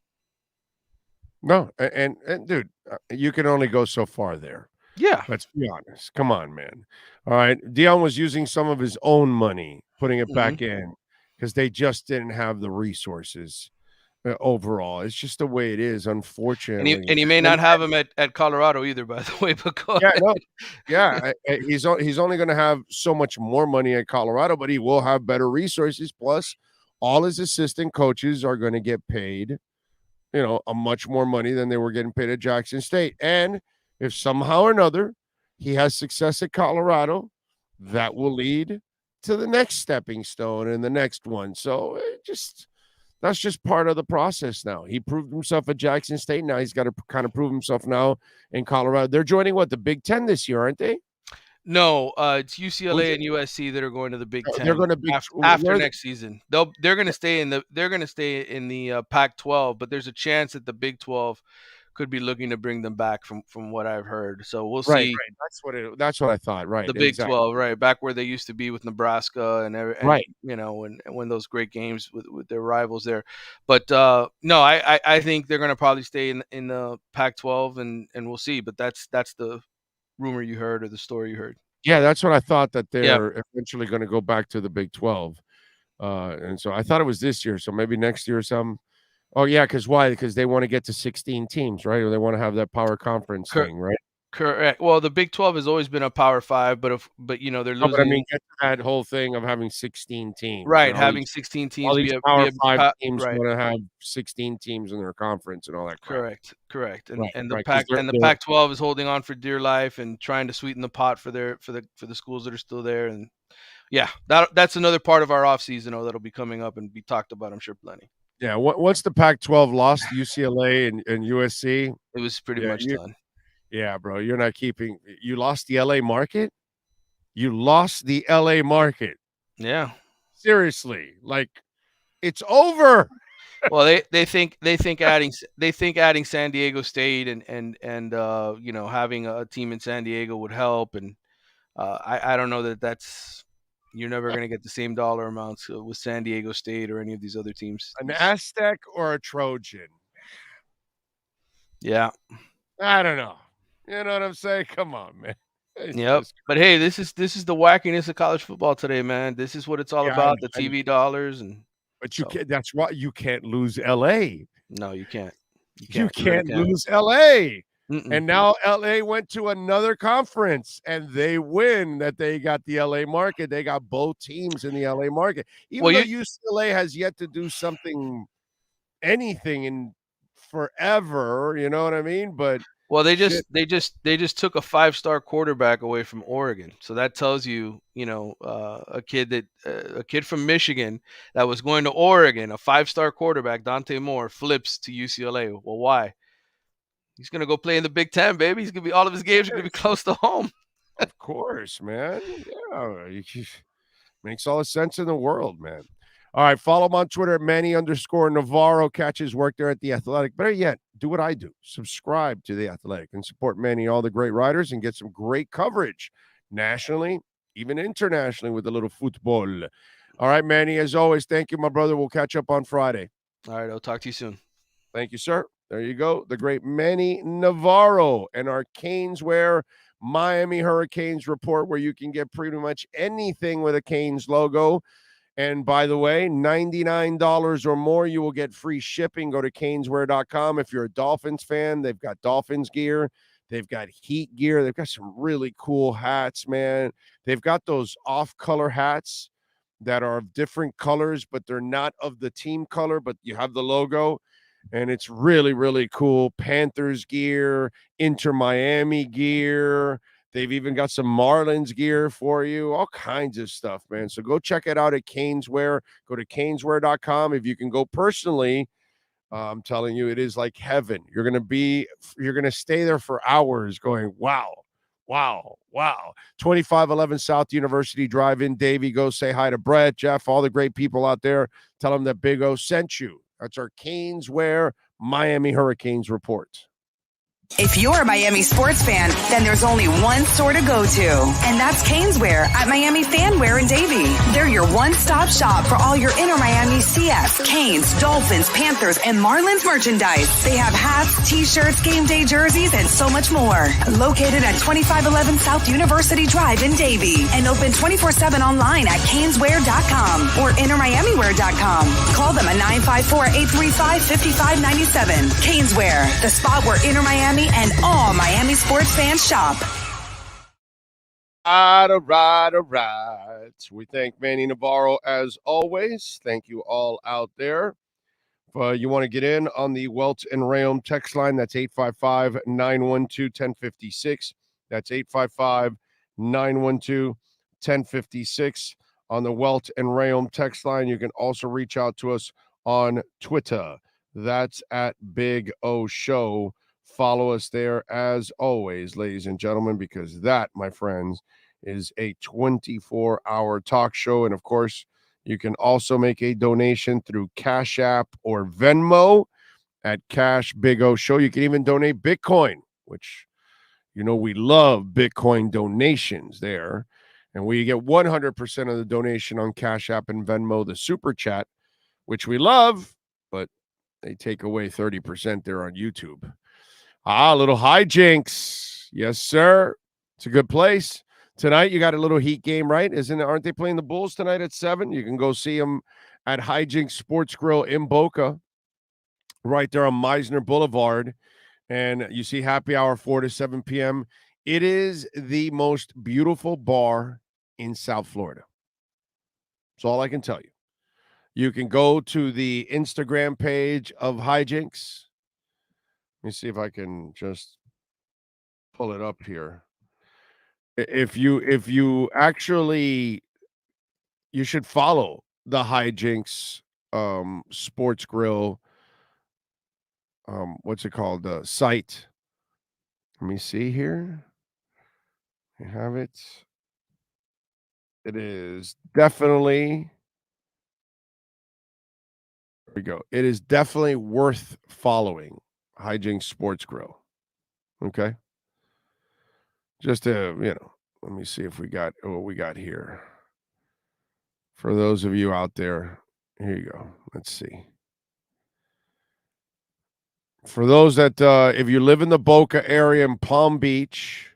No, and dude, you can only go so far there. Yeah. Let's be honest. Come on, man. All right. Dion was using some of his own money, putting it Mhm. back in because they just didn't have the resources overall. It's just the way it is, unfortunately. And he may And not have him at Colorado either, by the way, but go yeah, ahead. no, yeah, he's only going to have so much more money at Colorado, but he will have better resources. Plus, all his assistant coaches are going to get paid, a much more money than they were getting paid at Jackson State. And if somehow or another he has success at Colorado, that will lead to the next stepping stone and the next one. So that's just part of the process now. He proved himself at Jackson State. Now he's got to kind of prove himself now in Colorado. They're joining the Big Ten this year, aren't they? No, it's UCLA and USC that are going to the Big Ten. They're going to after next season. They're going to stay in the Pac-12, but there's a chance that the Big 12 could be looking to bring them back from what I've heard. So we'll see. Right. That's what I thought. Right. The Big 12, right, back where they used to be with Nebraska and right. When those great games with their rivals there. But no, I think they're going to probably stay in the Pac-12 and we'll see. But that's the rumor you heard or the story you heard. Yeah, that's what I thought, that they're eventually going to go back to the Big 12. And so I thought it was this year. So maybe next year or something. Oh, yeah, because why? Because they want to get to 16 teams, right? Or they want to have that power conference thing, right? Correct. Well, the Big 12 has always been a Power 5, but they're losing. No, but I mean, get to that whole thing of having 16 teams. Right, having 16 teams. All these Power 5 teams want to have 16 teams in their conference and all that crap. Correct. And right, and the right, Pac-12 is holding on for dear life and trying to sweeten the pot for the schools that are still there. And yeah, that's another part of our offseason that'll be coming up and be talked about, I'm sure, plenty. Yeah, once the Pac-12 lost UCLA and USC, it was pretty much done. Yeah, bro, you're not keeping. You lost the LA market. You lost the LA market. Yeah, seriously, like it's over. Well, they think adding San Diego State and having a team in San Diego would help, and I don't know that's. You're never going to get the same dollar amounts with San Diego State or any of these other teams. An Aztec or a Trojan? Yeah. I don't know. You know what I'm saying? Come on, man. Yep. But hey, this is the wackiness of college football today, man. This is what it's all about, the TV dollars. But you can't. That's why you can't lose LA. No, you can't. You can't lose LA. And now LA went to another conference and they win that they got the LA market. They got both teams in the LA market. Even though UCLA has yet to do anything in forever, you know what I mean? But they just took a 5-star quarterback away from Oregon. So that tells you, a kid from Michigan that was going to Oregon, a 5-star quarterback, Dante Moore, flips to UCLA. Well, why? He's going to go play in the Big Ten, baby. He's going to be all of his games are going to be close to home. Of course, man. Yeah, makes all the sense in the world, man. All right, follow him on Twitter at Manny_Navarro. Catch his work there at The Athletic. Better yet, do what I do. Subscribe to The Athletic and support Manny, all the great writers, and get some great coverage nationally, even internationally with a little football. All right, Manny, as always, thank you, my brother. We'll catch up on Friday. All right, I'll talk to you soon. Thank you, sir. There you go. The great Manny Navarro and our Caneswear Miami Hurricanes report, where you can get pretty much anything with a Canes logo. And by the way, $99 or more, you will get free shipping. Go to caneswear.com. If you're a Dolphins fan, they've got Dolphins gear. They've got Heat gear. They've got some really cool hats, man. They've got those off-color hats that are of different colors, but they're not of the team color, but you have the logo. And it's really, really cool. Panthers gear, Inter Miami gear. They've even got some Marlins gear for you, all kinds of stuff, man. So go check it out at Caneswear. Go to caneswear.com. If you can go personally, I'm telling you, it is like heaven. You're going to stay there for hours going, wow. 2511 South University Drive-In. Davey, go say hi to Brett, Jeff, all the great people out there. Tell them that Big O sent you. That's our Caneswear Miami Hurricanes report. If you're a Miami sports fan, then there's only one store to go to, and that's Caneswear at Miami Fanwear in Davie. They're your one-stop shop for all your Inter Miami CF, Canes, Dolphins, Panthers, and Marlins merchandise. They have hats, t-shirts, game day jerseys, and so much more. Located at 2511 South University Drive in Davie, and open 24/7 online at caneswear.com or intermiamiwear.com. Call them at 954-835-5597. Caneswear, the spot where Inter Miami and all Miami sports fans shop. All right. We thank Manny Navarro as always. Thank you all out there. If you want to get in on the Welt and Rayom text line, that's 855-912-1056. That's 855-912-1056 on the Welt and Rayom text line. You can also reach out to us on Twitter. That's at Big O Show. Follow us there as always, ladies and gentlemen, because that, my friends, is a 24-hour talk show. And of course, you can also make a donation through Cash App or Venmo at Cash Big O Show. You can even donate Bitcoin, which, you know, we love Bitcoin donations there. And we get 100% of the donation on Cash App and Venmo, the Super Chat, which we love, but they take away 30% there on YouTube. A little hijinks. Yes, sir. It's a good place. Tonight, you got a little Heat game, right? Aren't they playing the Bulls tonight at 7? You can go see them at Hijinks Sports Grill in Boca, right there on Meisner Boulevard. And you see happy hour 4 to 7 p.m. It is the most beautiful bar in South Florida. That's all I can tell you. You can go to the Instagram page of Hijinks. Let me see if I can just pull it up here. If you actually, you should follow the Hijinks Sports Grill. What's it called? The site. Let me see here. You have it. It is definitely. There we go. It is definitely worth following. Hijinks Sports Grill. Okay. Just to, let me see if we got what we got here. For those of you out there, here you go. Let's see. For those that, if you live in the Boca area in Palm Beach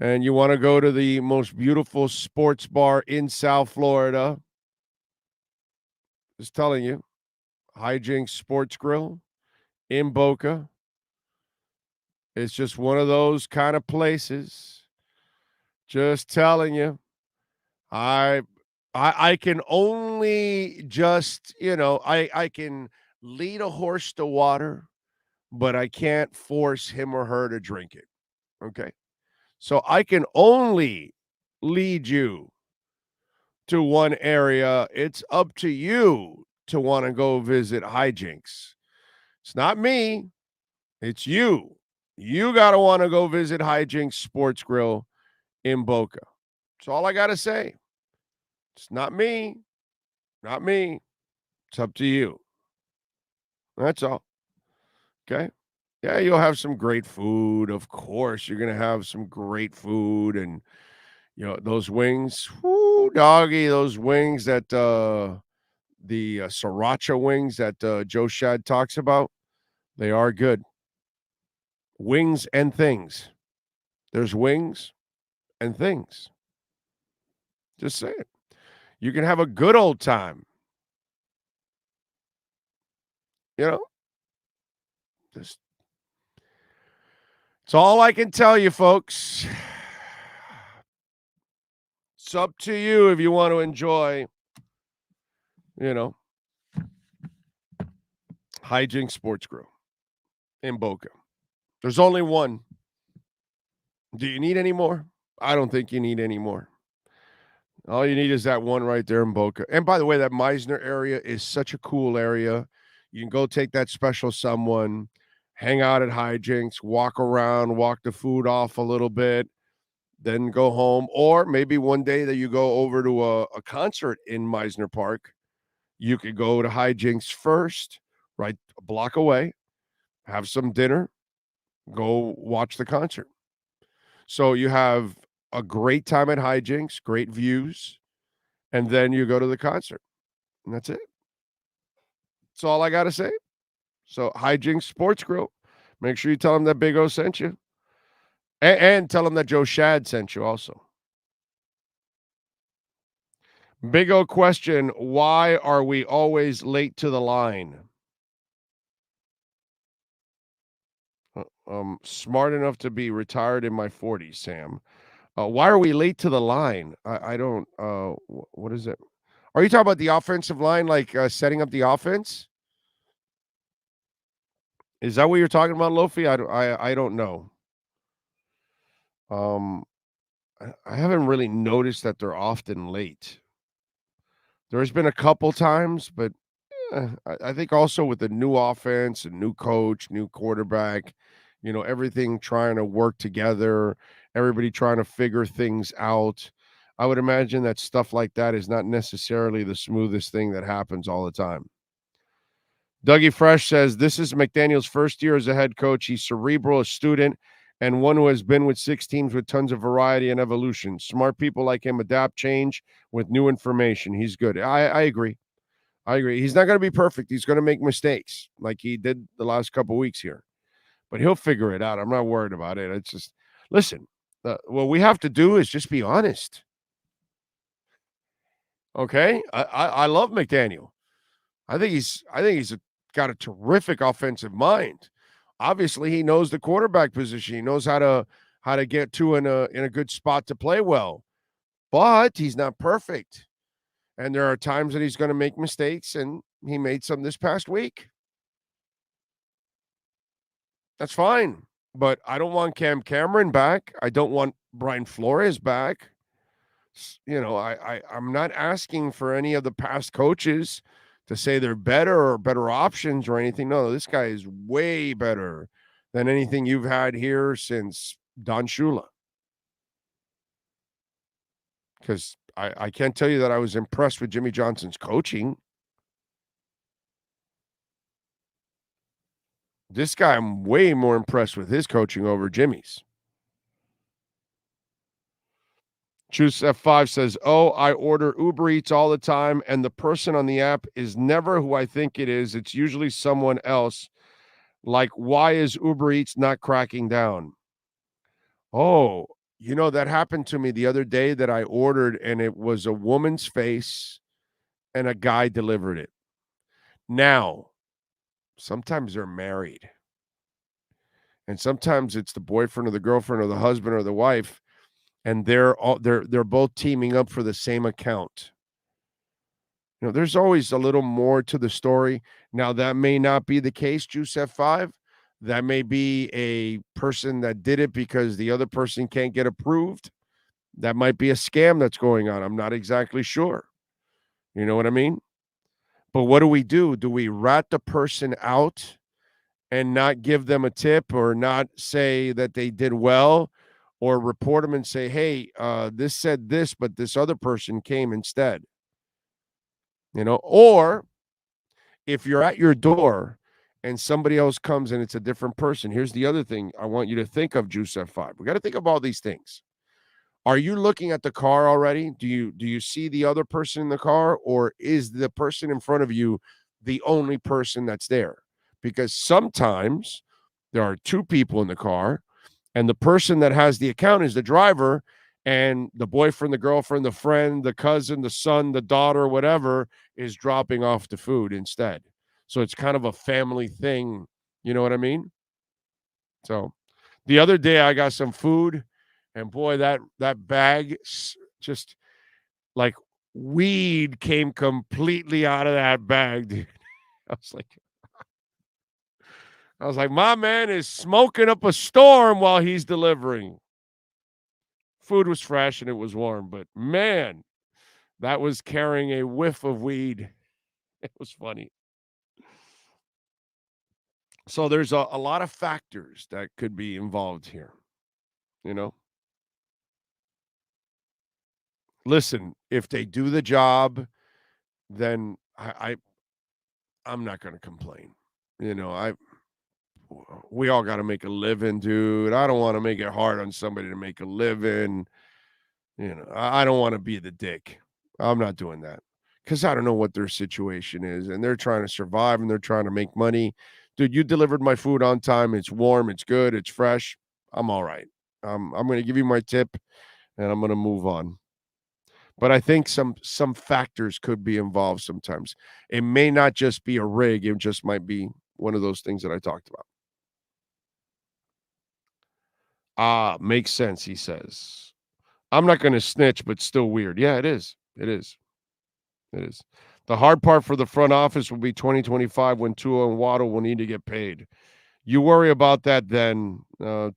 and you want to go to the most beautiful sports bar in South Florida, just telling you, Hijinks Sports Grill in Boca. It's just one of those kind of places. Just telling you, I can only just, I can lead a horse to water, but I can't force him or her to drink it. Okay. So I can only lead you to one area. It's up to you to want to go visit Hijinks. It's not me. It's you. You got to want to go visit Hijinks Sports Grill in Boca. That's all I got to say. It's not me. Not me. It's up to you. That's all. Okay. Yeah, you'll have some great food. Of course, you're going to have some great food. And, those wings, whoo, doggy, those wings that the sriracha wings that Joe Shad talks about, they are good. Wings and things. There's wings and things. Just say it. You can have a good old time. Just it's all I can tell you, folks. It's up to you if you want to enjoy, Hijinks Sports Grill in Boca. There's only one. Do you need any more? I don't think you need any more. All you need is that one right there in Boca. And by the way, that Meisner area is such a cool area. You can go take that special someone, hang out at Hijinks, walk around, walk the food off a little bit, then go home. Or maybe one day that you go over to a concert in Meisner Park, you could go to Hijinks first, right a block away, have some dinner, go watch the concert. So you have a great time at Hijinks, great views, and then you go to the concert. And that's it. That's all I got to say. So Hijinks Sports Grill. Make sure you tell them that Big O sent you. And tell them that Joe Shad sent you also. Big O question, why are we always late to the line? Smart enough to be retired in my 40s, Sam. Why are we late to the line? I don't, what is it? Are you talking about the offensive line, like setting up the offense? Is that what you're talking about, Lofi? I don't know. I haven't really noticed that they're often late. There's been a couple times, but I think also with the new offense and new coach, new quarterback, everything trying to work together, everybody trying to figure things out. I would imagine that stuff like that is not necessarily the smoothest thing that happens all the time. Dougie Fresh says, this is McDaniel's first year as a head coach. He's cerebral, a student, and one who has been with 6 teams with tons of variety and evolution. Smart people like him adapt, change with new information. He's good. I agree. I agree. He's not going to be perfect. He's going to make mistakes like he did the last couple of weeks here. But he'll figure it out. I'm not worried about it. It's just, listen, what we have to do is just be honest. Okay? I love McDaniel. I think he's got a terrific offensive mind. Obviously, he knows the quarterback position. He knows how to get to in a good spot to play well. But he's not perfect. And there are times that he's going to make mistakes, and he made some this past week. That's fine. But I don't want Cam Cameron back. I don't want Brian Flores back. I'm not asking for any of the past coaches to say they're better or better options or anything. No, this guy is way better than anything you've had here since Don Shula. Because I can't tell you that I was impressed with Jimmy Johnson's coaching. This guy, I'm way more impressed with his coaching over Jimmy's. Choose F5 says, I order Uber Eats all the time, and the person on the app is never who I think it is. It's usually someone else. Like, why is Uber Eats not cracking down? Oh, that happened to me the other day that I ordered, and it was a woman's face, and a guy delivered it. Now, sometimes they're married, and sometimes it's the boyfriend or the girlfriend or the husband or the wife, and they're both teaming up for the same account. There's always a little more to the story. Now, that may not be the case, Juice F5. That may be a person that did it because the other person can't get approved. That might be a scam that's going on. I'm not exactly sure. You know what I mean? But what do? Do we rat the person out and not give them a tip or not say that they did well, or report them and say, hey, this said this, but this other person came instead? Or if you're at your door and somebody else comes and it's a different person, here's the other thing I want you to think of, Juice F5. We got to think of all these things. Are you looking at the car already? Do you see the other person in the car, or is the person in front of you the only person that's there? Because sometimes there are 2 people in the car, and the person that has the account is the driver, and the boyfriend, the girlfriend, the friend, the cousin, the son, the daughter, whatever, is dropping off the food instead. So it's kind of a family thing. You know what I mean? So the other day I got some food, and boy, that bag, just like weed came completely out of that bag, dude. I was like, my man is smoking up a storm while he's delivering. Food was fresh and it was warm, but man, that was carrying a whiff of weed. It was funny. So there's a lot of factors that could be involved here. Listen, if they do the job, then I'm not going to complain. we all got to make a living, dude. I don't want to make it hard on somebody to make a living. You know, I don't want to be the dick. I'm not doing that because I don't know what their situation is, and they're trying to survive and they're trying to make money. Dude, you delivered my food on time. It's warm. It's good. It's fresh. I'm all right. I'm going to give you my tip, and I'm going to move on. But I think some factors could be involved sometimes. It may not just be a rig. It just might be one of those things that I talked about. Makes sense, he says. I'm not going to snitch, but still weird. Yeah, it is. It is. It is. The hard part for the front office will be 2025 when Tua and Waddle will need to get paid. You worry about that then.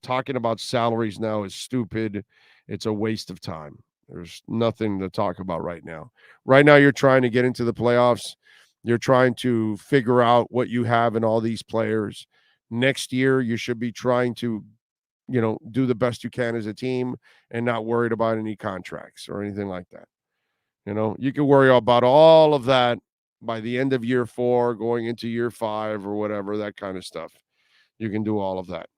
Talking about salaries now is stupid. It's a waste of time. There's nothing to talk about right now. Right now, you're trying to get into the playoffs. You're trying to figure out what you have in all these players. Next year, you should be trying to, do the best you can as a team and not worried about any contracts or anything like that. You can worry about all of that by the end of year 4, going into year 5 or whatever, that kind of stuff. You can do all of that.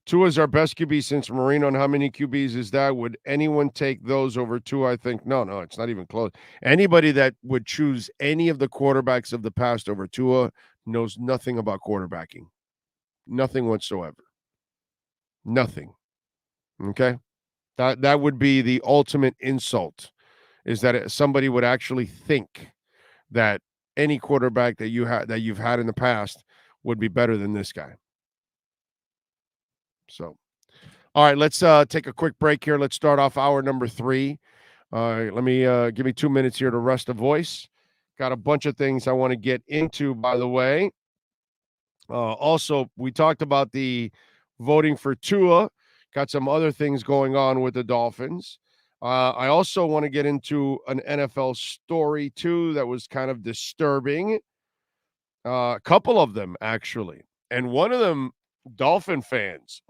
Tua is our best QB since Marino. And how many QBs is that? Would anyone take those over Tua? I think no, it's not even close. Anybody that would choose any of the quarterbacks of the past over Tua knows nothing about quarterbacking. Nothing whatsoever. Nothing. Okay? That would be the ultimate insult, is that somebody would actually think that any quarterback that you've had in the past would be better than this guy. So, all right, let's take a quick break here. Let's start off hour number 3. Let me give me 2 minutes here to rest a voice. Got a bunch of things I want to get into, by the way. Also, we talked about the voting for Tua. Got some other things going on with the Dolphins. I also want to get into an NFL story, too, that was kind of disturbing. A couple of them, actually. And one of them, Dolphin fans.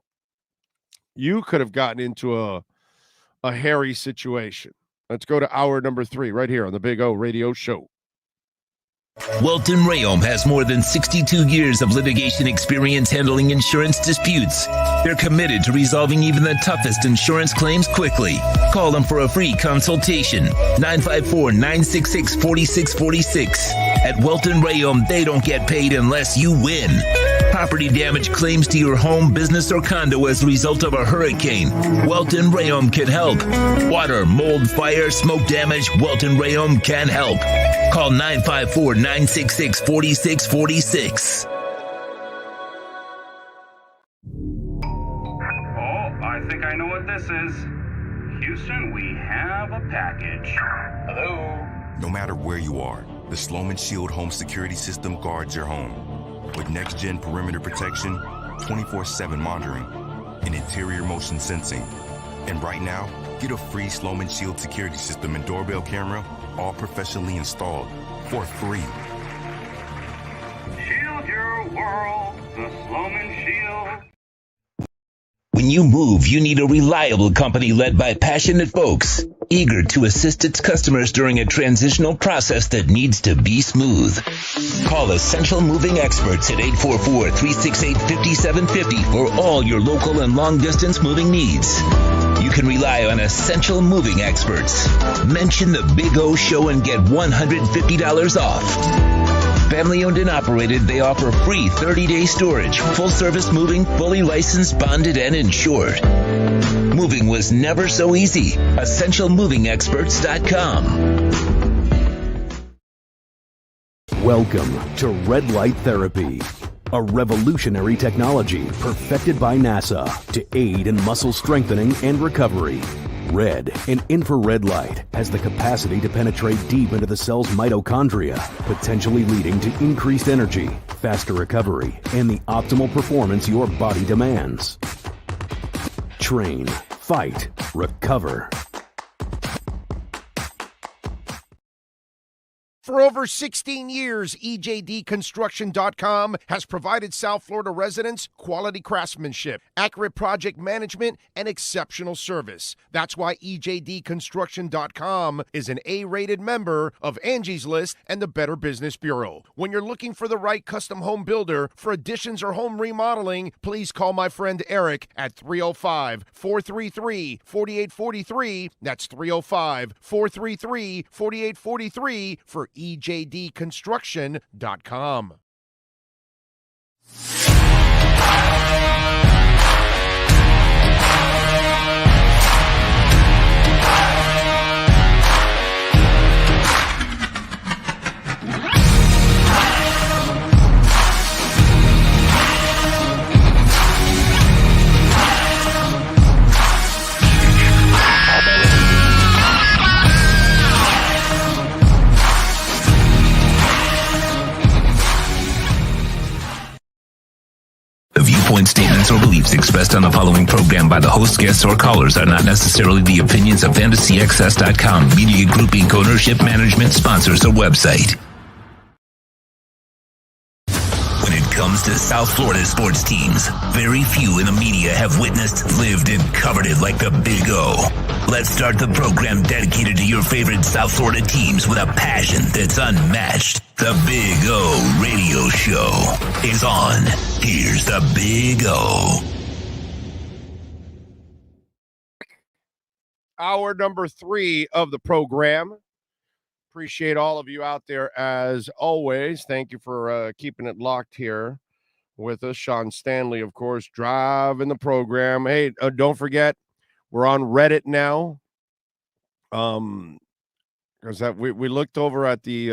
You could have gotten into a hairy situation. Let's go to hour number 3 right here on the Big O Radio Show. Welton Rayom has more than 62 years of litigation experience handling insurance disputes. They're committed to resolving even the toughest insurance claims quickly. Call them for a free consultation. 954-966-4646. At Welton Rayom, they don't get paid unless you win. Property damage claims to your home, business, or condo as a result of a hurricane. Welton Rayom can help. Water, mold, fire, smoke damage, Welton Rayom can help. Call 954-966-4646. I think I know what this is. Houston, we have a package. Hello? No matter where you are, the Sloman Shield home security system guards your home. With next-gen perimeter protection, 24/7 monitoring, and interior motion sensing. And right now, get a free Sloman Shield security system and doorbell camera, all professionally installed, for free. Shield your world, the Sloman Shield. When you move, you need a reliable company led by passionate folks, eager to assist its customers during a transitional process that needs to be smooth. Call Essential Moving Experts at 844-368-5750 for all your local and long-distance moving needs. You can rely on Essential Moving Experts. Mention the Big O Show and get $150 off. Family owned and operated, they offer free 30-day storage, full-service moving, fully licensed, bonded, and insured. Moving was never so easy. EssentialMovingExperts.com. Welcome to Red Light Therapy, a revolutionary technology perfected by NASA to aid in muscle strengthening and recovery. Red, an infrared light, has the capacity to penetrate deep into the cell's mitochondria, potentially leading to increased energy, faster recovery, and the optimal performance your body demands. Train, fight, recover. For over 16 years, EJDConstruction.com has provided South Florida residents quality craftsmanship, accurate project management, and exceptional service. That's why EJDConstruction.com is an A-rated member of Angie's List and the Better Business Bureau. When you're looking for the right custom home builder for additions or home remodeling, please call my friend Eric at 305-433-4843. That's 305-433-4843 for EJDConstruction.com. The viewpoint statements or beliefs expressed on the following program by the host, guests, or callers are not necessarily the opinions of FantasyXS.com, Media Group Inc., ownership, management, sponsors, or website. When it comes to South Florida sports teams, very few in the media have witnessed, lived, and covered it like the Big O. Let's start the program dedicated to your favorite South Florida teams with a passion that's unmatched. The Big O Radio Show is on. Here's the Big O. Hour number 3 of the program. Appreciate all of you out there as always. Thank you for keeping it locked here with us. Sean Stanley, of course, driving the program. Hey, don't forget, we're on Reddit now. Because that we looked over at the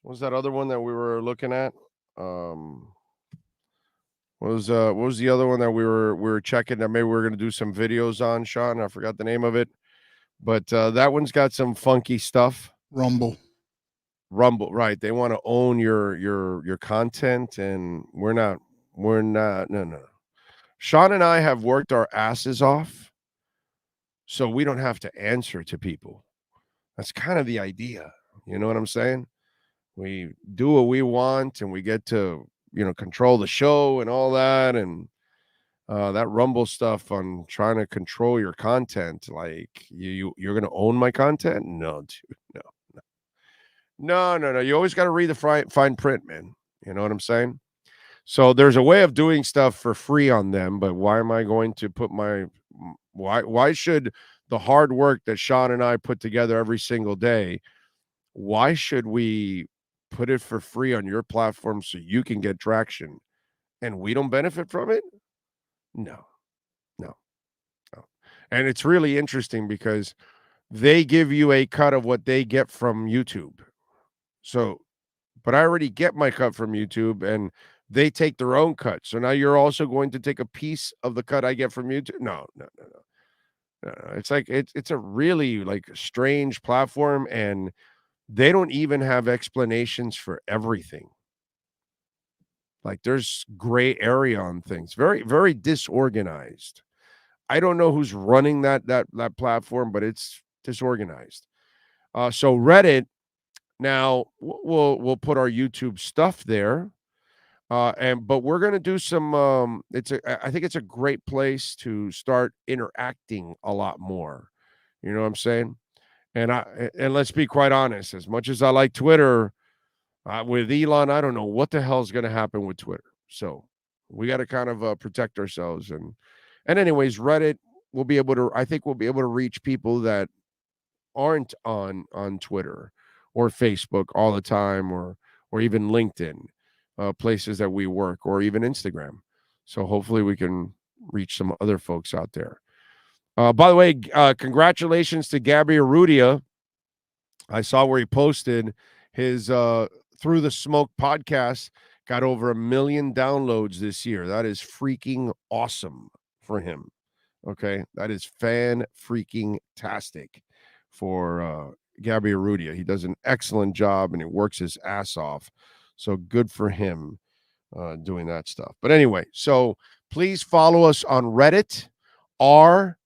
what was that other one that we were looking at? What was the other one that we were checking that maybe we were going to do some videos on, Sean? I forgot the name of it. But that one's got some funky stuff. Rumble, right. They want to own your content, and we're not. No. Sean and I have worked our asses off, so we don't have to answer to people. That's kind of the idea. You know what I'm saying? We do what we want, and we get to, control the show and all that, and that Rumble stuff on trying to control your content. Like you're going to own my content? No, dude, no. You always got to read the fine print, man. You know what I'm saying? So there's a way of doing stuff for free on them, but why am I going to put why should the hard work that Sean and I put together every single day, why should we put it for free on your platform so you can get traction and we don't benefit from it? No. And it's really interesting because they give you a cut of what they get from YouTube. So, but I already get my cut from YouTube and they take their own cut. So now you're also going to take a piece of the cut I get from YouTube? No. It's like, it's a really like strange platform, and they don't even have explanations for everything. Like there's gray area on things. Very, very disorganized. I don't know who's running that platform, but it's disorganized. So Reddit, now we'll put our YouTube stuff there. But we're going to do some, I think it's a great place to start interacting a lot more. You know what I'm saying? And let's be quite honest, as much as I like Twitter, with Elon, I don't know what the hell is going to happen with Twitter. So we got to kind of protect ourselves. And anyways, Reddit, I think we'll be able to reach people that aren't on Twitter or Facebook all the time, or even LinkedIn, places that we work, or even Instagram. So hopefully we can reach some other folks out there. By the way, congratulations to Gabby Arrudia. I saw where he posted his Through the Smoke podcast, got over 1 million downloads this year. That is freaking awesome for him. Okay, that is fan-freaking-tastic for Gabby Arrudia. He does an excellent job, and he works his ass off. So good for him doing that stuff. But anyway, so please follow us on Reddit, r/Big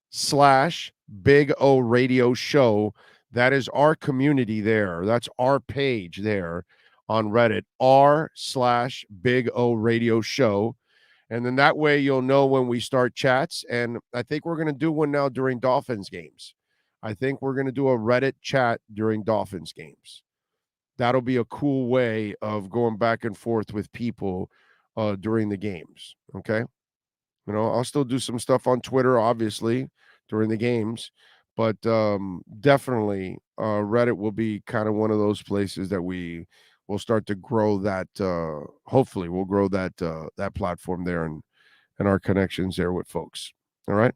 O Radio Show. That is our community there. That's our page there on Reddit, r/Big O Radio Show. And then that way you'll know when we start chats. And I think we're going to do one now during Dolphins games. I think we're going to do a Reddit chat during Dolphins games. That'll be a cool way of going back and forth with people during the games. Okay. I'll still do some stuff on Twitter, obviously, during the games. But definitely Reddit will be kind of one of those places that we will start to grow that. Hopefully we'll grow that that platform there and our connections there with folks. All right.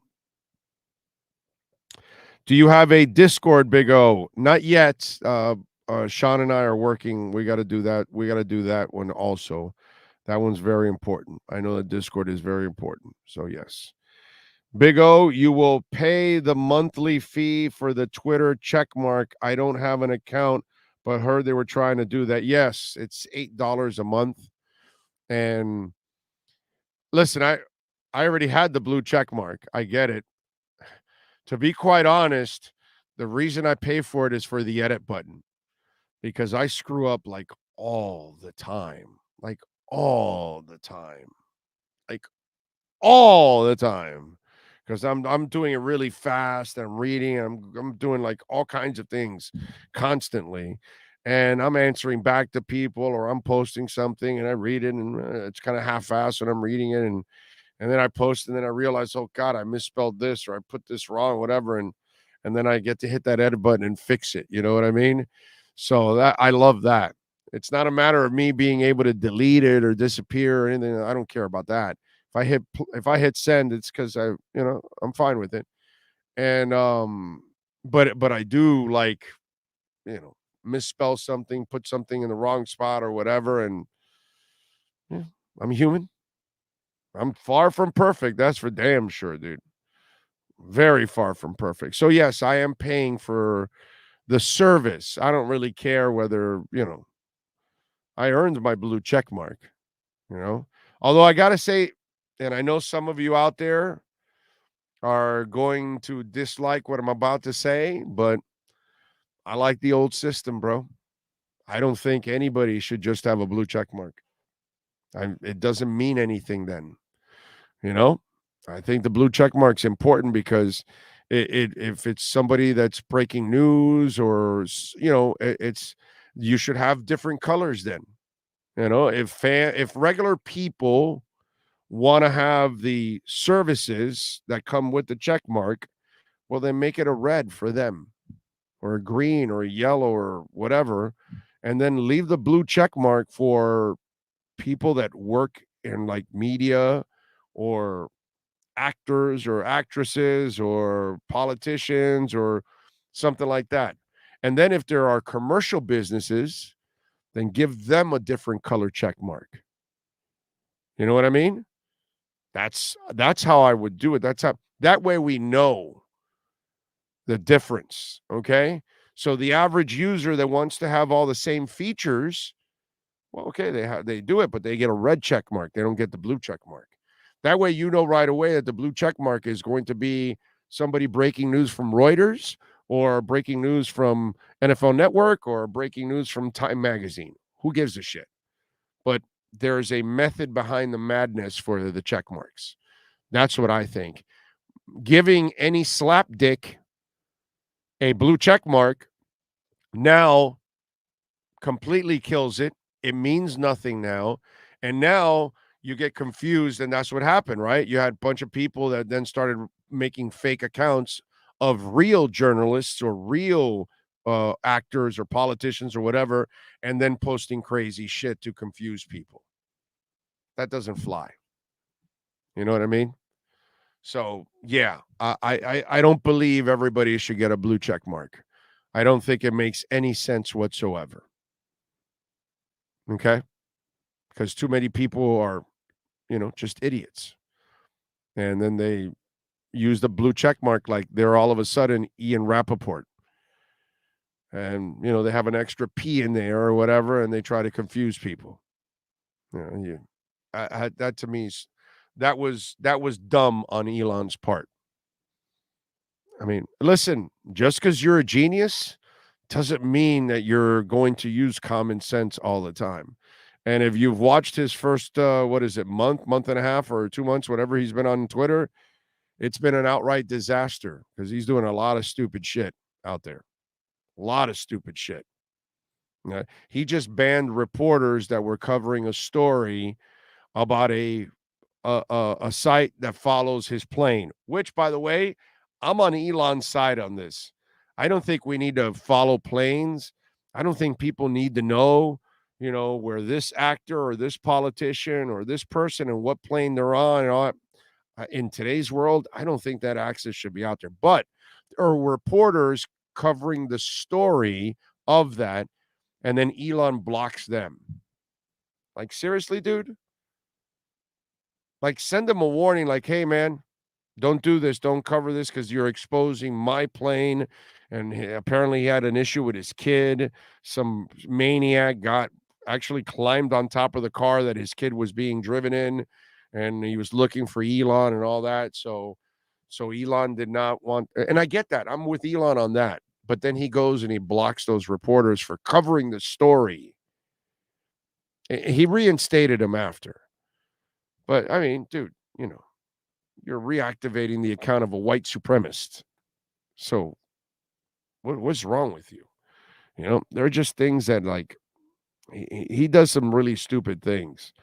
Do you have a Discord, Big O? Not yet. Sean and I are working. We got to do that. We got to do that one also. That one's very important. I know that Discord is very important. So yes. Big O, you will pay the monthly fee for the Twitter check mark. I don't have an account, but heard they were trying to do that. Yes, it's $8 a month. And listen, I already had the blue check mark. I get it. To be quite honest, the reason I pay for it is for the edit button, because I screw up like all the time. Like all the time. Like all the time. Because I'm doing it really fast. I'm reading. I'm doing like all kinds of things constantly, and I'm answering back to people, or I'm posting something and I read it, and it's kind of half-assed when I'm reading it, and then I post, and then I realize, oh God, I misspelled this, or I put this wrong, whatever, and then I get to hit that edit button and fix it. You know what I mean? So that I love that. It's not a matter of me being able to delete it or disappear or anything. I don't care about that. If I hit send, it's because I'm fine with it. And but I do, like, misspell something, put something in the wrong spot or whatever, and yeah, I'm human. I'm far from perfect. That's for damn sure, dude. Very far from perfect. So yes, I am paying for the service. I don't really care whether, I earned my blue check mark, Although I got to say, and I know some of you out there are going to dislike what I'm about to say, but I like the old system, bro. I don't think anybody should just have a blue check mark. It doesn't mean anything then. I think the blue check mark's important because if it's somebody that's breaking news, or you should have different colors then. If regular people want to have the services that come with the check mark, well, then make it a red for them, or a green, or a yellow, or whatever, and then leave the blue check mark for people that work in like media, or actors or actresses or politicians or something like that. And then if there are commercial businesses, then give them a different color check mark. You know what I mean? That's how I would do it. That way we know the difference, okay? So the average user that wants to have all the same features, well, okay, they do it, but they get a red check mark. They don't get the blue check mark. That way you know right away that the blue check mark is going to be somebody breaking news from Reuters, or breaking news from NFL Network, or breaking news from Time Magazine. Who gives a shit? But there's a method behind the madness for the check marks. That's what I think. Giving any slapdick a blue check mark now completely kills it. It means nothing now. And now you get confused, and that's what happened, right? You had a bunch of people that then started making fake accounts of real journalists, or real actors or politicians or whatever, and then posting crazy shit to confuse people. That doesn't fly. You know what I mean? So yeah, I don't believe everybody should get a blue check mark. I don't think it makes any sense whatsoever. Okay? Because too many people are, just idiots. And then they use the blue check mark like they're all of a sudden Ian Rappaport. And, they have an extra P in there or whatever, and they try to confuse people. That to me, that was dumb on Elon's part. I mean, listen, just because you're a genius doesn't mean that you're going to use common sense all the time. And if you've watched his first, month and a half or 2 months, whatever he's been on Twitter, it's been an outright disaster because he's doing a lot of stupid shit out there. A lot of stupid shit. He just banned reporters that were covering a story about a site that follows his plane, which, by the way, I'm on Elon's side on this. I don't think we need to follow planes. I don't think people need to know, where this actor or this politician or this person and what plane they're on and all that. In today's world, I don't think that access should be out there. But there are reporters covering the story of that, and then Elon blocks them. Like, seriously, dude? Like, send them a warning like, hey, man, don't do this. Don't cover this because you're exposing my plane. And apparently he had an issue with his kid. Some maniac actually climbed on top of the car that his kid was being driven in. And he was looking for Elon and all that. So Elon did not want, and I get that. I'm with Elon on that. But then he goes and he blocks those reporters for covering the story. He reinstated him after. But, I mean, dude, you're reactivating the account of a white supremacist. So what's wrong with you? There are just things that, like, he does some really stupid things,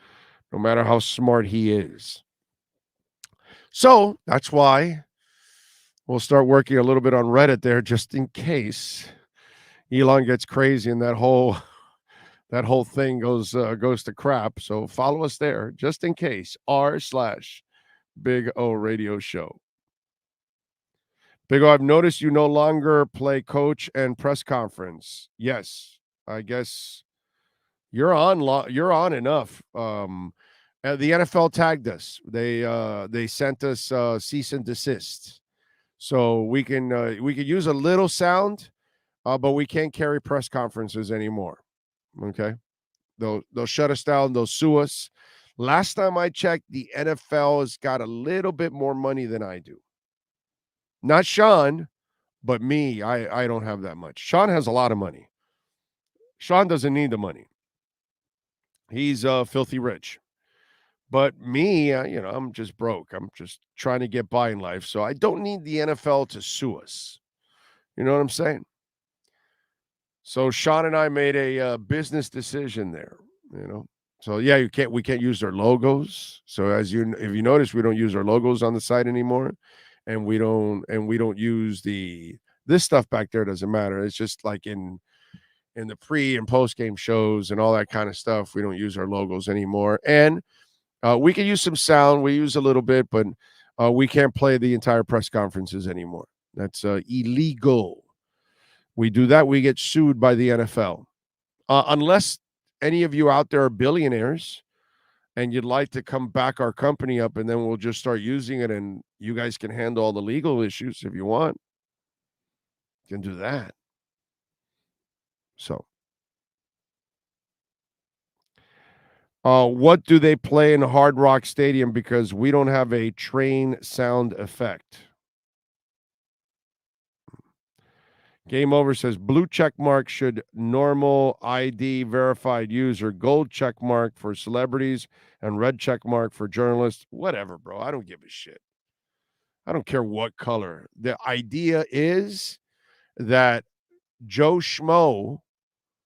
no matter how smart he is. So that's why we'll start working a little bit on Reddit there, just in case Elon gets crazy and that whole thing goes to crap. So follow us there, just in case. r/Big O Radio Show. Big O, I've noticed you no longer play coach and press conference. Yes, I guess you're on enough. The NFL tagged us. They sent us cease and desist, so we can use a little sound, but we can't carry press conferences anymore. Okay, they'll shut us down. They'll sue us. Last time I checked, the NFL has got a little bit more money than I do. Not Sean, but me. I don't have that much. Sean has a lot of money. Sean doesn't need the money. He's filthy rich. But me, I'm just broke. I'm just trying to get by in life. So I don't need the NFL to sue us. You know what I'm saying? So Sean and I made a business decision there, So yeah, we can't use their logos. So if you notice, we don't use our logos on the site anymore. And we don't use this stuff back there. Doesn't matter. It's just like in the pre and post game shows and all that kind of stuff. We don't use our logos anymore. And we can use some sound. We use a little bit, but we can't play the entire press conferences anymore. That's illegal. We do that, we get sued by the NFL. Unless any of you out there are billionaires and you'd like to come back our company up, and then we'll just start using it, and you guys can handle all the legal issues if you want. You can do that. So, what do they play in Hard Rock Stadium? Because we don't have a train sound effect. Game Over says blue check mark should normal ID verified user, gold check mark for celebrities, and red check mark for journalists. Whatever, bro. I don't give a shit. I don't care what color. The idea is that Joe Schmo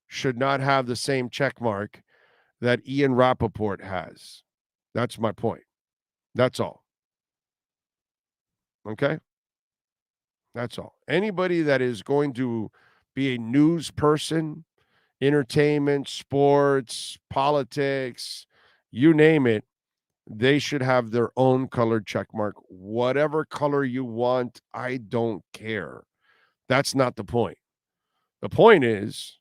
should not have the same check mark that Ian Rappaport has. That's my point. That's all. Okay? That's all. Anybody that is going to be a news person, entertainment, sports, politics, you name it, they should have their own colored check mark. Whatever color you want, I don't care. That's not the point. The point is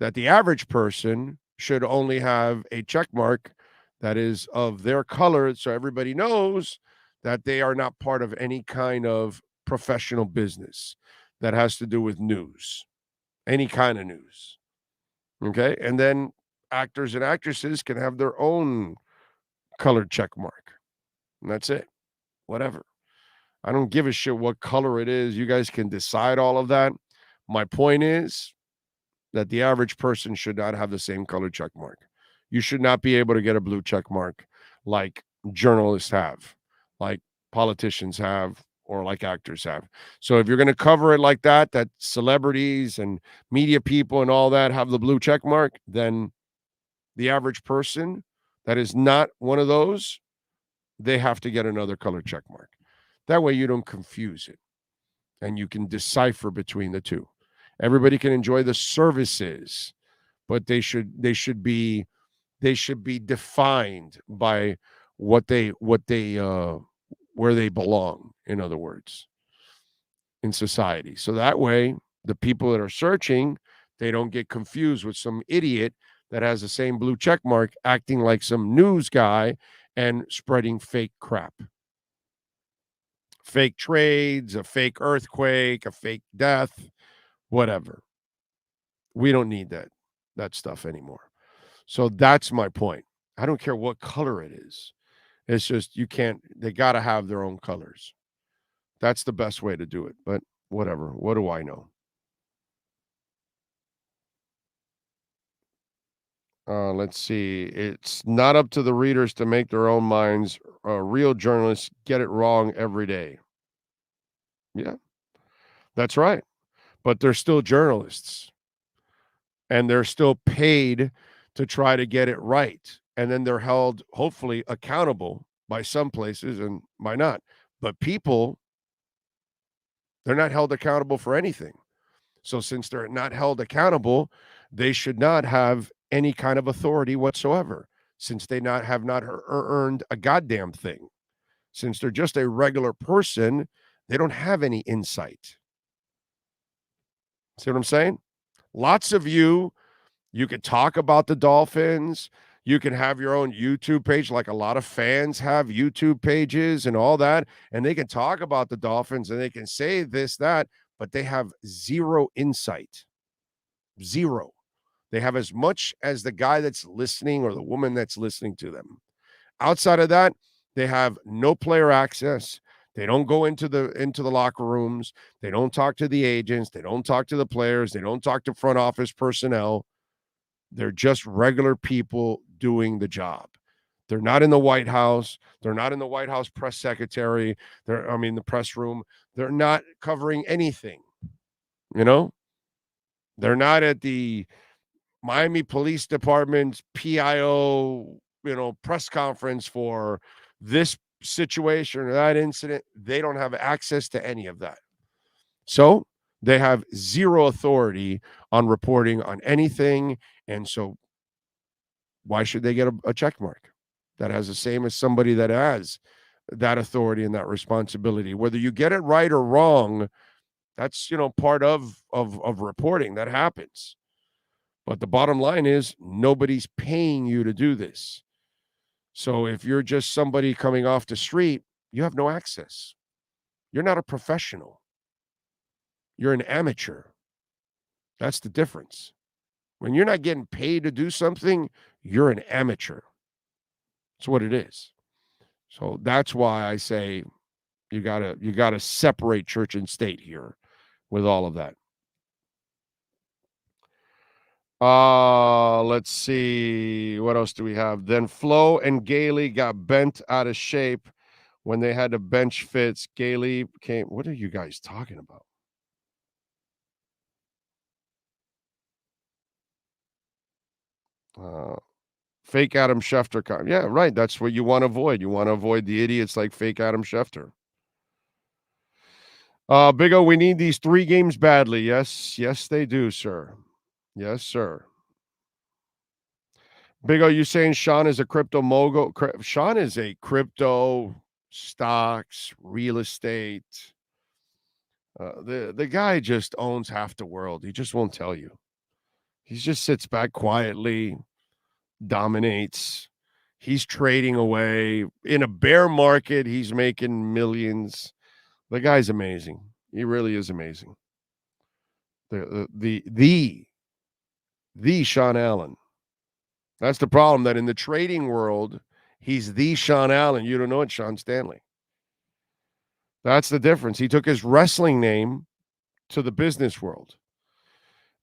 that the average person should only have a check mark that is of their color, so everybody knows that they are not part of any kind of professional business that has to do with news, any kind of news. Okay. And then actors and actresses can have their own colored check mark. And that's it. Whatever. I don't give a shit what color it is. You guys can decide all of that. My point is, that the average person should not have the same color check mark. You should not be able to get a blue check mark like journalists have, like politicians have, or like actors have. So if you're going to cover it like that celebrities and media people and all that have the blue check mark, then the average person that is not one of those, they have to get another color check mark. That way you don't confuse it and you can decipher between the two. Everybody can enjoy the services, but they should be defined by what they where they belong, in other words, in society. So that way the people that are searching, they don't get confused with some idiot that has the same blue check mark acting like some news guy and spreading fake crap. Fake trades, a fake earthquake, a fake death, whatever. We don't need that stuff anymore. So that's my point. I don't care what color it is. It's just they got to have their own colors. That's the best way to do it. But whatever. What do I know? Let's see. It's not up to the readers to make their own minds. Real journalists get it wrong every day. Yeah, that's right. But they're still journalists. And they're still paid to try to get it right. And then they're held, hopefully, accountable by some places and by not. But people, they're not held accountable for anything. So since they're not held accountable, they should not have any kind of authority whatsoever, since they have not earned a goddamn thing. Since they're just a regular person, they don't have any insight. See what I'm saying? Lots of you could talk about the Dolphins. You can have your own YouTube page, like a lot of fans have YouTube pages and all that, and they can talk about the Dolphins and they can say this, that, but they have zero insight. Zero. They have as much as the guy that's listening or the woman that's listening to them. Outside of that, they have no player access. They don't go into the locker rooms. They don't talk to the agents. They don't talk to the players. They don't talk to front office personnel. They're just regular people doing the job. They're not in the White House. They're not in the White House press secretary. The press room. They're not covering anything. They're not at the Miami Police Department's PIO, press conference for this situation or that incident. They don't have access to any of that. So they have zero authority on reporting on anything. And so why should they get a check mark that has the same as somebody that has that authority and that responsibility? Whether you get it right or wrong, that's, part of reporting. That happens. But the bottom line is nobody's paying you to do this. So if you're just somebody coming off the street, you have no access. You're not a professional. You're an amateur. That's the difference. When you're not getting paid to do something, you're an amateur. That's what it is. So that's why I say you gotta separate church and state here with all of that. Let's see. What else do we have? Then Flo and Gailey got bent out of shape when they had to bench Fitz. Gailey came. What are you guys talking about? Fake Adam Schefter. Yeah, right. That's what you want to avoid. You want to avoid the idiots like fake Adam Schefter. Big O, we need these 3 games badly. Yes, they do, sir. Yes, sir. Big O, you saying Sean is a crypto mogul? Sean is a crypto, stocks, real estate. The guy just owns half the world. He just won't tell you. He just sits back quietly, dominates. He's trading away. In a bear market, he's making millions. The guy's amazing. He really is amazing. The Sean Allen. That's the problem, that in the trading world, he's the Sean Allen. You don't know it's Sean Stanley. That's the difference. He took his wrestling name to the business world.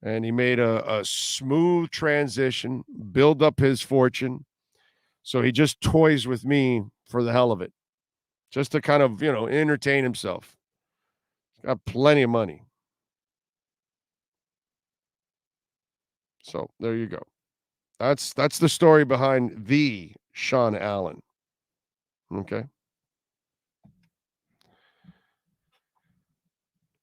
And he made a smooth transition, build up his fortune. So he just toys with me for the hell of it, just to kind of, entertain himself. He's got plenty of money. So there you go. That's the story behind the Sean Allen. Okay.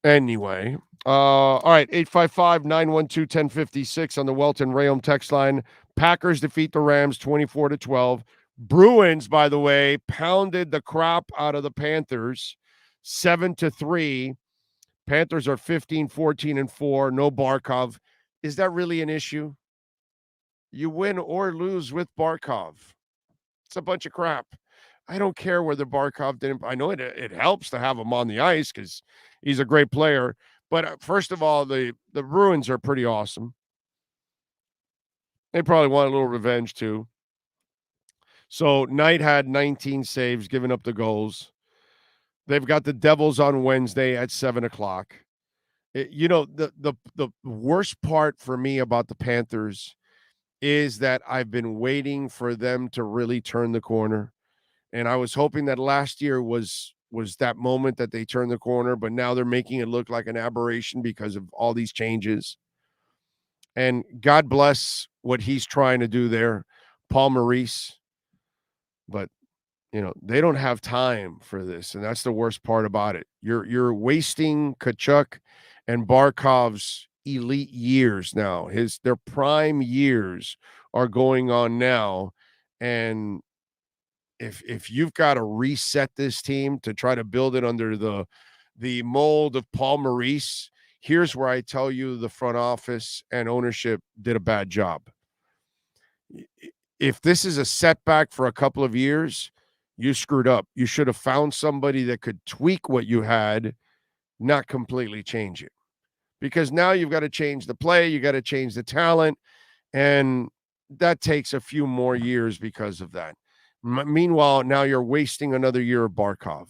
Anyway, all right, 855-912-1056 on the Welton Rayom text line. Packers defeat the Rams 24-12. Bruins, by the way, pounded the crap out of the Panthers 7-3. Panthers are 15-14-4. No Barkov. Is that really an issue? You win or lose with Barkov. It's a bunch of crap. I don't care whether Barkov didn't. I know it helps to have him on the ice because he's a great player. But first of all, the Bruins are pretty awesome. They probably want a little revenge too. So Knight had 19 saves, giving up the goals. They've got the Devils on Wednesday at 7:00. The worst part for me about the Panthers is that I've been waiting for them to really turn the corner. And I was hoping that last year was that moment that they turned the corner, but now they're making it look like an aberration because of all these changes. And God bless what he's trying to do there, Paul Maurice. But, they don't have time for this, and that's the worst part about it. You're wasting Tkachuk and Barkov's elite years now. Their prime years are going on now, and if you've got to reset this team to try to build it under the mold of Paul Maurice, here's where I tell you the front office and ownership did a bad job. If this is a setback for a couple of years, you screwed up. You should have found somebody that could tweak what you had, not completely change it. Because now you've got to change the play, you got to change the talent, and that takes a few more years because of that. Meanwhile, now you're wasting another year of Barkov.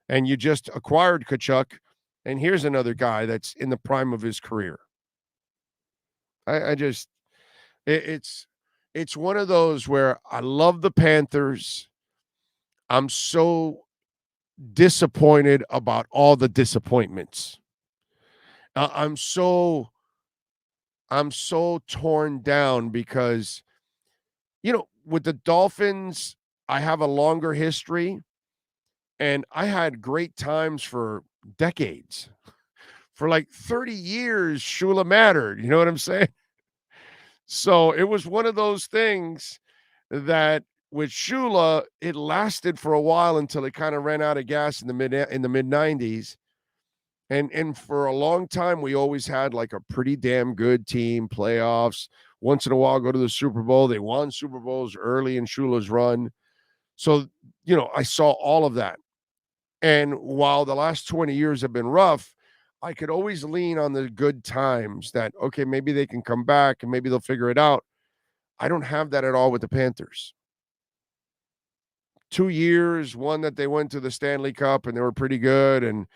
And you just acquired Tkachuk, and here's another guy that's in the prime of his career. It's one of those where I love the Panthers. I'm so disappointed about all the disappointments. I'm so torn down because, with the Dolphins, I have a longer history, and I had great times for decades. For like 30 years, Shula mattered. You know what I'm saying? So it was one of those things that with Shula, it lasted for a while until it kind of ran out of gas in the mid 90s. And for a long time, we always had like a pretty damn good team, playoffs. Once in a while, go to the Super Bowl. They won Super Bowls early in Shula's run. So, I saw all of that. And while the last 20 years have been rough, I could always lean on the good times that, okay, maybe they can come back and maybe they'll figure it out. I don't have that at all with the Panthers. 2 years, one that they went to the Stanley Cup and they were pretty good. And,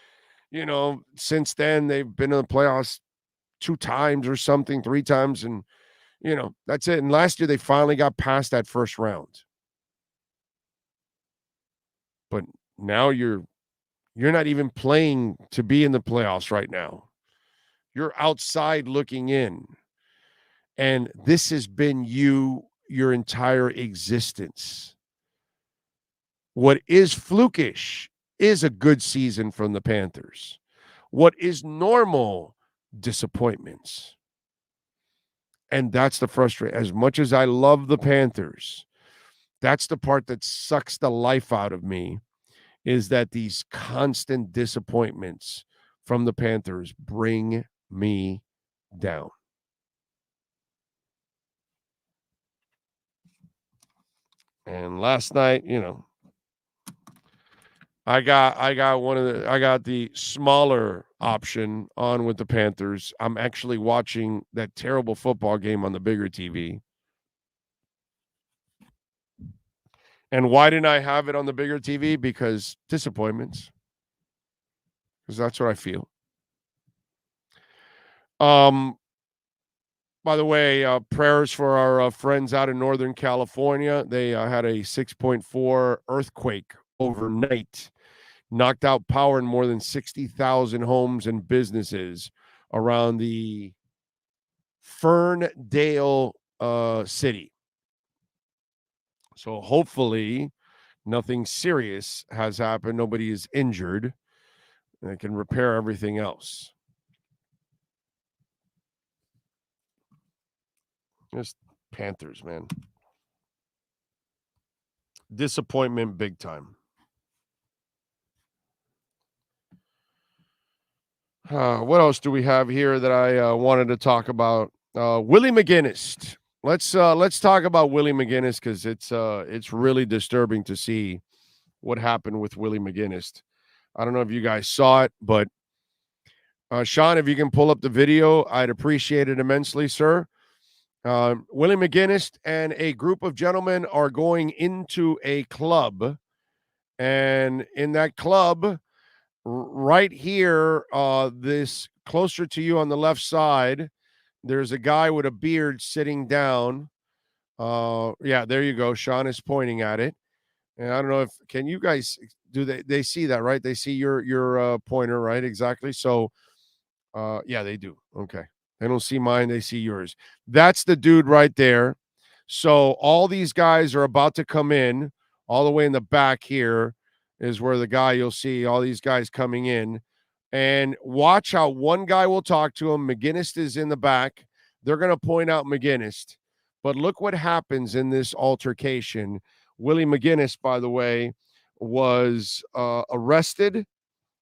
since then they've been in the playoffs 2 times or something, 3 times. And, that's it. And last year they finally got past that first round. But now you're not even playing to be in the playoffs right now. You're outside looking in. And this has been your entire existence. What is flukish is a good season from the Panthers. What is normal? Disappointments. And that's the frustrating. As much as I love the Panthers, that's the part that sucks the life out of me, is that these constant disappointments from the Panthers bring me down. And last night, I got the smaller option on with the Panthers. I'm actually watching that terrible football game on the bigger TV. And why didn't I have it on the bigger TV? Because disappointments. Because that's what I feel. By the way, prayers for our friends out in Northern California. They had a 6.4 earthquake overnight, knocked out power in more than 60,000 homes and businesses around the Ferndale city. So hopefully nothing serious has happened. Nobody is injured. And they can repair everything else. Just Panthers, man. Disappointment big time. What else do we have here that I wanted to talk about? Willie McGinnis. Let's talk about Willie McGinnis because it's really disturbing to see what happened with Willie McGinnis. I don't know if you guys saw it, but Sean, if you can pull up the video, I'd appreciate it immensely, sir. Willie McGinnis and a group of gentlemen are going into a club, and in that club, right here, this closer to you on the left side, there's a guy with a beard sitting down. Yeah, there you go. Sean is pointing at it. And I don't know if can you guys do they see that, right? They see your pointer, right? Exactly. So yeah, they do. Okay. They don't see mine, they see yours. That's the dude right there. So all these guys are about to come in. All the way in the back here is where the guy you'll see all these guys coming in. And watch how one guy will talk to him. McGinnis is in the back. They're going to point out McGinnis. But look what happens in this altercation. Willie McGinnis, by the way, was arrested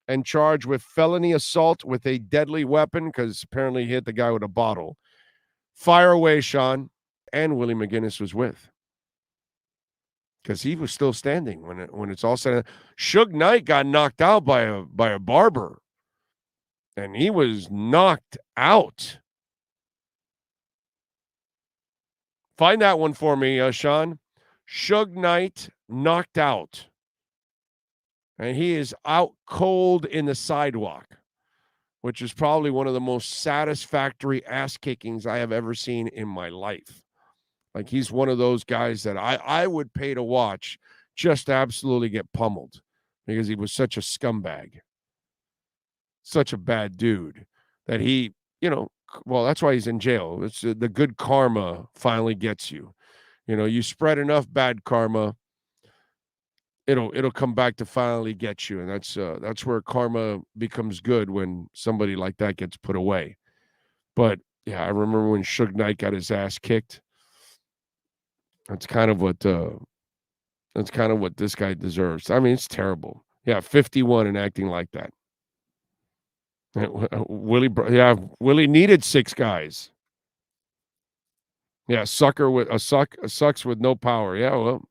and charged with felony assault with a deadly weapon because apparently he hit the guy with a bottle. Fire away, Sean. And Willie McGinnis was with. Because he was still standing when it's all said. Suge Knight got knocked out by a barber. And he was knocked out. Find that one for me, Sean. Suge Knight knocked out. And he is out cold in the sidewalk, which is probably one of the most satisfactory ass kickings I have ever seen in my life. Like he's one of those guys that I would pay to watch just to absolutely get pummeled because he was such a scumbag, such a bad dude that he, well, that's why he's in jail. It's the good karma finally gets you. You spread enough bad karma, it'll come back to finally get you, and that's where karma becomes good when somebody like that gets put away. But yeah, I remember when Suge Knight got his ass kicked. That's kind of what this guy deserves. I mean, it's terrible. Yeah, 51 and acting like that. Willie needed 6 guys. Yeah, sucks with no power. Yeah, well,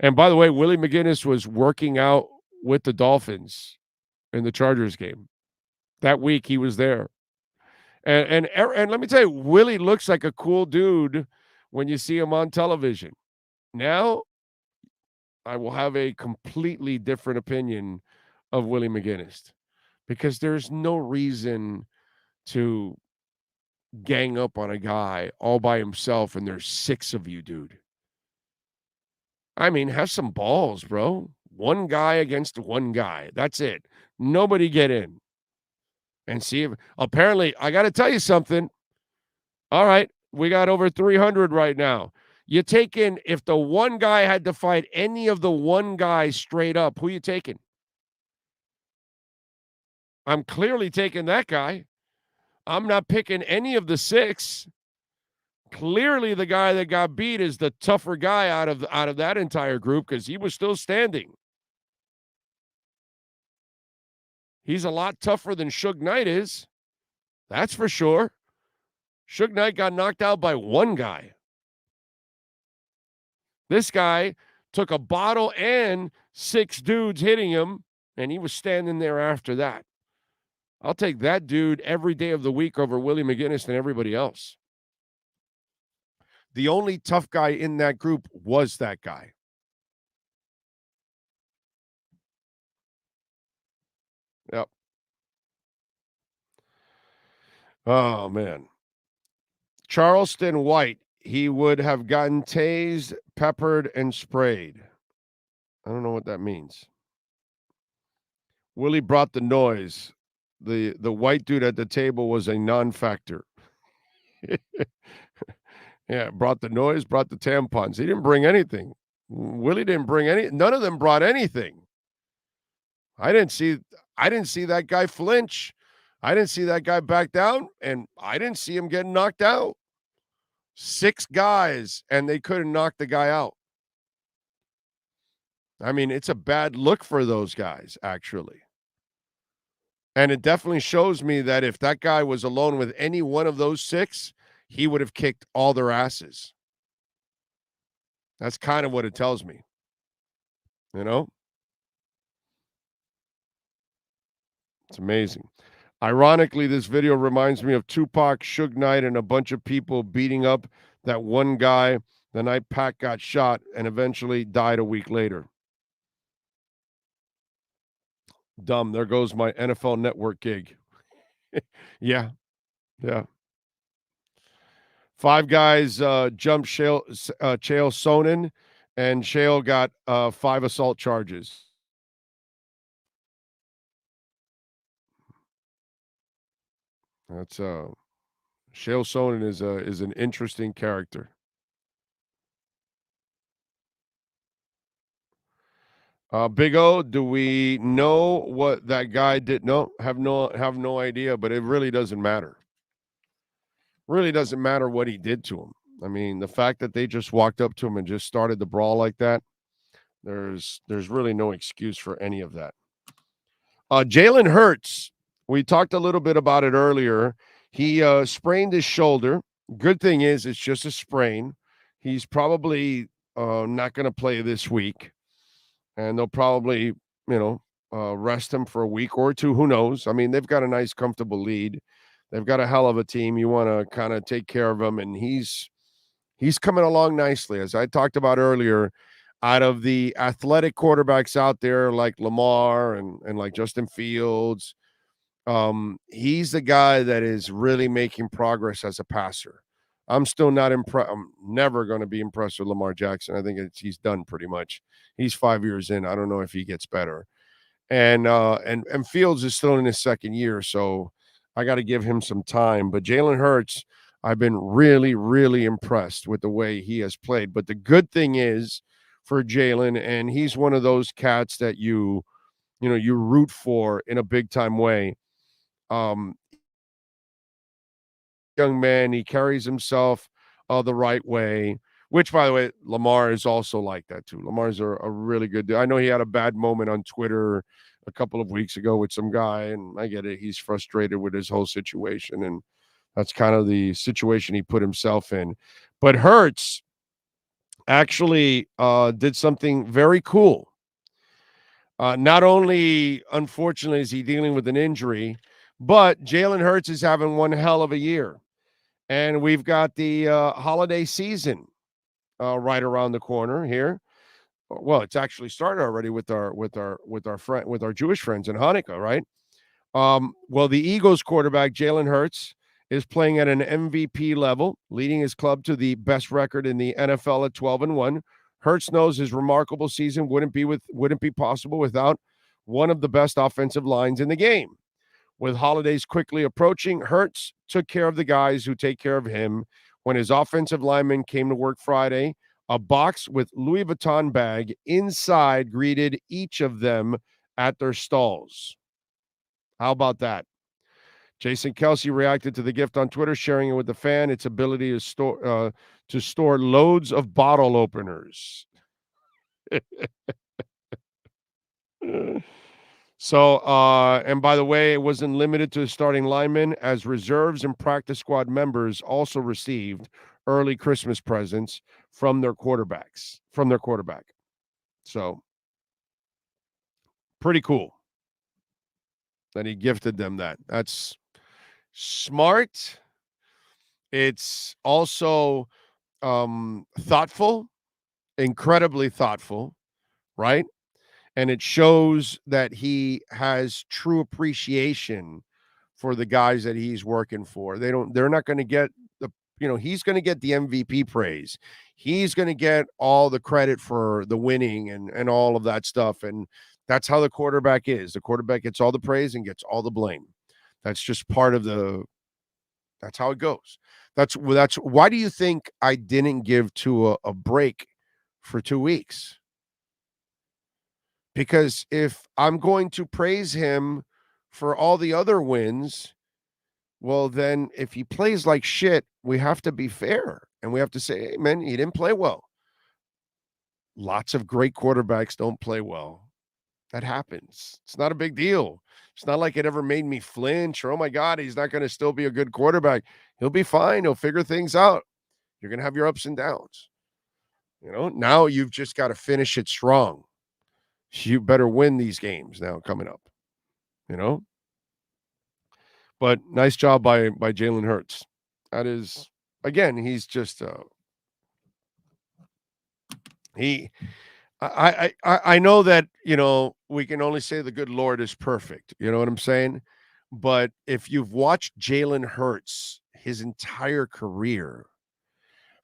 and by the way, Willie McGinnis was working out with the Dolphins in the Chargers game. That week he was there. And let me tell you, Willie looks like a cool dude when you see him on television. Now, I will have a completely different opinion of Willie McGinnis because there's no reason to gang up on a guy all by himself and there's 6 of you, dude. I mean, have some balls, bro. One guy against one guy. That's it. Nobody get in. And see if apparently I got to tell you something. All right, we got over 300 right now. You taking if the one guy had to fight any of the one guys straight up, who you taking? I'm clearly taking that guy. I'm not picking any of the 6. Clearly, the guy that got beat is the tougher guy out of that entire group because he was still standing. He's a lot tougher than Suge Knight is. That's for sure. Suge Knight got knocked out by one guy. This guy took a bottle and 6 dudes hitting him, and he was standing there after that. I'll take that dude every day of the week over Willie McGinnis and everybody else. The only tough guy in that group was that guy. Yep. Oh, man. Charleston White, he would have gotten tased, peppered, and sprayed. I don't know what that means. Willie brought the noise. The white dude at the table was a non-factor. Yeah, brought the noise, brought the tampons. He didn't bring anything. Willie didn't bring any. None of them brought anything. I didn't see that guy flinch. I didn't see that guy back down, and I didn't see him getting knocked out. 6 guys, and they couldn't knock the guy out. I mean, it's a bad look for those guys, actually. And it definitely shows me that if that guy was alone with any one of those 6, he would have kicked all their asses. That's kind of what it tells me. You know? It's amazing. Ironically, this video reminds me of Tupac, Suge Knight, and a bunch of people beating up that one guy the night Pac got shot and eventually died a week later. Dumb. There goes my NFL Network gig. Yeah. 5 guys jumped Chael Sonnen, and Chael got 5 assault charges. That's Chael Sonnen is an interesting character. Big O, do we know what that guy did? No, have no idea, but it really doesn't matter. Really doesn't matter what he did to him. I mean, the fact that they just walked up to him and just started the brawl like that, there's really no excuse for any of that. Jalen Hurts, we talked a little bit about it earlier. He sprained his shoulder. Good thing is it's just a sprain. He's probably not going to play this week. And they'll probably, rest him for a week or 2. Who knows? I mean, they've got a nice, comfortable lead. They've got a hell of a team. You want to kind of take care of him, and he's coming along nicely. As I talked about earlier, out of the athletic quarterbacks out there like Lamar and like Justin Fields, he's the guy that is really making progress as a passer. I'm still not impressed. I'm never going to be impressed with Lamar Jackson. I think he's done pretty much. He's 5 years in. I don't know if he gets better. And Fields is still in his second year, so I got to give him some time. But Jalen Hurts, I've been really, really impressed with the way he has played. But the good thing is for Jalen, and he's one of those cats that you root for in a big time way. Young man, he carries himself the right way, which, by the way, Lamar is also like that too. Lamar's a really good dude. I know he had a bad moment on Twitter a couple of weeks ago with some guy, and I get it. He's frustrated with his whole situation, and that's kind of the situation he put himself in. But Hurts actually did something very cool. Not only, unfortunately, is he dealing with an injury, but Jalen Hurts is having one hell of a year. And we've got the holiday season right around the corner here. Well, it's actually started already with our Jewish friends in Hanukkah, right? Well, the Eagles quarterback Jalen Hurts is playing at an MVP level, leading his club to the best record in the NFL at 12-1. Hurts knows his remarkable season wouldn't be possible without one of the best offensive lines in the game. With holidays quickly approaching, Hurts took care of the guys who take care of him. When his offensive lineman came to work Friday, a box with Louis Vuitton bag inside greeted each of them at their stalls. How about that? Jason Kelsey reacted to the gift on Twitter, sharing it with the fan. Its ability to store loads of bottle openers. So, and by the way, it wasn't limited to starting linemen, as reserves and practice squad members also received early Christmas presents from their quarterback. So, pretty cool that he gifted them that. That's smart. It's also thoughtful, incredibly thoughtful, right? And it shows that he has true appreciation for the guys that he's working for. They're not going to get he's going to get the MVP praise. He's going to get all the credit for the winning and all of that stuff. And that's how the quarterback is. The quarterback gets all the praise and gets all the blame. That's just part of that's how it goes. That's why do you think I didn't give Tua a break for 2 weeks? Because if I'm going to praise him for all the other wins, well, then if he plays like shit, we have to be fair. And we have to say, hey, man, he didn't play well. Lots of great quarterbacks don't play well. That happens. It's not a big deal. It's not like it ever made me flinch or, oh my God, he's not going to still be a good quarterback. He'll be fine. He'll figure things out. You're going to have your ups and downs. Now you've just got to finish it strong. You better win these games now coming up, But nice job by Jalen Hurts. That is, again, he's just I know that, we can only say the good Lord is perfect. You know what I'm saying? But if you've watched Jalen Hurts his entire career,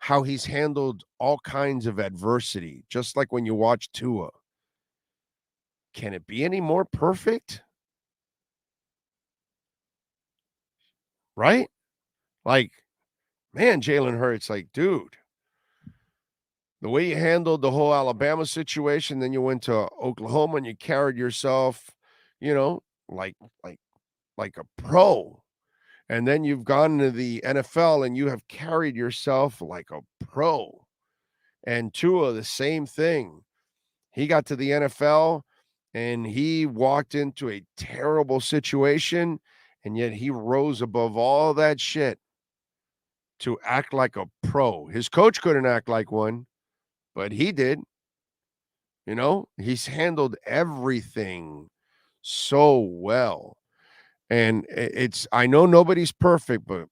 how he's handled all kinds of adversity, just like when you watch Tua, can it be any more perfect? Right? Like, man, Jalen Hurts, like, dude, the way you handled the whole Alabama situation, then you went to Oklahoma and you carried yourself, like a pro. And then you've gone to the NFL and you have carried yourself like a pro. And Tua, the same thing. He got to the NFL and he walked into a terrible situation, and yet he rose above all that shit to act like a pro. His coach couldn't act like one, but he did. He's handled everything so well. And I know nobody's perfect, but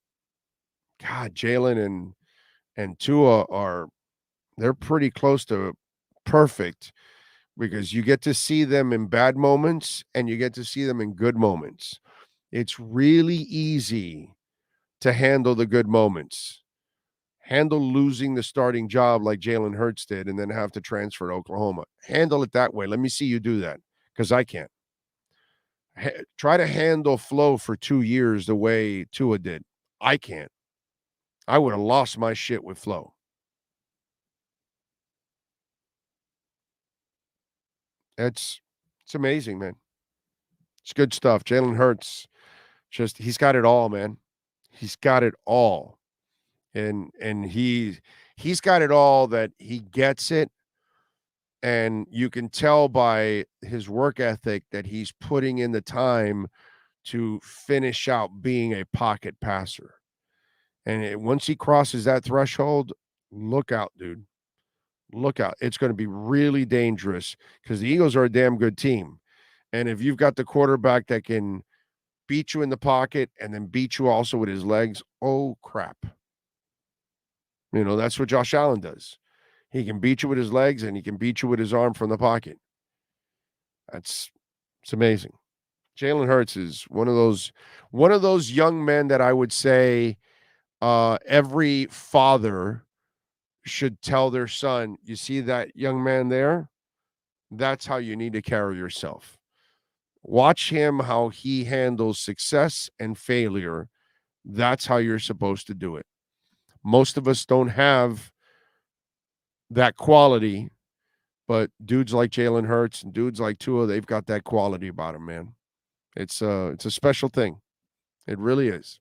God, Jalen and Tua they're pretty close to perfect, because you get to see them in bad moments and you get to see them in good moments. It's really easy to handle the good moments. Handle losing the starting job like Jalen Hurts did and then have to transfer to Oklahoma. Handle it that way. Let me see you do that, because I can't. Try to handle flow for 2 years the way Tua did. I can't. I would have lost my shit with flow. It's amazing, man. It's good stuff. Jalen Hurts, he's got it all, man. He's got it all. And he's got it all, that he gets it. And you can tell by his work ethic that he's putting in the time to finish out being a pocket passer. And once he crosses that threshold, look out, dude. Look out. It's going to be really dangerous, because the Eagles are a damn good team. And if you've got the quarterback that can beat you in the pocket and then beat you also with his legs, oh, crap. That's what Josh Allen does. He can beat you with his legs and he can beat you with his arm from the pocket. It's amazing. Jalen Hurts is one of those young men that I would say every father should tell their son, you see that young man there? That's how you need to carry yourself. Watch him, how he handles success and failure. That's how you're supposed to do it. Most of us don't have that quality, but dudes like Jalen Hurts and dudes like Tua, they've got that quality about them, man. It's a special thing. It really is.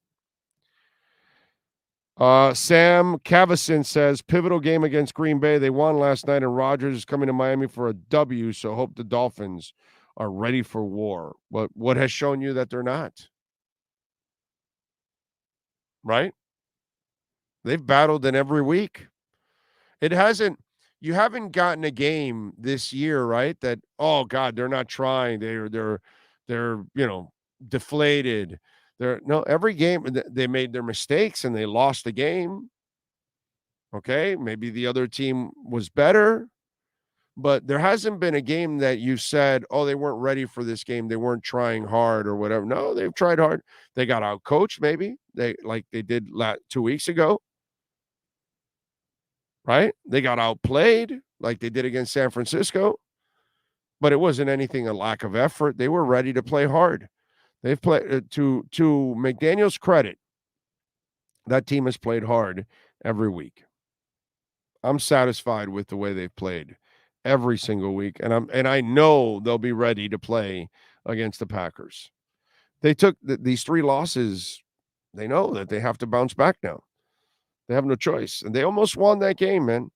Sam Cavison says, pivotal game against Green Bay. They won last night, and Rodgers is coming to Miami for a W, so hope the Dolphins are ready for war. What has shown you that they're not? Right? They've battled in every week. You haven't gotten a game this year, right? That, oh God, they're not trying. They're deflated. Every game they made their mistakes and they lost the game. Okay, maybe the other team was better, but there hasn't been a game that you said, oh, they weren't ready for this game. They weren't trying hard or whatever. No, they've tried hard. They got out coached, maybe like they did 2 weeks ago. right? They got outplayed like they did against San Francisco, but it wasn't anything a lack of effort. They were ready to play hard. They've played to McDaniel's credit. That team has played hard every week. I'm satisfied with the way they've played every single week, and I know they'll be ready to play against the Packers. They took these 3 losses. They know that they have to bounce back now. They have no choice, and they almost won that game, man.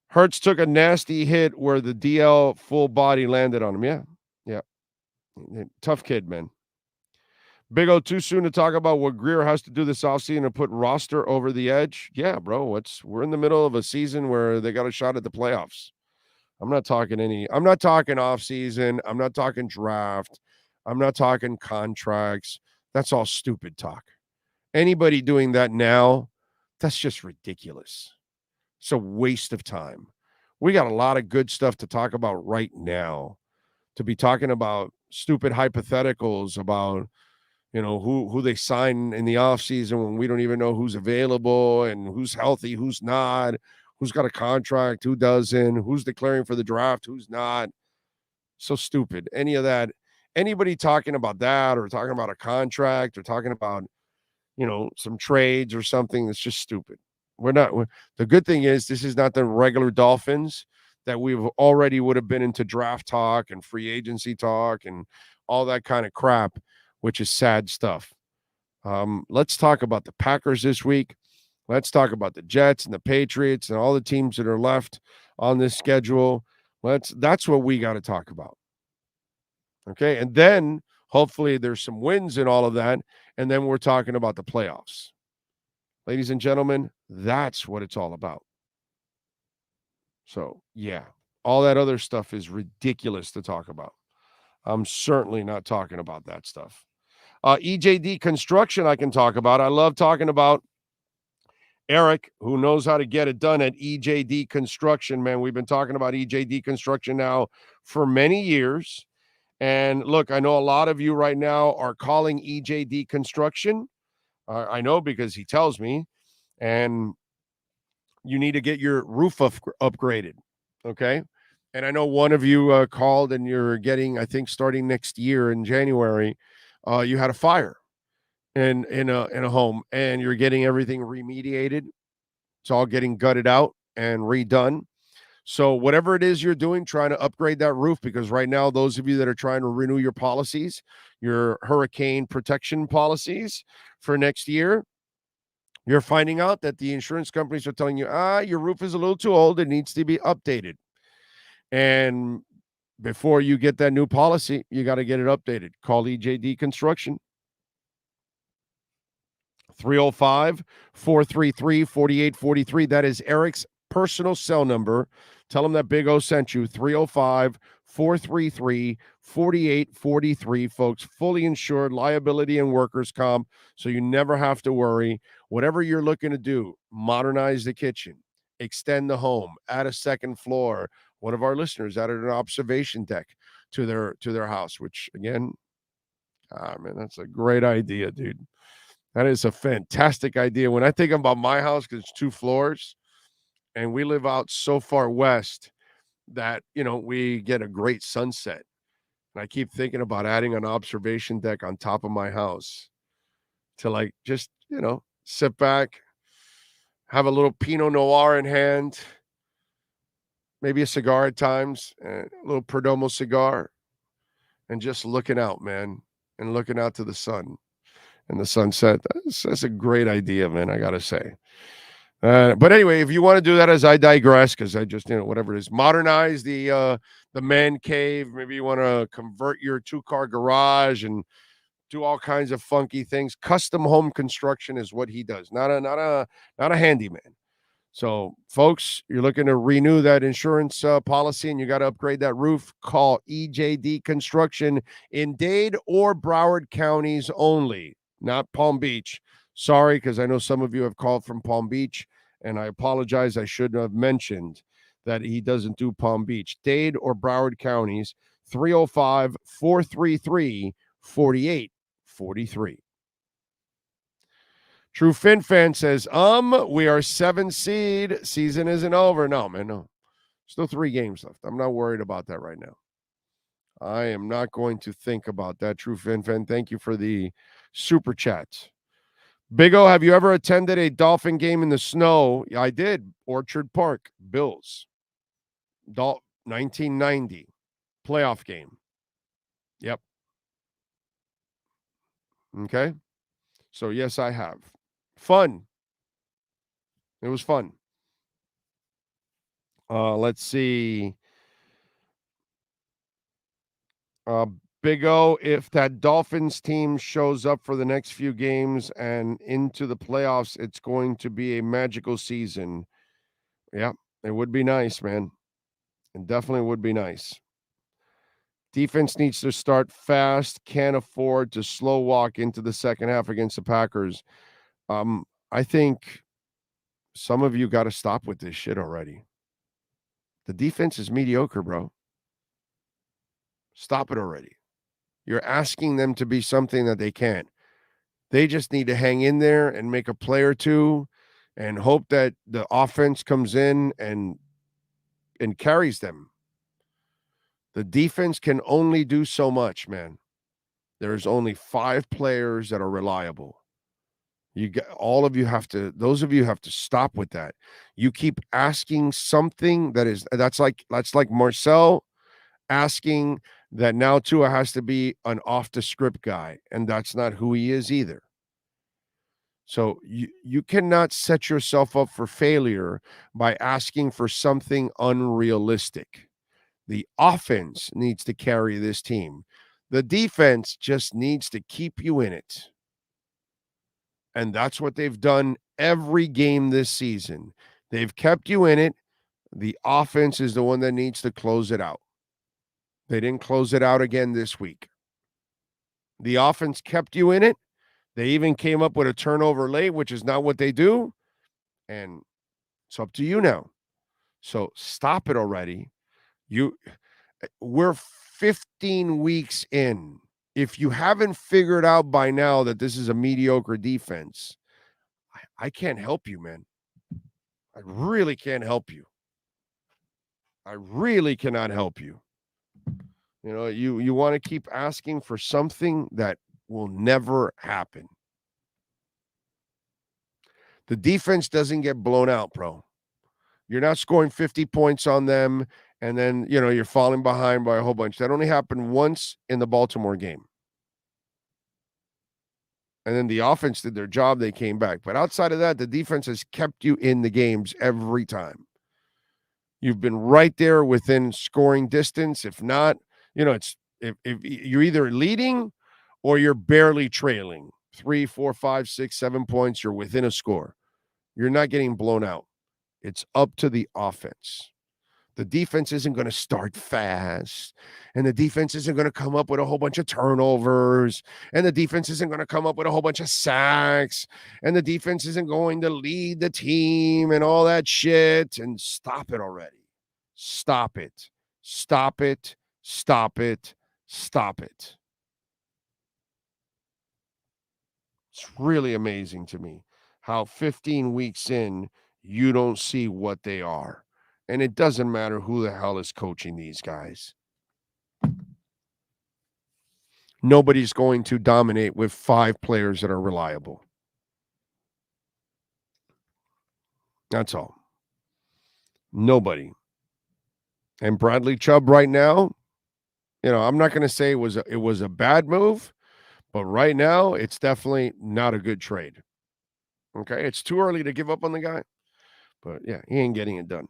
Hurts took a nasty hit where the DL full body landed on him. Yeah. Tough kid, man. Big O, too soon to talk about what Greer has to do this offseason to put roster over the edge. Yeah, bro. We're in the middle of a season where they got a shot at the playoffs. I'm not talking offseason. I'm not talking draft. I'm not talking contracts. That's all stupid talk. Anybody doing that now, that's just ridiculous. It's a waste of time. We got a lot of good stuff to talk about right now. To be talking about stupid hypotheticals about, who they sign in the offseason when we don't even know who's available and who's healthy, who's not, who's got a contract, who doesn't, who's declaring for the draft, who's not. So stupid. Any of that, anybody talking about that or talking about a contract or talking about, some trades or something, that's just stupid. The good thing is this is not the regular Dolphins that we've already would have been into draft talk and free agency talk and all that kind of crap, which is sad stuff. Let's talk about the Packers this week. Let's talk about the Jets and the Patriots and all the teams that are left on this schedule. That's what we got to talk about. Okay. And then hopefully there's some wins in all of that. And then we're talking about the playoffs. Ladies and gentlemen, that's what it's all about. So, yeah, all that other stuff is ridiculous to talk about. I'm certainly not talking about that stuff. EJD Construction I can talk about. I love talking about Eric, who knows how to get it done at EJD Construction, man. We've been talking about EJD Construction now for many years. And look, I know a lot of you right now are calling EJD Construction. I know because he tells me, and you need to get your roof upgraded, okay? And I know one of you called and you're getting, I think starting next year in January, you had a fire in a home and you're getting everything remediated. It's all getting gutted out and redone. So whatever it is you're doing, trying to upgrade that roof, because right now, those of you that are trying to renew your policies, your hurricane protection policies for next year, you're finding out that the insurance companies are telling you, your roof is a little too old. It needs to be updated. And before you get that new policy, you got to get it updated. Call EJD Construction. 305-433-4843. That is Eric's personal cell number. Tell him that Big O sent you. 305-433-4843. Folks, fully insured, liability and workers' comp, so you never have to worry. Whatever you're looking to do, modernize the kitchen, extend the home, add a second floor. One of our listeners added an observation deck to their house, which, again, man, that's a great idea, dude. That is a fantastic idea. When I think about my house, because it's 2 floors, and we live out so far west that, we get a great sunset. And I keep thinking about adding an observation deck on top of my house to just, sit back, have a little Pinot Noir in hand, maybe a cigar at times, a little Perdomo cigar, and just looking out, man, and looking out to the sun and the sunset. That's a great idea, man, I got to say. But anyway, if you want to do that, as I digress, because I just, whatever it is, modernize the man cave. Maybe you want to convert your 2-car garage and do all kinds of funky things. Custom home construction is what he does, not a handyman. So, folks, you're looking to renew that insurance policy and you got to upgrade that roof, call EJD Construction in Dade or Broward counties only, not Palm Beach. Sorry, because I know some of you have called from Palm Beach, and I apologize. I should have mentioned that he doesn't do Palm Beach. Dade or Broward counties, 305-433-4843. True Fin fan says, we are 7 seed. Season isn't over. No, man, no. Still 3 games left. I'm not worried about that right now. I am not going to think about that. True Fin fan, thank you for the super chat. Big O, have you ever attended a Dolphin game in the snow? Yeah, I did. Orchard Park, Bills. 1990 playoff game. Yep. Okay. So, yes, I have. Fun. It was fun. Let's see. Big O, if that Dolphins team shows up for the next few games and into the playoffs, it's going to be a magical season. Yeah, it would be nice, man. It definitely would be nice. Defense needs to start fast. Can't afford to slow walk into the second half against the Packers. I think some of you got to stop with this shit already. The defense is mediocre, bro. Stop it already. You're asking them to be something that they can't. They just need to hang in there and make a play or two and hope that the offense comes in and carries them. The defense can only do so much, man. There's only 5 players that are reliable. Those of you have to stop with that. You keep asking something that's like Marcel asking that now Tua has to be an off the script guy, and that's not who he is either. So you cannot set yourself up for failure by asking for something unrealistic. The offense needs to carry this team. The defense just needs to keep you in it. And that's what they've done every game this season. They've kept you in it. The offense is the one that needs to close it out. They didn't close it out again this week. The offense kept you in it. They even came up with a turnover late, which is not what they do. And it's up to you now. So stop it already. We're 15 weeks in. If you haven't figured out by now that this is a mediocre defense, I can't help you, man. I really can't help you. I really cannot help you. You know, you want to keep asking for something that will never happen. The defense doesn't get blown out, bro. You're not scoring 50 points on them, and then, you're falling behind by a whole bunch. That only happened once in the Baltimore game. And then the offense did their job. They came back. But outside of that, the defense has kept you in the games every time. You've been right there within scoring distance. If not, it's if you're either leading or you're barely trailing 3, 4, 5, 6, 7 points. You're within a score. You're not getting blown out. It's up to the offense. The defense isn't going to start fast, and the defense isn't going to come up with a whole bunch of turnovers, and the defense isn't going to come up with a whole bunch of sacks, and the defense isn't going to lead the team and all that shit. And stop it already. Stop it. Stop it. Stop it. Stop it. It's really amazing to me how 15 weeks in, you don't see what they are. And it doesn't matter who the hell is coaching these guys. Nobody's going to dominate with 5 players that are reliable. That's all. Nobody. And Bradley Chubb right now, I'm not going to say it was a bad move, but right now it's definitely not a good trade. Okay? It's too early to give up on the guy. But yeah, he ain't getting it done.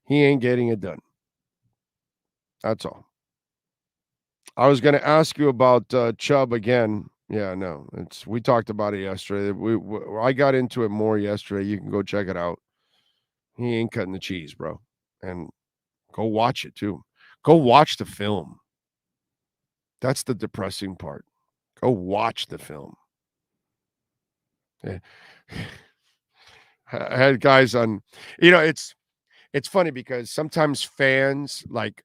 He ain't getting it done. That's all. I was going to ask you about Chubb again. Yeah, no, we talked about it yesterday. I got into it more yesterday. You can go check it out. He ain't cutting the cheese, bro. And go watch it too. Go watch the film. That's the depressing part. Go watch the film. I had guys on, it's funny because sometimes fans, like,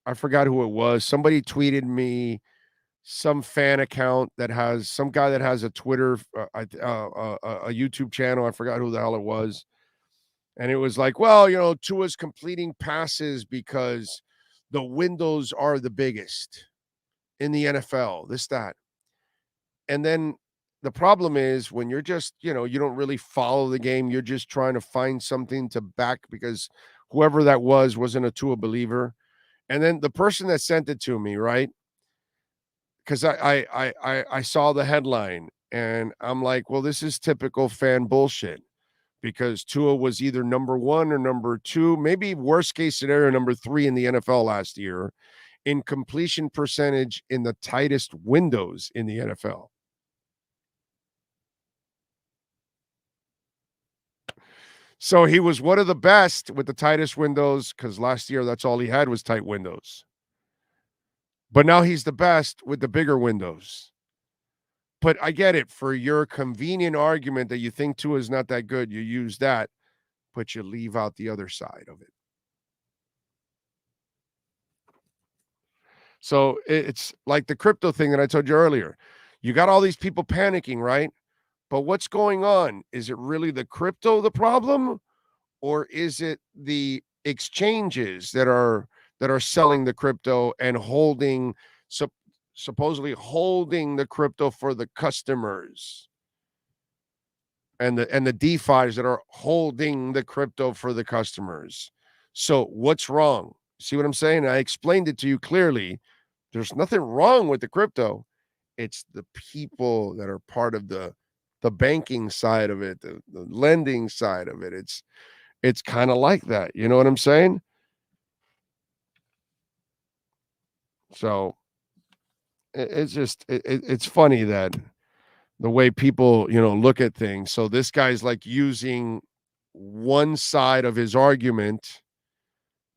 I forgot who it was. Somebody tweeted me some fan account that has some guy that has a Twitter, a YouTube channel. I forgot who the hell it was. And it was like, well, Tua's completing passes because the windows are the biggest in the NFL, this, that. And then the problem is when you're just, you don't really follow the game. You're just trying to find something to back because whoever that wasn't a Tua believer. And then the person that sent it to me, right? Because I saw the headline and I'm like, well, this is typical fan bullshit because Tua was either number 1 or number 2, maybe worst case scenario, number 3 in the NFL last year in completion percentage in the tightest windows in the NFL. So he was one of the best with the tightest windows because last year that's all he had was tight windows. But now he's the best with the bigger windows. But I get it. For your convenient argument that you think Tua is not that good, you use that, but you leave out the other side of it. So it's like the crypto thing that I told you earlier. You got all these people panicking, right? But what's going on? Is it really the crypto the problem? Or is it the exchanges that are selling the crypto and holding, supposedly holding the crypto for the customers? And the DeFis that are holding the crypto for the customers. So what's wrong? See what I'm saying? I explained it to you clearly. There's nothing wrong with the crypto. It's the people that are part of the banking side of it, the lending side of it. It's kind of like that. You know what I'm saying? So it's funny that the way people, look at things. So this guy's like using one side of his argument,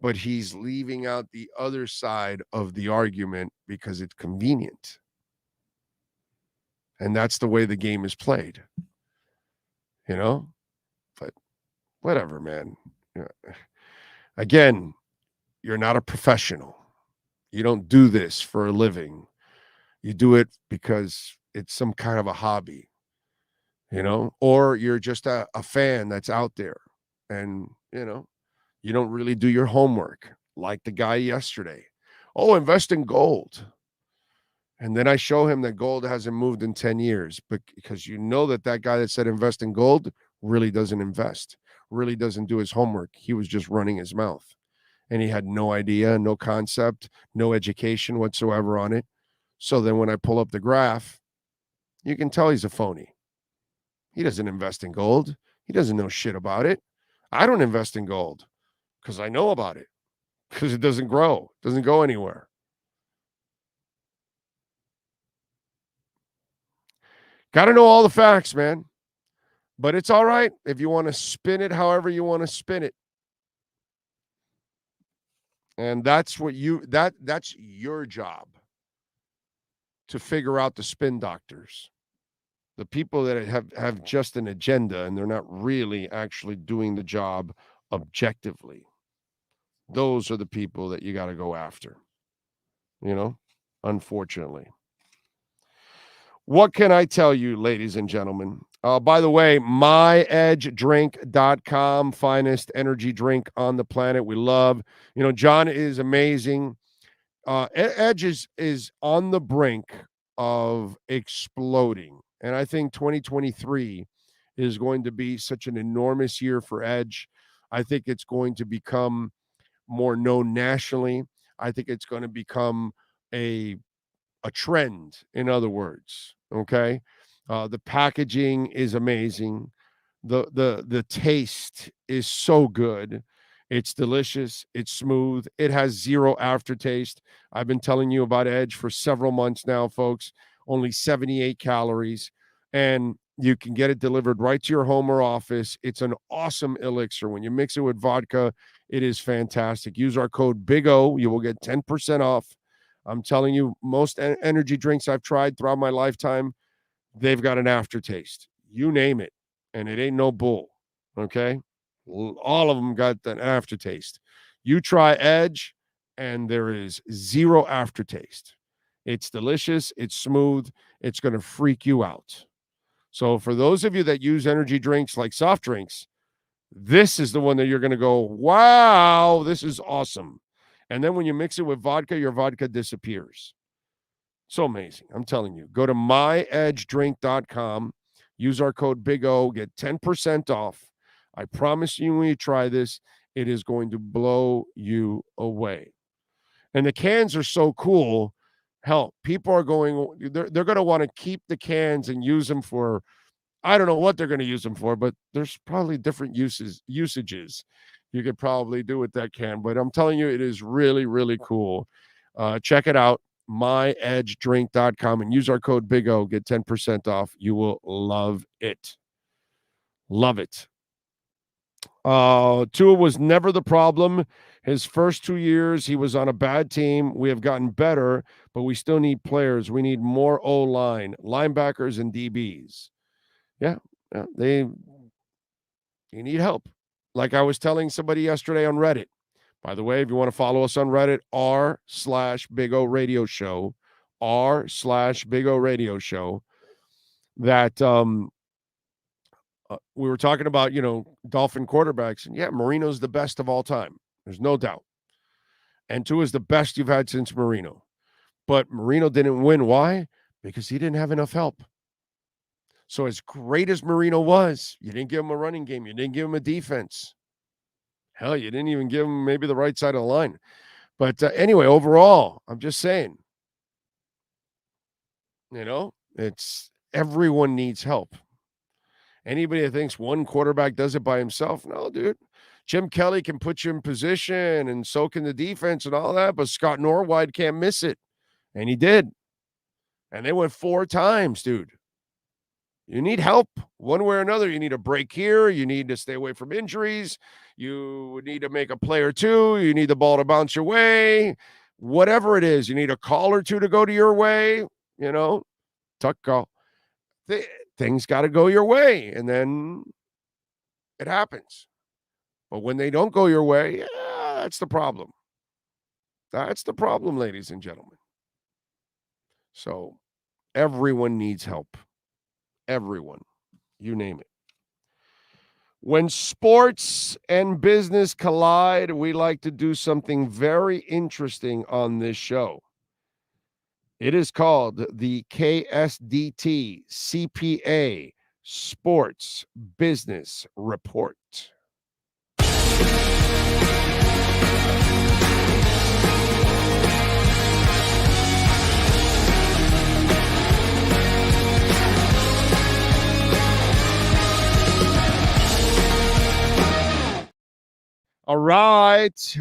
but he's leaving out the other side of the argument because it's convenient. And that's the way the game is played, but whatever, man. Again, you're not a professional. You don't do this for a living. You do it because it's some kind of a hobby, or you're just a fan that's out there and, you don't really do your homework like the guy yesterday. Oh, invest in gold. And then I show him that gold hasn't moved in 10 years, but because that guy that said invest in gold really doesn't invest, really doesn't do his homework. He was just running his mouth and he had no idea, no concept, no education whatsoever on it. So then when I pull up the graph, you can tell he's a phony. He doesn't invest in gold. He doesn't know shit about it. I don't invest in gold because I know about it, because it doesn't grow, doesn't go anywhere. Got to know all the facts, man. But it's all right if you want to spin it however you want to spin it. And that's that's your job, to figure out the spin doctors. The people that have just an agenda and they're not really actually doing the job objectively. Those are the people that you got to go after, unfortunately. What can I tell you, ladies and gentlemen? By the way, myedgedrink.com, finest energy drink on the planet. We love, John is amazing. Edge is on the brink of exploding. And I think 2023 is going to be such an enormous year for Edge. I think it's going to become more known nationally. I think it's going to become a trend, in other words. Okay. The packaging is amazing. The taste is so good. It's delicious. It's smooth. It has zero aftertaste. I've been telling you about Edge for several months now, folks. Only 78 calories. And you can get it delivered right to your home or office. It's an awesome elixir. When you mix it with vodka, it is fantastic. Use our code BIG-O. You will get 10% off. I'm telling you, most energy drinks I've tried throughout my lifetime, they've got an aftertaste. You name it. And it ain't no bull. Okay? All of them got an aftertaste. You try Edge, and there is zero aftertaste. It's delicious. It's smooth. It's going to freak you out. So for those of you that use energy drinks like soft drinks, this is the one that you're going to go, wow, this is awesome. And then when you mix it with vodka, your vodka disappears. So amazing. I'm telling you. Go to myedgedrink.com. Use our code Big O. Get 10% off. I promise you when you try this, it is going to blow you away. And the cans are so cool. Hell, people are they're going to want to keep the cans and use them for, I don't know what they're going to use them for, but there's probably different usages you could probably do with that can. But I'm telling you, it is really, really cool. Check it out, myedgedrink.com, and use our code Big O. Get 10% off. You will love it. Love it. Tua was never the problem. His first 2 years, he was on a bad team. We have gotten better, but we still need players. We need more O-line, linebackers, and DBs. Yeah, you need help. Like I was telling somebody yesterday on Reddit. By the way, if you want to follow us on Reddit, r/Big O Radio Show, r/Big O Radio Show, that we were talking about, Dolphin quarterbacks. And yeah, Marino's the best of all time. There's no doubt. And Tua is the best you've had since Marino. But Marino didn't win. Why? Because he didn't have enough help. So as great as Marino was, you didn't give him a running game. You didn't give him a defense. Hell, you didn't even give him maybe the right side of the line. But anyway, overall, I'm just saying, it's everyone needs help. Anybody that thinks one quarterback does it by himself, no, dude. Jim Kelly can put you in position and so can the defense and all that, but Scott Norwide can't miss it. And he did. And they went 4 times, dude. You need help one way or another. You need a break here. You need to stay away from injuries. You need to make a play or two. You need the ball to bounce your way. Whatever it is, you need a call or two to go to your way. Tuck call. Things got to go your way, and then it happens. But when they don't go your way, that's the problem. That's the problem, ladies and gentlemen. So everyone needs help. Everyone. You name it. When sports and business collide, we like to do something very interesting on this show. It is called the KSDT CPA Sports Business Report. All right.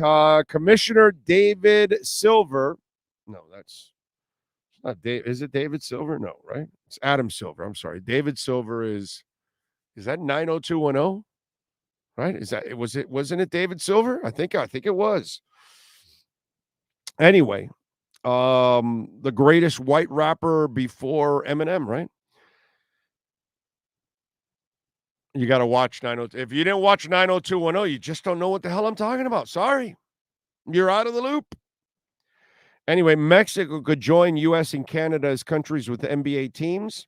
Commissioner David Silver. No, that's not Dave. Is it David Silver? No, right? It's Adam Silver. I'm sorry. David Silver is that 90210? Right? Wasn't it David Silver? I think it was. Anyway, the greatest white rapper before Eminem, right? You got to watch 902. If you didn't watch 90210, you just don't know what the hell I'm talking about. Sorry. You're out of the loop. Anyway, Mexico could join U.S. and Canada as countries with NBA teams.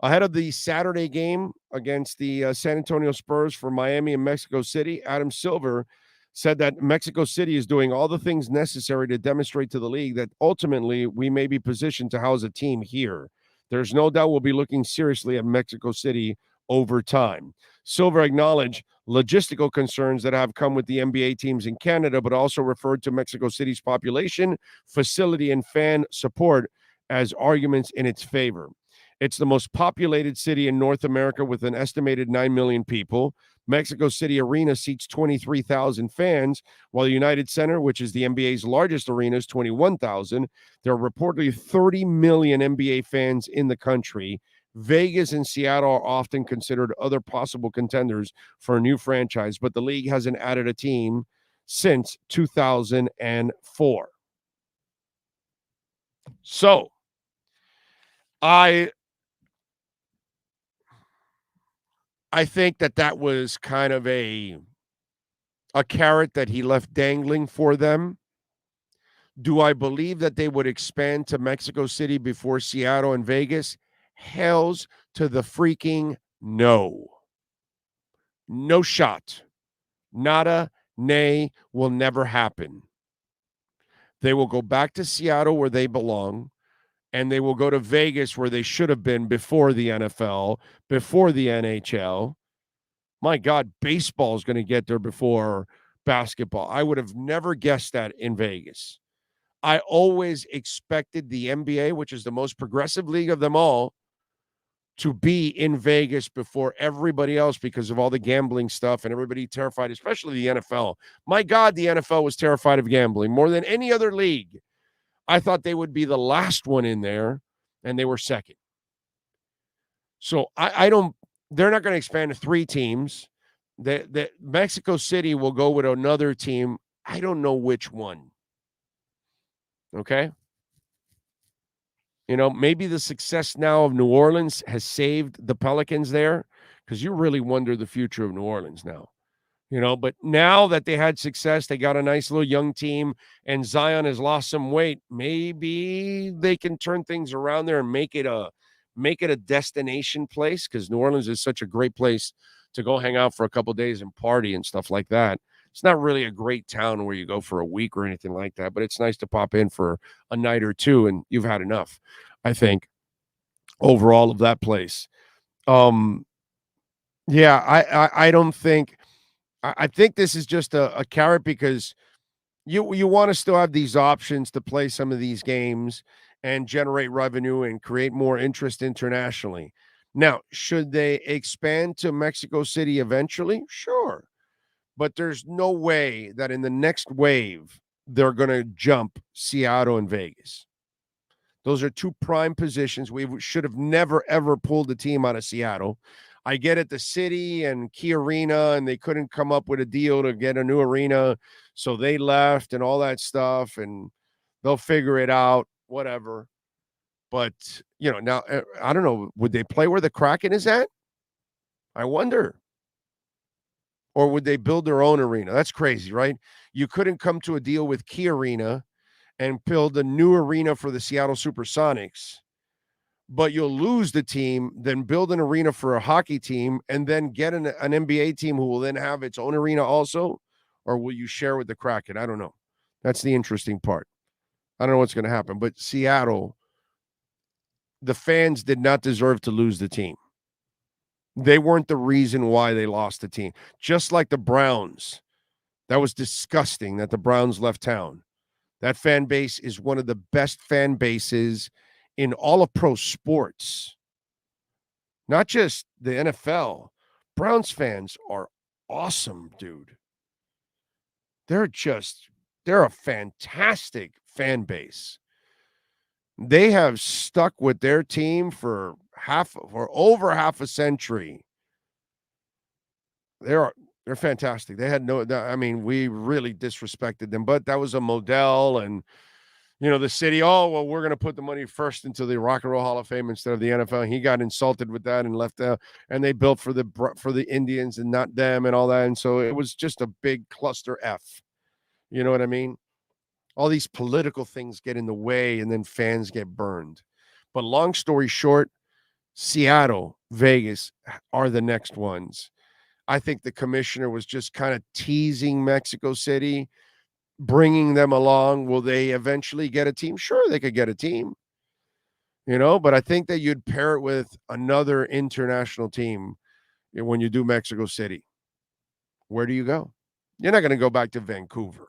Ahead of the Saturday game against the San Antonio Spurs for Miami and Mexico City, Adam Silver said that Mexico City is doing all the things necessary to demonstrate to the league that ultimately we may be positioned to house a team here. There's no doubt we'll be looking seriously at Mexico City over time. Silver acknowledged logistical concerns that have come with the NBA teams in Canada, but also referred to Mexico City's population, facility, and fan support as arguments in its favor. It's the most populated city in North America with an estimated 9 million people. Mexico City Arena seats 23,000 fans, while the United Center, which is the NBA's largest arena, is 21,000. There are reportedly 30 million NBA fans in the country. Vegas and Seattle are often considered other possible contenders for a new franchise, but the league hasn't added a team since 2004. So, I think that was kind of a carrot that he left dangling for them Do I believe that they would expand to Mexico City before Seattle and Vegas? Hells to the freaking no. No shot. Nada, nay, will never happen. They will go back to Seattle where they belong, and they will go to Vegas where they should have been before the NFL, before the NHL. My God, baseball is going to get there before basketball. I would have never guessed that in Vegas. I always expected the NBA, which is the most progressive league of them all, to be in Vegas before everybody else because of all the gambling stuff and everybody terrified, especially the NFL. My God, the NFL was terrified of gambling more than any other league. I thought they would be the last one in there, and they were second. So I don't, they're not going to expand to 3 teams. The Mexico City will go with another team. I don't know which one. Okay. You know, maybe the success now of New Orleans has saved the Pelicans there, because you really wonder the future of New Orleans now. You know, but now that they had success, they got a nice little young team, and Zion has lost some weight. Maybe they can turn things around there and make it a destination place, because New Orleans is such a great place to go hang out for a couple of days and party and stuff like that. It's not really a great town where you go for a week or anything like that, but it's nice to pop in for a night or two, and you've had enough, I think, overall of that place. Yeah, I don't think I think this is just a carrot, because you want to still have these options to play some of these games and generate revenue and create more interest internationally. Now, should they expand to Mexico City eventually? Sure. But there's no way that in the next wave they're going to jump Seattle and Vegas. Those are 2 prime positions. We should have never, ever pulled the team out of Seattle. I get it, the city and Key Arena, and they couldn't come up with a deal to get a new arena, so they left and all that stuff, and they'll figure it out, whatever. But, you know, now, I don't know, would they play where the Kraken is at? I wonder. Or would they build their own arena? That's crazy, right? You couldn't come to a deal with Key Arena and build a new arena for the Seattle Supersonics, but you'll lose the team, then build an arena for a hockey team, and then get an NBA team who will then have its own arena also? Or will you share with the Kraken? I don't know. That's the interesting part. I don't know what's going to happen. But Seattle, the fans did not deserve to lose the team. They weren't the reason why they lost the team. Just like the Browns. That was disgusting that the Browns left town. That fan base is one of the best fan bases in all of pro sports. Not just the NFL. Browns fans are awesome, dude. They're a fantastic fan base. They have stuck with their team for over half a century. They're fantastic. They had we really disrespected them, but that was a Modell and, you know, the city. Oh, well, we're going to put the money first into the Rock and Roll Hall of Fame instead of the NFL. He got insulted with that and left out, and they built for the Indians and not them and all that. And so it was just a big cluster F. You know what I mean? All these political things get in the way, and then fans get burned. But long story short, Seattle, Vegas are the next ones. I think the commissioner was just kind of teasing Mexico City, bringing them along. Will they eventually get a team? Sure, they could get a team, you know, but I think that you'd pair it with another international team when you do Mexico City. Where do you go? You're not going to go back to Vancouver.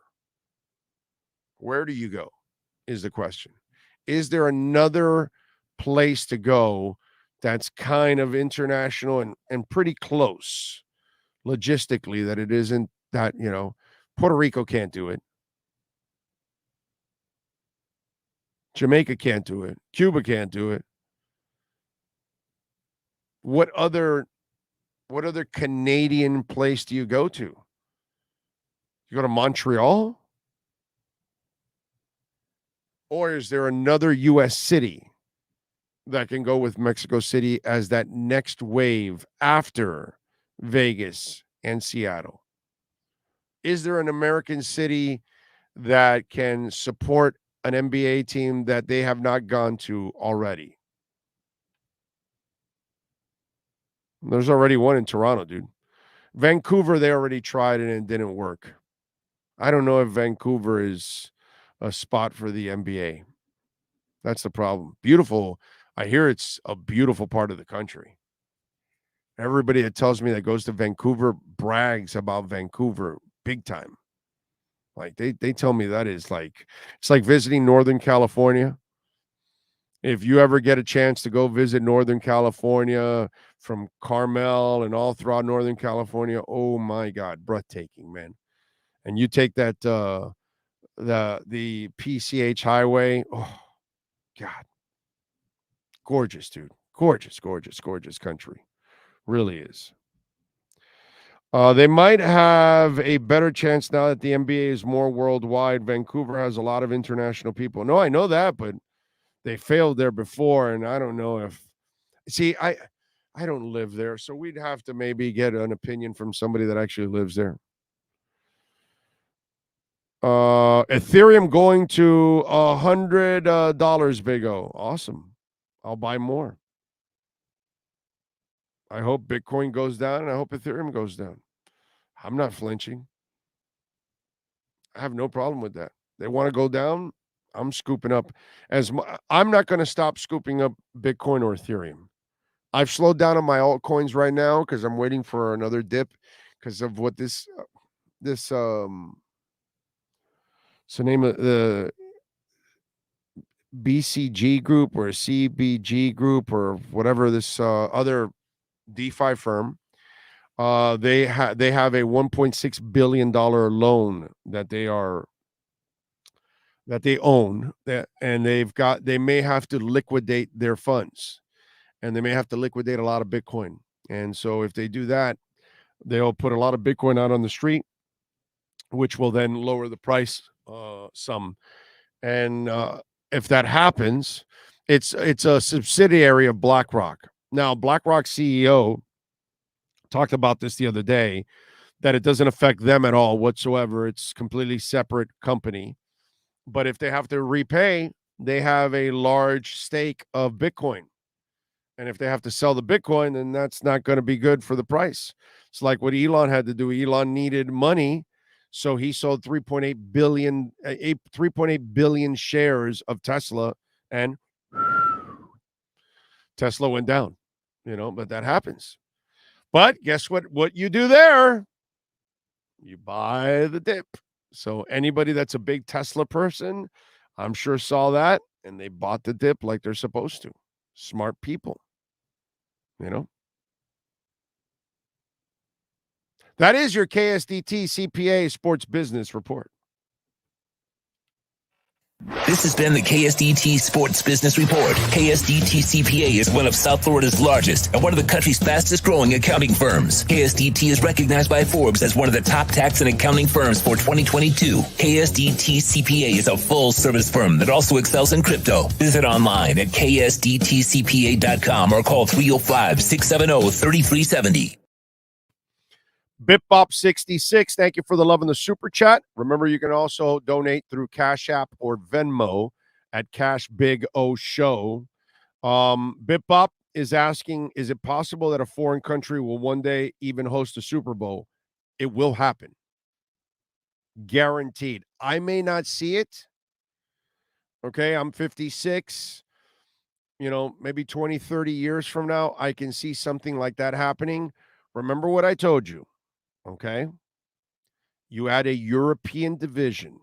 Where do you go is the question. Is there another place to go that's kind of international and pretty close logistically, that it isn't that, you know, Puerto Rico can't do it. Jamaica can't do it. Cuba can't do it. What other Canadian place do you go to? You go to Montreal? Or is there another U.S. city that can go with Mexico City as that next wave after Vegas and Seattle? Is there an American city that can support an NBA team that they have not gone to already. There's already one in Toronto, dude. Vancouver, they already tried it and it didn't work. I don't know if Vancouver is a spot for the NBA. That's the problem. Beautiful. I hear it's a beautiful part of the country. Everybody that tells me that goes to Vancouver brags about Vancouver big time. Like they tell me that is like, it's like visiting Northern California. If you ever get a chance to go visit Northern California from Carmel and all throughout Northern California, oh my God, breathtaking, man. And you take that the PCH highway, oh God. Gorgeous, dude. Gorgeous, gorgeous, gorgeous country. Really is. They might have a better chance now that the NBA is more worldwide. Vancouver has a lot of international people. No, I know that, but they failed there before, and I don't know if. See, I don't live there, so we'd have to maybe get an opinion from somebody that actually lives there. Ethereum going to $100, Big O. Awesome. I'll buy more. I hope Bitcoin goes down, and I hope Ethereum goes down. I'm not flinching. I have no problem with that. They want to go down, I'm scooping up. I'm not going to stop scooping up Bitcoin or Ethereum. I've slowed down on my altcoins right now because I'm waiting for another dip because of what this so name of the BCG group or CBG group or whatever this other DeFi firm. They have a $1.6 billion loan that they own, and they may have to liquidate their funds, and they may have to liquidate a lot of Bitcoin. And so if they do that, they'll put a lot of Bitcoin out on the street, which will then lower the price some. And if that happens, it's a subsidiary of BlackRock. Now, BlackRock CEO talked about this the other day, that it doesn't affect them at all whatsoever. It's completely separate company. But if they have to repay, they have a large stake of Bitcoin. And if they have to sell the Bitcoin, then that's not going to be good for the price. It's like what Elon had to do. Elon needed money, so he sold 3.8 billion shares of Tesla, and Tesla went down. But that happens. But guess what you do there? You buy the dip. So anybody that's a big Tesla person, I'm sure saw that, and they bought the dip like they're supposed to. Smart people. That is your KSDT CPA Sports Business Report. This has been the KSDT Sports Business Report. KSDT CPA is one of South Florida's largest and one of the country's fastest growing accounting firms. KSDT is recognized by Forbes as one of the top tax and accounting firms for 2022. KSDT CPA is a full service firm that also excels in crypto. Visit online at ksdtcpa.com or call 305-670-3370. BitBop66, thank you for the love in the super chat. Remember, you can also donate through Cash App or Venmo at Cash Big O Show. BitBop is asking, is it possible that a foreign country will one day even host a Super Bowl? It will happen. Guaranteed. I may not see it. Okay, I'm 56. Maybe 20, 30 years from now, I can see something like that happening. Remember what I told you. Okay. You add a European division,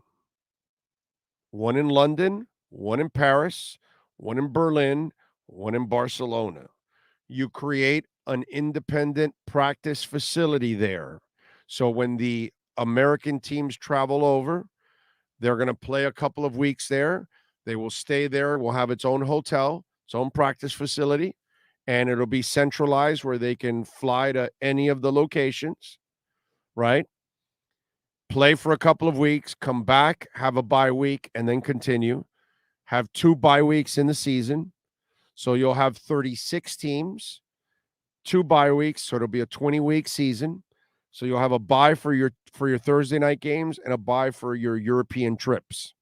one in London, one in Paris, one in Berlin, one in Barcelona. You create an independent practice facility there. So when the American teams travel over, they're going to play a couple of weeks there. They will stay there. We'll have its own hotel, its own practice facility, and it'll be centralized where they can fly to any of the locations. Right? Play for a couple of weeks, come back, have a bye week, and then continue. Have 2 bye weeks in the season. So you'll have 36 teams, 2 bye weeks. So it'll be a 20-week season. So you'll have a bye for your Thursday night games and a bye for your European trips.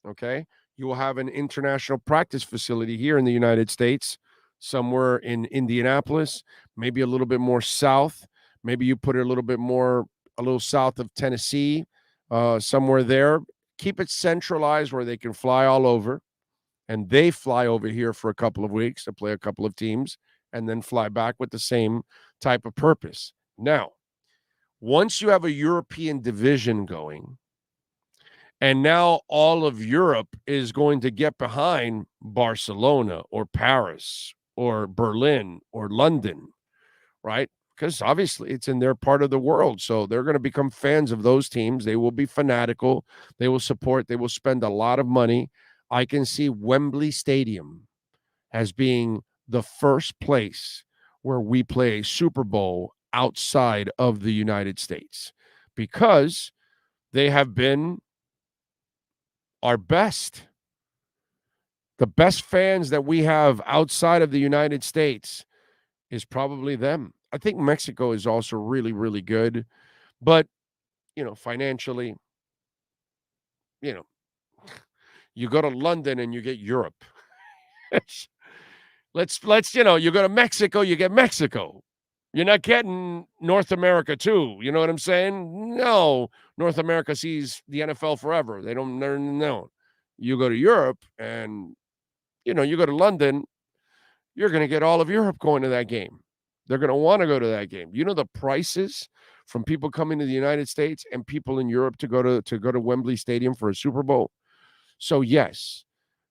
Okay? You will have an international practice facility here in the United States, somewhere in Indianapolis, maybe a little bit more south. Maybe you put it a little south of Tennessee, somewhere there. Keep it centralized where they can fly all over, and they fly over here for a couple of weeks to play a couple of teams and then fly back with the same type of purpose. Now, once you have a European division going, and now all of Europe is going to get behind Barcelona or Paris or Berlin or London, right? Because obviously it's in their part of the world. So they're going to become fans of those teams. They will be fanatical. They will support. They will spend a lot of money. I can see Wembley Stadium as being the first place where we play a Super Bowl outside of the United States, because they have been our best. The best fans that we have outside of the United States is probably them. I think Mexico is also really, really good. But, financially, you go to London and you get Europe. let's you go to Mexico, you get Mexico. You're not getting North America too. You know what I'm saying? No, North America sees the NFL forever. They don't know. You go to Europe and, you go to London, you're going to get all of Europe going to that game. They're going to want to go to that game. You know the prices from people coming to the United States and people in Europe to go to Wembley Stadium for a Super Bowl. So yes,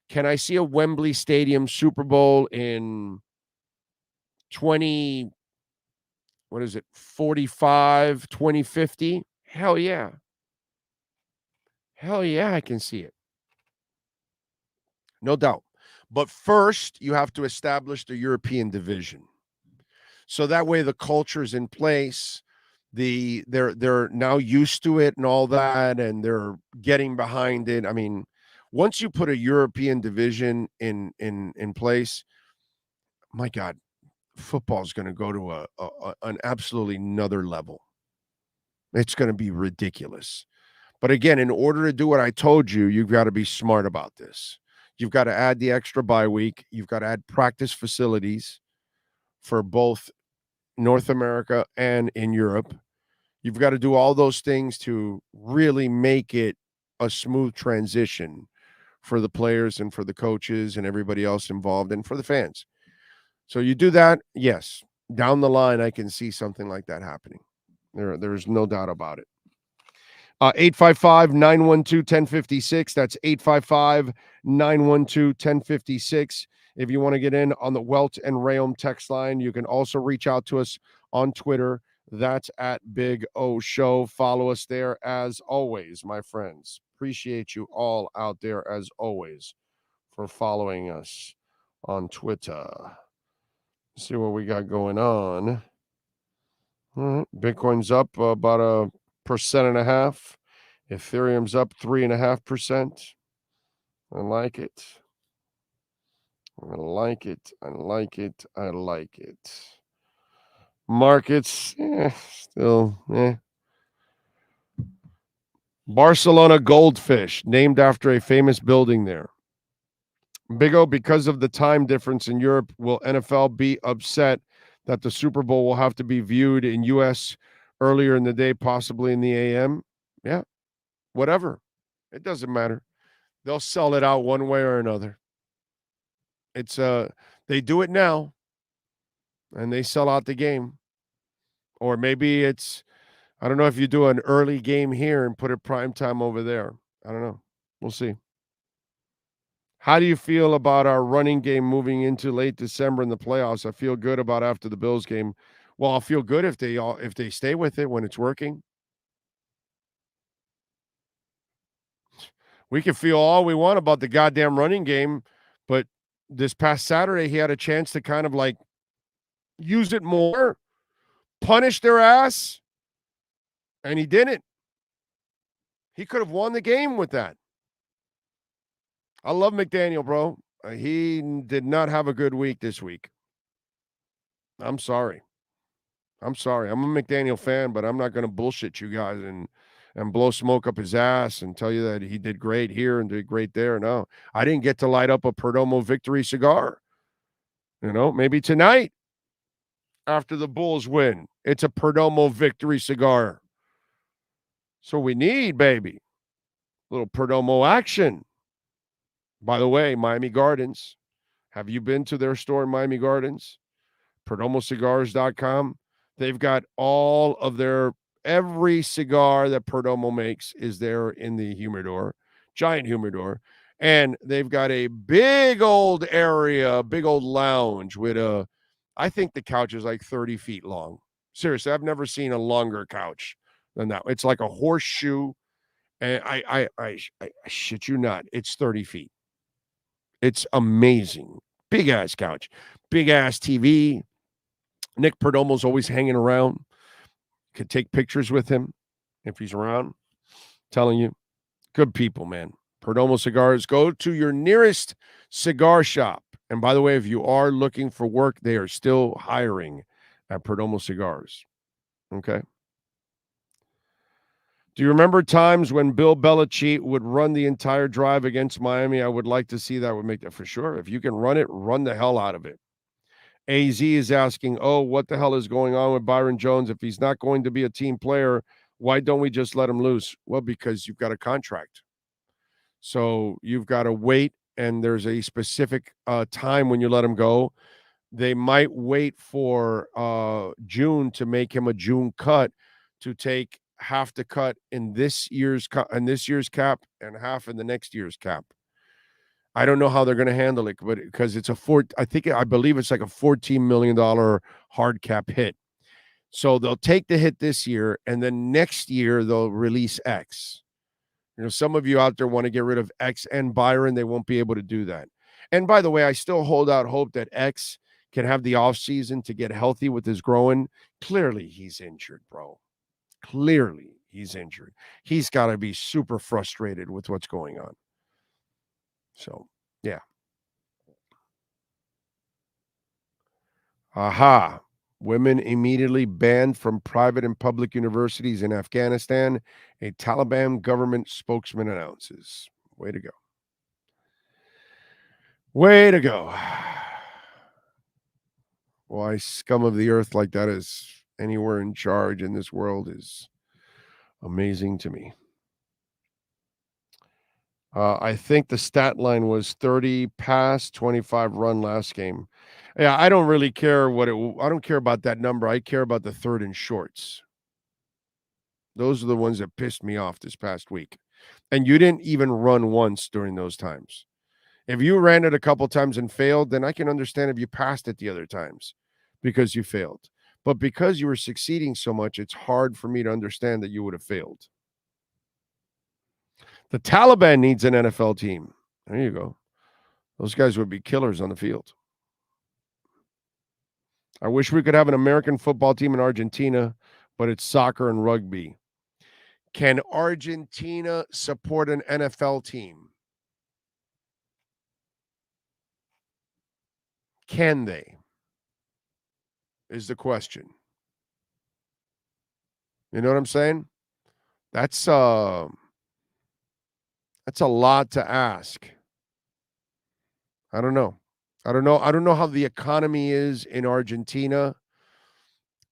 can I see a Wembley Stadium Super Bowl in 2050? Hell yeah. Hell yeah, I can see it. No doubt. But first, you have to establish the European division. So that way the culture is in place. They're now used to it and all that, and they're getting behind it. I mean, once you put a European division in place, my God, football is going to go to an absolutely another level. It's going to be ridiculous. But again, in order to do what I told you, you've got to be smart about this. You've got to add the extra bye week. You've got to add practice facilities for both North America and in Europe. You've got to do all those things to really make it a smooth transition for the players and for the coaches and everybody else involved and for the fans. So you do that, yes. Down the line, I can see something like that happening. There's no doubt about it. 855-912-1056. That's 855-912-1056. If you want to get in on the Welt and Rayom text line, you can also reach out to us on Twitter. That's at Big O Show. Follow us there as always, my friends. Appreciate you all out there as always for following us on Twitter. Let's see what we got going on. All right. Bitcoin's up about 1.5%. Ethereum's up 3.5%. I like it. I like it. I like it. I like it. Markets, still, Barcelona Goldfish, named after a famous building there. Big O, because of the time difference in Europe, will NFL be upset that the Super Bowl will have to be viewed in U.S. earlier in the day, possibly in the a.m.? Yeah, whatever. It doesn't matter. They'll sell it out one way or another. It's they do it now, and they sell out the game. Or maybe it's, I don't know if you do an early game here and put it prime time over there. I don't know. We'll see. How do you feel about our running game moving into late December in the playoffs? I feel good about after the Bills game. Well, I'll feel good if they stay with it when it's working. We can feel all we want about the goddamn running game, but this past Saturday he had a chance to kind of like use it more, punish their ass, and he didn't. He could have won the game with that. I love McDaniel, bro. He did not have a good week this week. I'm sorry. I'm sorry. I'm a McDaniel fan, but I'm not going to bullshit you guys and blow smoke up his ass and tell you that he did great here and did great there. No, I didn't get to light up a Perdomo victory cigar. Maybe tonight after the Bulls win, it's a Perdomo victory cigar. So we need, baby, a little Perdomo action. By the way, Miami Gardens. Have you been to their store in Miami Gardens? PerdomoCigars.com. They've got all of every cigar that Perdomo makes is there in the humidor, giant humidor. And they've got a big old area, big old lounge with I think the couch is like 30 feet long. Seriously, I've never seen a longer couch than that. It's like a horseshoe. And I shit you not, it's 30 feet. It's amazing. Big ass couch, big ass TV. Nick Perdomo's always hanging around. Could take pictures with him if he's around. Telling you, good people, man. Perdomo Cigars. Go to your nearest cigar shop. And by the way, if you are looking for work, they are still hiring at Perdomo Cigars. Okay. Do you remember times when Bill Belichick would run the entire drive against Miami? I would like to see that. Would make that for sure. If you can run it, run the hell out of it. AZ is asking, what the hell is going on with Byron Jones? If he's not going to be a team player, why don't we just let him loose? Well, because you've got a contract. So you've got to wait, and there's a specific time when you let him go. They might wait for June to make him a June cut to take half the cut in this year's cap and half in the next year's cap. I don't know how they're going to handle it, but because it's I believe it's like a $14 million hard cap hit. So they'll take the hit this year, and then next year they'll release X. Some of you out there want to get rid of X and Byron. They won't be able to do that. And by the way, I still hold out hope that X can have the offseason to get healthy with his growing. Clearly, he's injured, bro. Clearly, he's injured. He's got to be super frustrated with what's going on. So, yeah. Aha. Women immediately banned from private and public universities in Afghanistan, a Taliban government spokesman announces. Way to go. Way to go. Why scum of the earth like that is anywhere in charge in this world is amazing to me. I think the stat line was 30 pass, 25 run last game. Yeah, I don't really care I don't care about that number. I care about the third and shorts. Those are the ones that pissed me off this past week. And you didn't even run once during those times. If you ran it a couple times and failed, then I can understand if you passed it the other times because you failed. But because you were succeeding so much, it's hard for me to understand that you would have failed. The Taliban needs an NFL team. There you go. Those guys would be killers on the field. I wish we could have an American football team in Argentina, but it's soccer and rugby. Can Argentina support an NFL team? Can they? Is the question. You know what I'm saying? That's a lot to ask. I don't know. I don't know how the economy is in Argentina.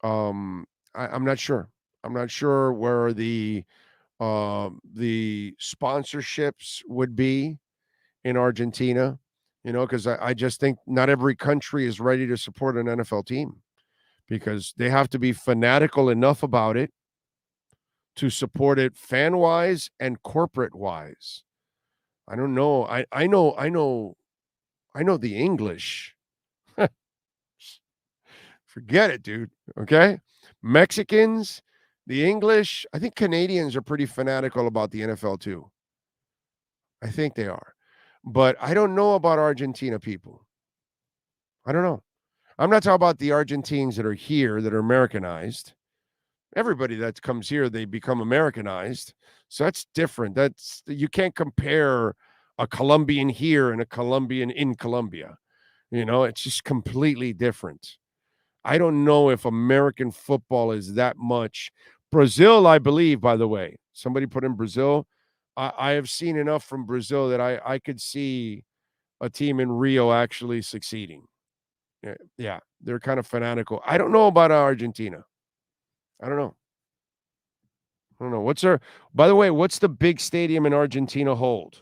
I'm not sure. I'm not sure where the sponsorships would be in Argentina, because I just think not every country is ready to support an NFL team because they have to be fanatical enough about it to support it fan-wise and corporate-wise. I don't know. I know the English. Forget it, dude. Okay? Mexicans, the English, I think Canadians are pretty fanatical about the NFL too. I think they are. But I don't know about Argentina people. I don't know. I'm not talking about the Argentines that are here that are Americanized. Everybody that comes here, they become Americanized. So that's different. You can't compare a Colombian here and a Colombian in Colombia. It's just completely different. I don't know if American football is that much. Brazil, I believe, by the way, somebody put in Brazil. I have seen enough from Brazil that I could see a team in Rio actually succeeding. Yeah, they're kind of fanatical. I don't know about Argentina. I don't know. I don't know. What's their, by the way, what's the big stadium in Argentina hold?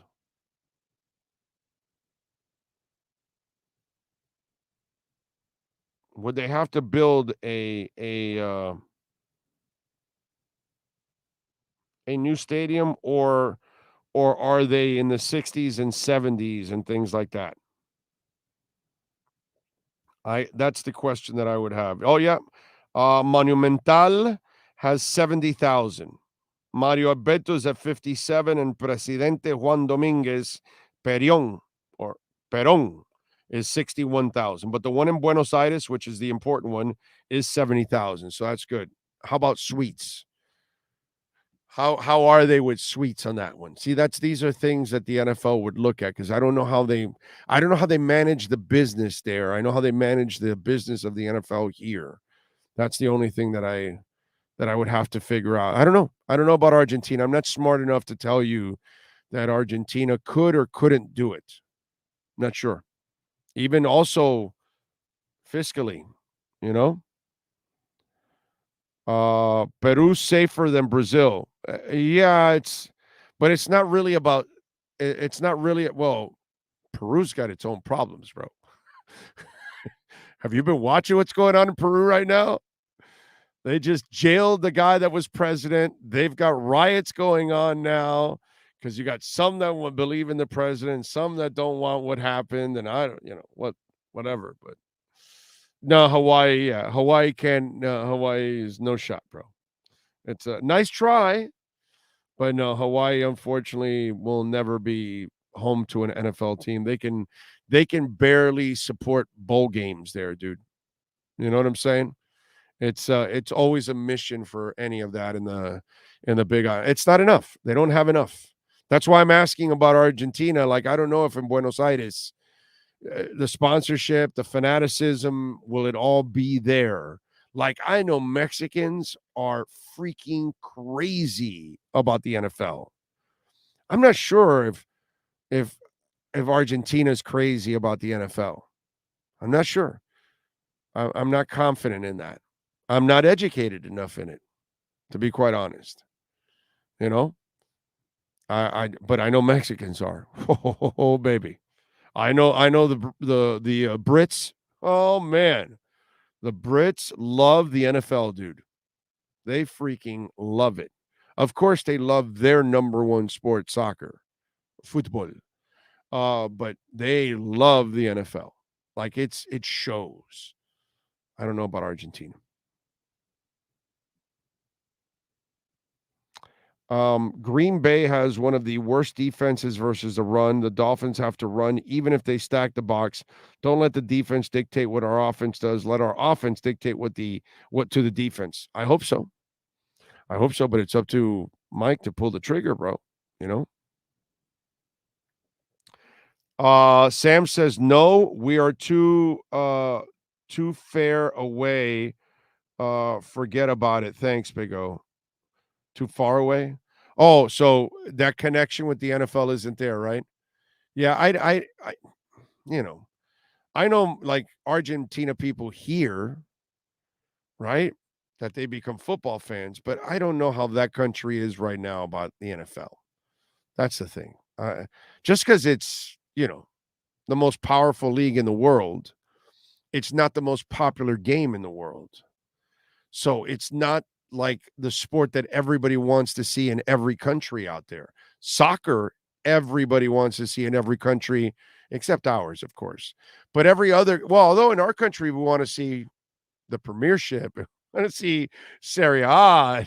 Would they have to build a new stadium, or are they in the 60s and 70s and things like that? That's the question that I would have. Oh yeah. Monumental has 70,000. Mario Alberto is at 57, and Presidente Juan Dominguez Perón or Perón is 61,000. But the one in Buenos Aires, which is the important one, is 70,000. So that's good. How about suites? How are they with suites on that one? See, these are things that the NFL would look at, because I don't know how they manage the business there. I know how they manage the business of the NFL here. That's the only thing that I would have to figure out. I don't know. I don't know about Argentina. I'm not smart enough to tell you that Argentina could or couldn't do it. Not sure. Even also fiscally, you know. Peru's safer than Brazil. Yeah, but it's not really about. It's not really, well. Peru's got its own problems, bro. Have you been watching what's going on in Peru right now? They just jailed the guy that was president. They've got riots going on now because you got some that will believe in the president, some that don't want what happened, and I don't, whatever. But no, Hawaii, yeah, Hawaii is no shot, bro. It's a nice try, but no, Hawaii unfortunately will never be home to an NFL team. They can barely support bowl games there, dude. You know what I'm saying? It's always a mission for any of that in the Big Island. It's not enough. They don't have enough. That's why I'm asking about Argentina. Like, I don't know if in Buenos Aires, the sponsorship, the fanaticism, will it all be there? Like, I know Mexicans are freaking crazy about the NFL. I'm not sure if Argentina's crazy about the NFL. I'm not sure. I'm not confident in that. I'm not educated enough in it, to be quite honest. You know, but I know Mexicans are. Oh, baby, I know the Brits. Oh man, the Brits love the NFL, dude. They freaking love it. Of course, they love their number one sport, soccer, football. But they love the NFL. Like, it shows. I don't know about Argentina. Green Bay has one of the worst defenses versus the run. The Dolphins have to run even if they stack the box. Don't let the defense dictate what our offense does. Let our offense dictate what to the defense. I hope so. But it's up to Mike to pull the trigger, bro. You know. Sam says no. We are too fair away. Forget about it. Thanks, Big O. Too far away. Oh, so that connection with the NFL isn't there, right? Yeah, I I know, like, Argentina people here, right? That they become football fans, but I don't know how that country is right now about the NFL. That's the thing. Just because it's, the most powerful league in the world, it's not the most popular game in the world. So it's not like the sport that everybody wants to see in every country out there. Soccer, everybody wants to see in every country except ours, of course. But every other, well, although in our country we want to see the Premiership, we want to see Serie A,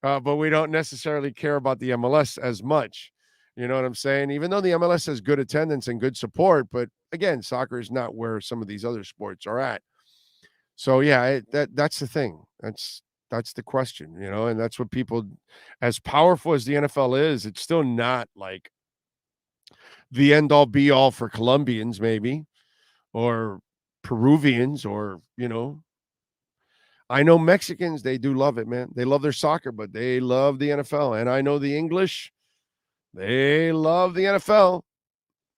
but we don't necessarily care about the MLS as much. You know what I'm saying? Even though the MLS has good attendance and good support, but again, soccer is not where some of these other sports are at. So yeah, that's the thing. That's the question, and that's what people, as powerful as the NFL is, it's still not like the end all be all for Colombians, maybe, or Peruvians or, I know Mexicans, they do love it, man. They love their soccer, but they love the NFL. And I know the English, they love the NFL.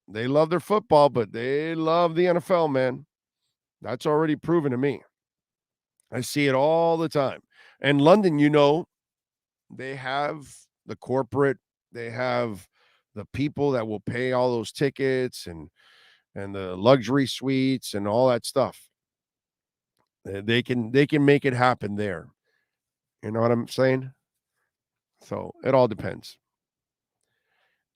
They love their football, but they love the NFL, man. That's already proven to me. I see it all the time. And London, they have the corporate, they have the people that will pay all those tickets and the luxury suites and all that stuff. They can make it happen there. You know what I'm saying? So it all depends.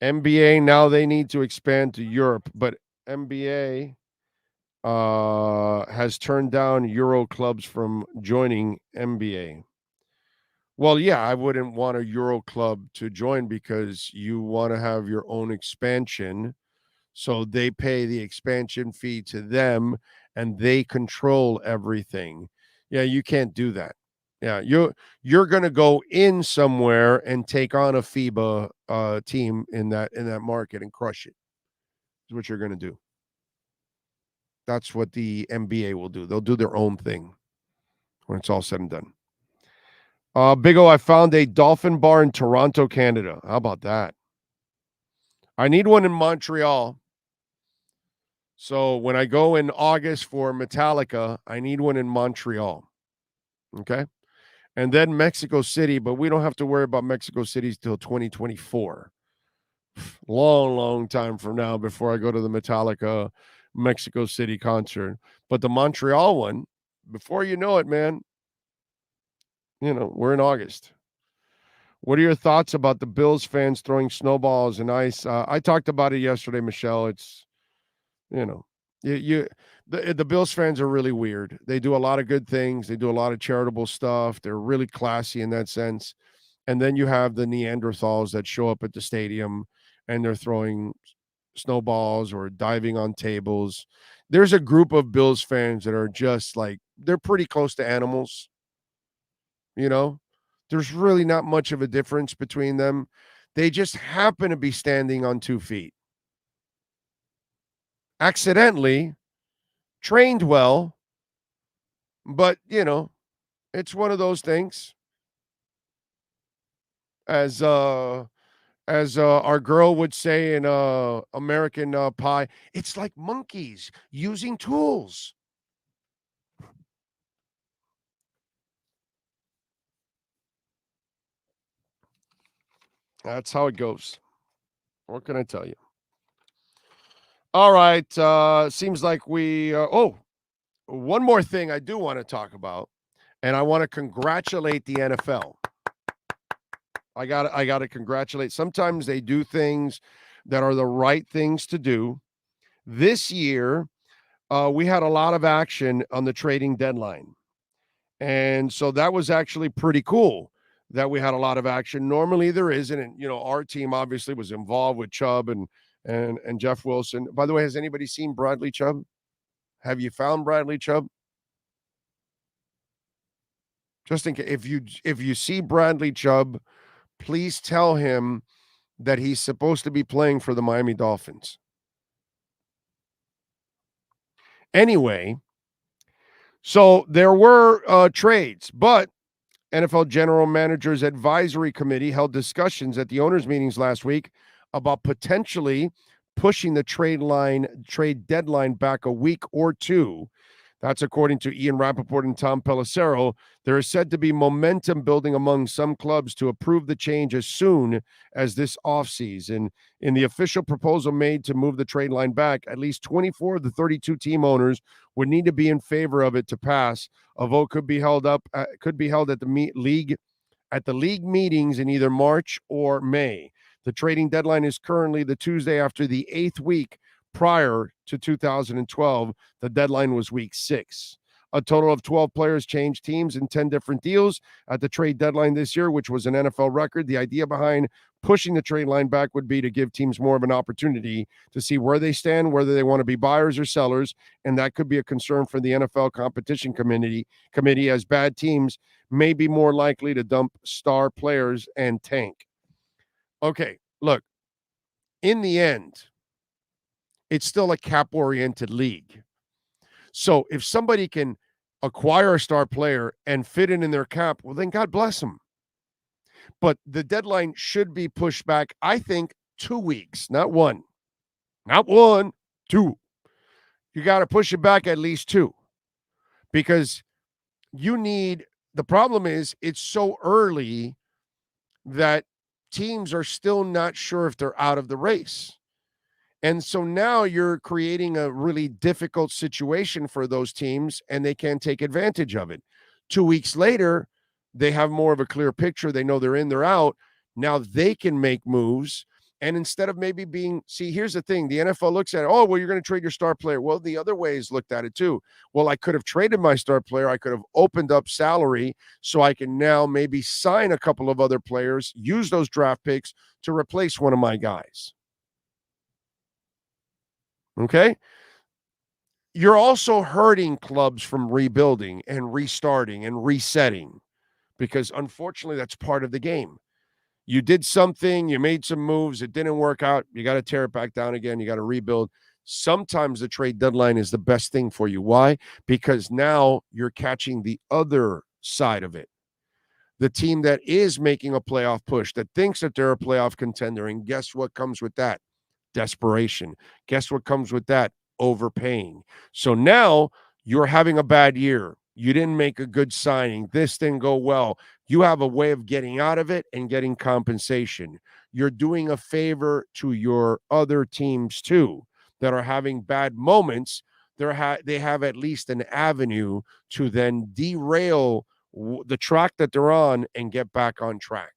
NBA, now they need to expand to Europe, but NBA has turned down Euro clubs from joining NBA. Well, yeah, I wouldn't want a Euro club to join because you want to have your own expansion. So they pay the expansion fee to them and they control everything. Yeah, you can't do that. Yeah, you're going to go in somewhere and take on a FIBA team in that market and crush it. Is what you're going to do. That's what the NBA will do. They'll do their own thing when it's all said and done. Big O, I found a Dolphin bar in Toronto, Canada. How about that? I need one in Montreal. So when I go in August for Metallica, I need one in Montreal. Okay? And then Mexico City, but we don't have to worry about Mexico City till 2024. Long, long time from now before I go to the Metallica Mexico City concert. But the Montreal one, before you know it, man, we're in August. What are your thoughts about the Bills fans throwing snowballs and ice? I talked about it yesterday, Michelle. It's, the Bills fans are really weird. They do a lot of good things. They do a lot of charitable stuff. They're really classy in that sense. And then you have the Neanderthals that show up at the stadium and they're throwing snowballs or diving on tables. There's a group of Bills fans that are just like, they're pretty close to animals. There's really not much of a difference between them. They just happen to be standing on 2 feet. Accidentally, trained well, but, it's one of those things. As our girl would say in American Pie, it's like monkeys using tools. That's how it goes. What can I tell you? All right. Seems like we. One more thing I do want to talk about, and I want to congratulate the NFL. I got to congratulate. Sometimes they do things that are the right things to do. This year, we had a lot of action on the trading deadline, and so that was actually pretty cool. That we had a lot of action. Normally there isn't, and our team obviously was involved with Chubb and Jeff Wilson. By the way, has anybody seen Bradley Chubb? Have you found Bradley Chubb? Just in case, if you see Bradley Chubb, please tell him that he's supposed to be playing for the Miami Dolphins. Anyway, so there were trades, but NFL General Managers Advisory Committee held discussions at the owners' meetings last week about potentially pushing the trade deadline back a week or two. That's according to Ian Rappaport and Tom Pelissero. There is said to be momentum building among some clubs to approve the change as soon as this offseason. In the official proposal made to move the trade line back, at least 24 of the 32 team owners would need to be in favor of it to pass. A vote could be held at the league meetings in either March or May. The trading deadline is currently the Tuesday after the 8th week. Prior to 2012, the deadline was week 6. A total of 12 players changed teams in 10 different deals at the trade deadline this year, which was an NFL record. The idea behind pushing the trade line back would be to give teams more of an opportunity to see where they stand, whether they want to be buyers or sellers, and that could be a concern for the NFL Competition Committee, as bad teams may be more likely to dump star players and tank. Okay, look, in the end, it's still a cap-oriented league. So if somebody can acquire a star player and fit it in their cap, well, then God bless them. But the deadline should be pushed back, I think, 2 weeks, not one. Not one, 2. You got to push it back at least 2. Because the problem is it's so early that teams are still not sure if they're out of the race. And so now you're creating a really difficult situation for those teams, and they can't take advantage of it. 2 weeks later, they have more of a clear picture. They know they're in, they're out. Now they can make moves. And instead of maybe here's the thing. The NFL looks at it, oh, well, you're going to trade your star player. Well, the other ways looked at it too. Well, I could have traded my star player. I could have opened up salary so I can now maybe sign a couple of other players, use those draft picks to replace one of my guys. Okay? You're also hurting clubs from rebuilding and restarting and resetting because, unfortunately, that's part of the game. You did something, you made some moves, it didn't work out, you got to tear it back down again, you got to rebuild. Sometimes the trade deadline is the best thing for you. Why? Because now you're catching the other side of it. The team that is making a playoff push, that thinks that they're a playoff contender, and guess what comes with that? Desperation. Guess what comes with that? Overpaying. So now you're having a bad year. You didn't make a good signing. This didn't go well. You have a way of getting out of it and getting compensation. You're doing a favor to your other teams too that are having bad moments. They have at least an avenue to then derail the track that they're on and get back on track.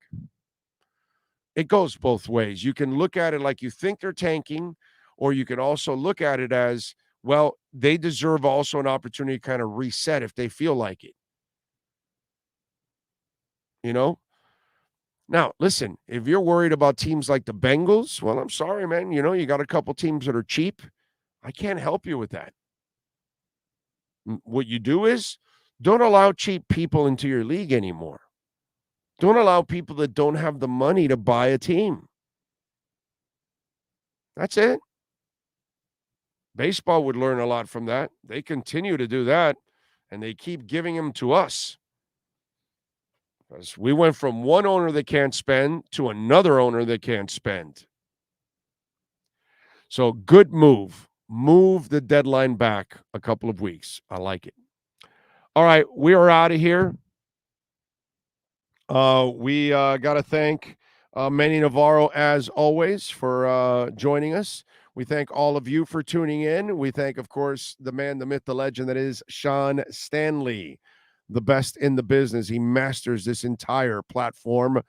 It goes both ways. You can look at it like you think they're tanking, or you can also look at it as, well, they deserve also an opportunity to kind of reset if they feel like it. You know? Now, listen, if you're worried about teams like the Bengals, well, I'm sorry, man. You know, you got a couple teams that are cheap. I can't help you with that. What you do is don't allow cheap people into your league anymore. Don't allow people that don't have the money to buy a team. That's it. Baseball would learn a lot from that. They continue to do that, and they keep giving them to us. Because we went from one owner that can't spend to another owner that can't spend. So good move. Move the deadline back a couple of weeks. I like it. All right, we are out of here. We got to thank Manny Navarro, as always, for joining us. We thank all of you for tuning in. We thank, of course, the man, the myth, the legend that is Sean Stanley, the best in the business. He masters this entire platform.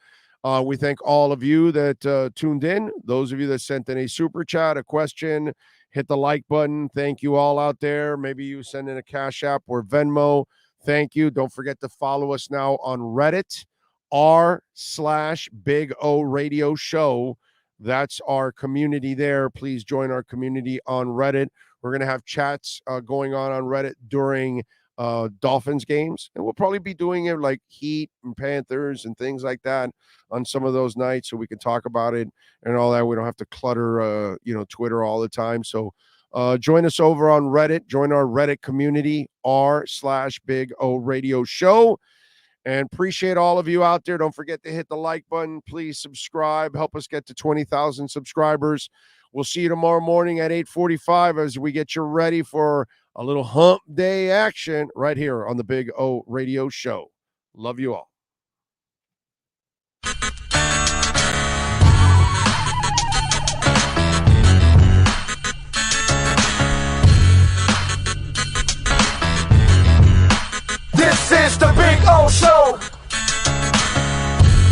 We thank all of you that tuned in. Those of you that sent in a super chat, a question, hit the like button. Thank you all out there. Maybe you send in a Cash App or Venmo. Thank you. Don't forget to follow us now on Reddit, r/Big O Radio Show. That's our community there. Please join our community on Reddit. We're going to have chats going on Reddit during Dolphins games. And we'll probably be doing it like Heat and Panthers and things like that on some of those nights so we can talk about it and all that. We don't have to clutter, Twitter all the time. So join us over on Reddit. Join our Reddit community, r/Big O Radio Show. And appreciate all of you out there. Don't forget to hit the like button. Please subscribe. Help us get to 20,000 subscribers. We'll see you tomorrow morning at 8:45 as we get you ready for a little hump day action right here on the Big O Radio Show. Love you all. This is the Big O Show.